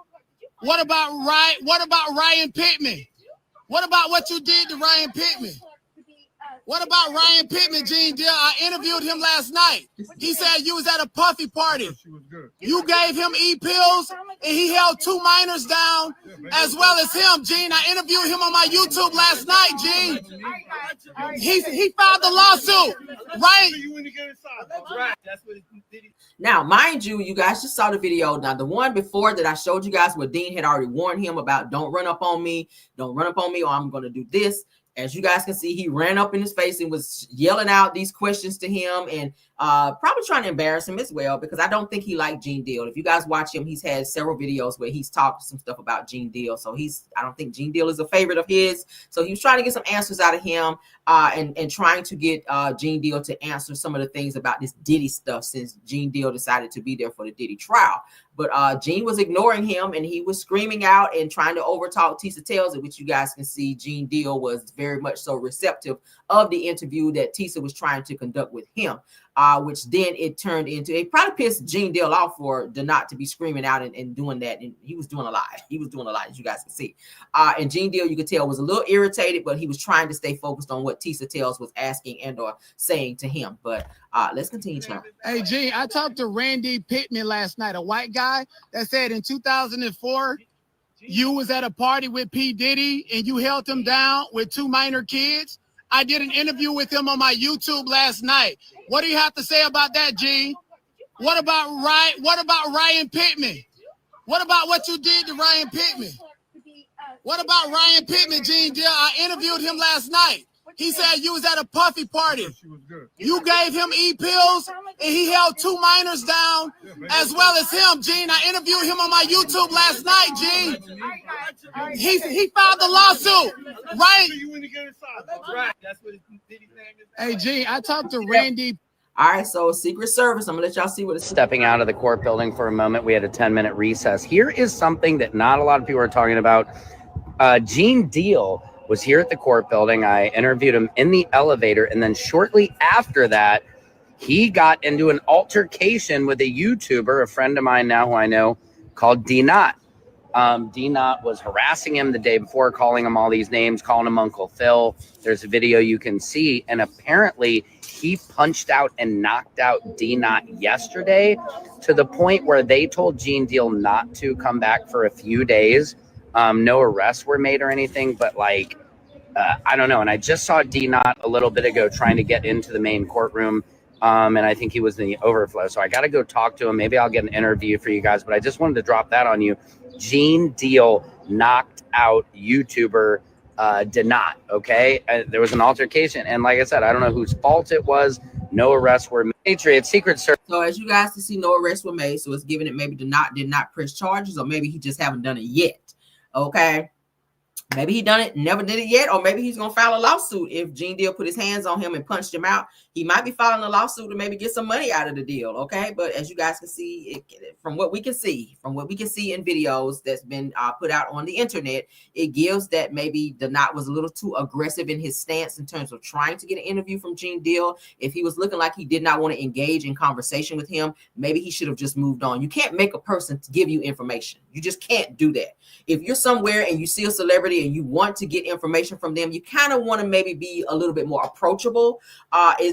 What about Ryan Pittman? What about what you did to Ryan Pittman? What about Ryan Pittman, Gene Deal? I interviewed him last night. He said you was at a puffy party. You gave him E-pills, and he held 2 minors down, as well as him, Gene. I interviewed him on my YouTube last night, Gene. He filed the lawsuit, right? Now, mind you, you guys just saw the video. Now, the one before that I showed you guys where Dean had already warned him about don't run up on me, or I'm going to do this. As you guys can see, he ran up in his face and was yelling out these questions to him and probably trying to embarrass him as well, because I don't think he liked Gene Deal. If you guys watch him, he's had several videos where he's talked some stuff about Gene Deal. So I don't think Gene Deal is a favorite of his. So he was trying to get some answers out of him and trying to get Gene Deal to answer some of the things about this Diddy stuff, since Gene Deal decided to be there for the Diddy trial. But Gene was ignoring him, and he was screaming out and trying to overtalk Tisa Tells, which you guys can see Gene Deal was very much so receptive of the interview that Tisa was trying to conduct with him, which then it probably pissed Gene Deal off for Donat to be screaming out and doing that. And he was doing a lot. As you guys can see. And Gene Deal, you could tell, was a little irritated, but he was trying to stay focused on what Tisa Tells was asking and or saying to him. But let's continue, Sean. Hey, Gene, I talked to Randy Pittman last night, a white guy that said in 2004 you was at a party with P. Diddy and you held him down with 2 minor kids. I did an interview with him on my YouTube last night. What do you have to say about that, Gene? What about Ryan Pittman? What about what you did to Ryan Pittman? What about Ryan Pittman, Gene Deal? I interviewed him last night. He said you was at a puffy party. You gave him E-pills, and he held 2 minors down, as well as him, Gene. I interviewed him on my YouTube last night, Gene. He filed the lawsuit, right? Hey, Gene, I talked to Randy. All right, so Secret Service, I'm gonna let y'all see what it's Stepping out of the court building for a moment, we had a 10-minute recess. Here is something that not a lot of people are talking about. Gene Deal was here at the court building. I interviewed him in the elevator, and then shortly after that, he got into an altercation with a YouTuber, a friend of mine now who I know, called D-Not. D-Not was harassing him the day before, calling him all these names, calling him Uncle Phil. There's a video you can see, and apparently he punched out and knocked out D-Not yesterday to the point where they told Gene Deal not to come back for a few days. No arrests were made or anything, but like, I don't know. And I just saw D-Not a little bit ago trying to get into the main courtroom. And I think he was in the overflow. So I got to go talk to him. Maybe I'll get an interview for you guys, but I just wanted to drop that on you. Gene Deal knocked out YouTuber D-Not. Okay. There was an altercation. And like I said, I don't know whose fault it was. No arrests were made. Patriot Secret Service. So as you guys can see, no arrests were made. So it's given it maybe D-Not did not press charges, or maybe he just haven't done it yet. Okay. Maybe he done it, never did it yet, or maybe he's gonna file a lawsuit if Gene Deal put his hands on him and punched him out. He might be filing a lawsuit to maybe get some money out of the deal. Okay, but as you guys can see, from what we can see in videos that's been put out on the internet, it gives that maybe D-Not was a little too aggressive in his stance in terms of trying to get an interview from Gene Deal. If he was looking like he did not want to engage in conversation with him, maybe he should have just moved on. You can't make a person to give you information. You just can't do that. If you're somewhere and you see a celebrity and you want to get information from them, you kind of want to maybe be a little bit more approachable.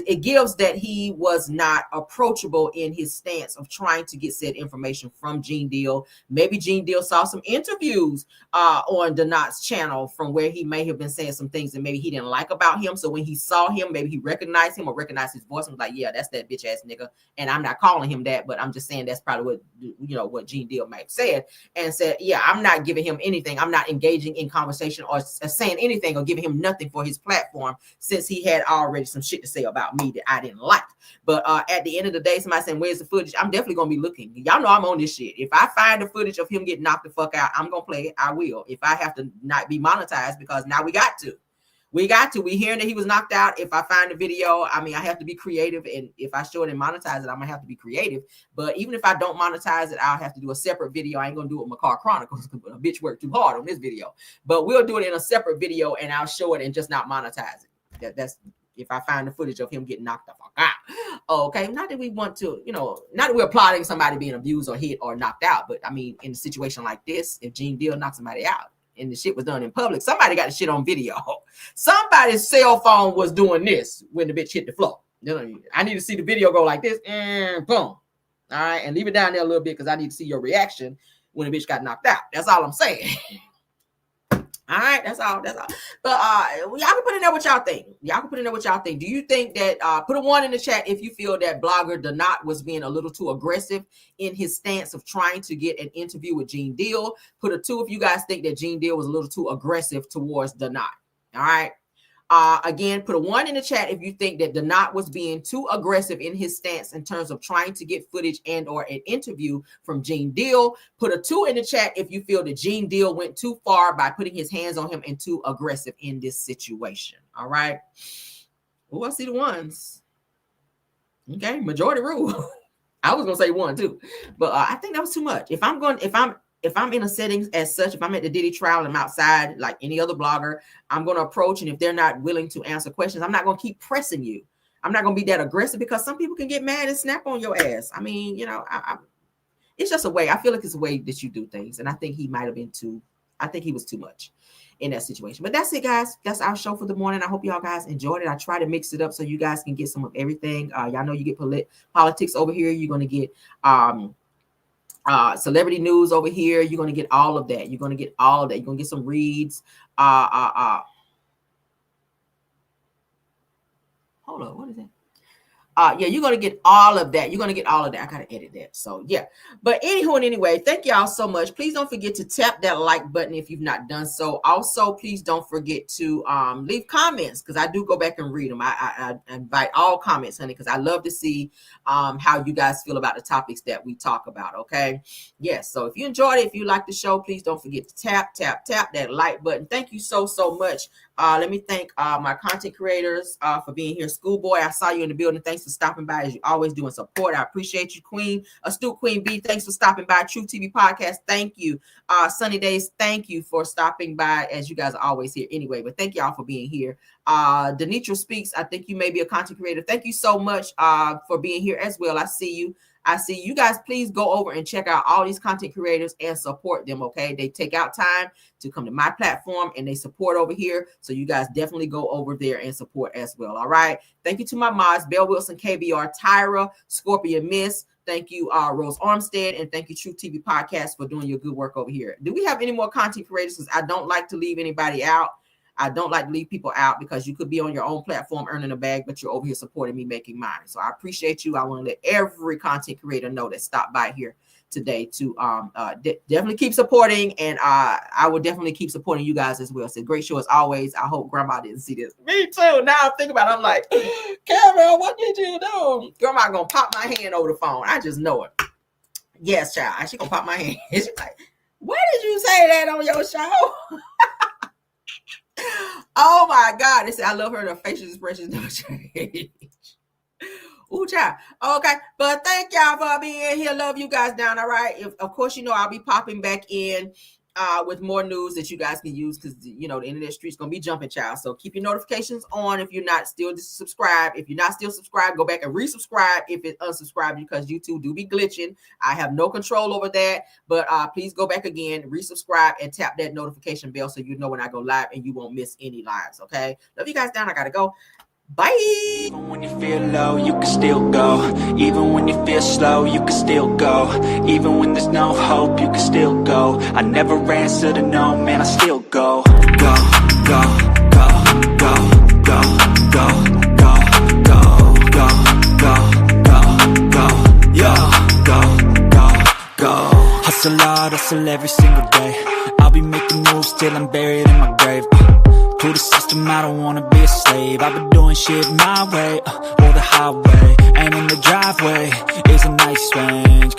It gives that he was not approachable in his stance of trying to get said information from Gene Deal. Maybe Gene Deal saw some interviews on D-Not's channel from where he may have been saying some things that maybe he didn't like about him. So when he saw him, maybe he recognized him or recognized his voice and was like, yeah, that's that bitch ass nigga. And I'm not calling him that, but I'm just saying that's probably what Gene Deal might have said, and said, yeah, I'm not giving him anything. I'm not engaging in conversation or saying anything or giving him nothing for his platform, since he had already some shit to say about me that I didn't like. But at the end of the day, somebody saying, where's the footage? I'm definitely going to be looking. Y'all know I'm on this shit. If I find the footage of him getting knocked the fuck out, I'm going to play it. I will. If I have to not be monetized, because now we got to. We hearing that he was knocked out. If I find the video, I mean, I have to be creative. And if I show it and monetize it, I'm going to have to be creative. But even if I don't monetize it, I'll have to do a separate video. I ain't going to do it with McCall Chronicles because a bitch worked too hard on this video. But we'll do it in a separate video and I'll show it and just not monetize it. That's if I find the footage of him getting knocked the fuck out. Okay, not that we want to, not that we're applauding somebody being abused or hit or knocked out. But I mean, in a situation like this, if Gene Deal knocks somebody out, and the shit was done in public, somebody got the shit on video. Somebody's cell phone was doing this when the bitch hit the floor. I need to see the video go like this and boom. All right, and leave it down there a little bit because I need to see your reaction when the bitch got knocked out. That's all I'm saying. All right, that's all. But y'all can put in there what y'all think. Do you think that put a 1 in the chat if you feel that blogger D-Not was being a little too aggressive in his stance of trying to get an interview with Gene Deal? Put a 2 if you guys think that Gene Deal was a little too aggressive towards D-Not. All right. Again, put a 1 in the chat if you think that D-Not was being too aggressive in his stance in terms of trying to get footage and or an interview from Gene Deal. Put a 2 in the chat if you feel that Gene Deal went too far by putting his hands on him and too aggressive in this situation. All right. Oh, I see the ones. Okay, majority rule. I was gonna say 1 too, but I think that was too much. If I'm in a setting as such, if I'm at the Diddy trial and I'm outside like any other blogger, I'm going to approach, and if they're not willing to answer questions, I'm not going to keep pressing you. I'm not going to be that aggressive because some people can get mad and snap on your ass. I mean, it's just a way. I feel like it's a way that you do things. And I think he might have been I think he was too much in that situation. But that's it, guys. That's our show for the morning. I hope y'all guys enjoyed it. I try to mix it up so you guys can get some of everything. Y'all know you get politics over here. You're going to get celebrity news over here. You're going to get all of that. You're going to get some reads. Hold on, what is that? you're gonna get all of that. You're gonna get all of that. I gotta edit that. So yeah. But anywho and anyway, thank y'all so much. Please don't forget to tap that like button if you've not done so. Also, please don't forget to leave comments, because I do go back and read them. I invite all comments, honey, because I love to see how you guys feel about the topics that we talk about. Okay. Yes. So if you enjoyed it, if you like the show, please don't forget to tap that like button. Thank you so much. Let me thank my content creators for being here. Schoolboy, I saw you in the building. Thanks for stopping by, as you always do, and support. I appreciate you, Queen. Astute Queen B, thanks for stopping by. True TV Podcast, thank you. Sunny Days, thank you for stopping by, as you guys are always here anyway. But thank y'all for being here. Denitra Speaks, I think you may be a content creator. Thank you so much for being here as well. I see you. You guys, please go over and check out all these content creators and support them, okay? They take out time to come to my platform and they support over here. So you guys definitely go over there and support as well, all right? Thank you to my mods, Belle Wilson, KBR, Tyra, Scorpion Miss. Thank you, Rose Armstead, and thank you, True TV Podcast, for doing your good work over here. Do we have any more content creators? Because I don't like to leave anybody out. I don't like to leave people out, because you could be on your own platform earning a bag, but you're over here supporting me making mine. So I appreciate you. I want to let every content creator know that stopped by here today to definitely keep supporting, and I will definitely keep supporting you guys as well. It's a great show as always. I hope Grandma didn't see this. Me too. Now I'm thinking about it. I'm like, Carol, what did you do? Grandma gonna pop my hand over the phone. I just know it. Yes, child. She gonna pop my hand. She's like, why did you say that on your show? Oh my God. They say I love her. The facial expressions don't change. Ooh, child. Okay. But thank y'all for being here. Love you guys down. All right. Of course, you know, I'll be popping back in with more news that you guys can use, because, you know, the internet street's going to be jumping, child. So keep your notifications on if you're not still subscribed. If you're not still subscribed, go back and resubscribe if it's unsubscribed, because YouTube do be glitching. I have no control over that, but please go back again, resubscribe, and tap that notification bell so you know when I go live and you won't miss any lives. Okay. Love you guys down. I got to go. Bye. Even when you feel low, you can still go. Even when you feel slow, you can still go. Even when there's no hope, you can still go. I never answer to no, man, I still go. Go, go, go, go, go, go, go, go, go, go, go, go, yo, go. Hustle hard, hustle every single day. I'll be making moves till I'm buried in my grave. To the system, I don't wanna be a slave. I've been doing shit my way, or the highway. And in the driveway is a nice range.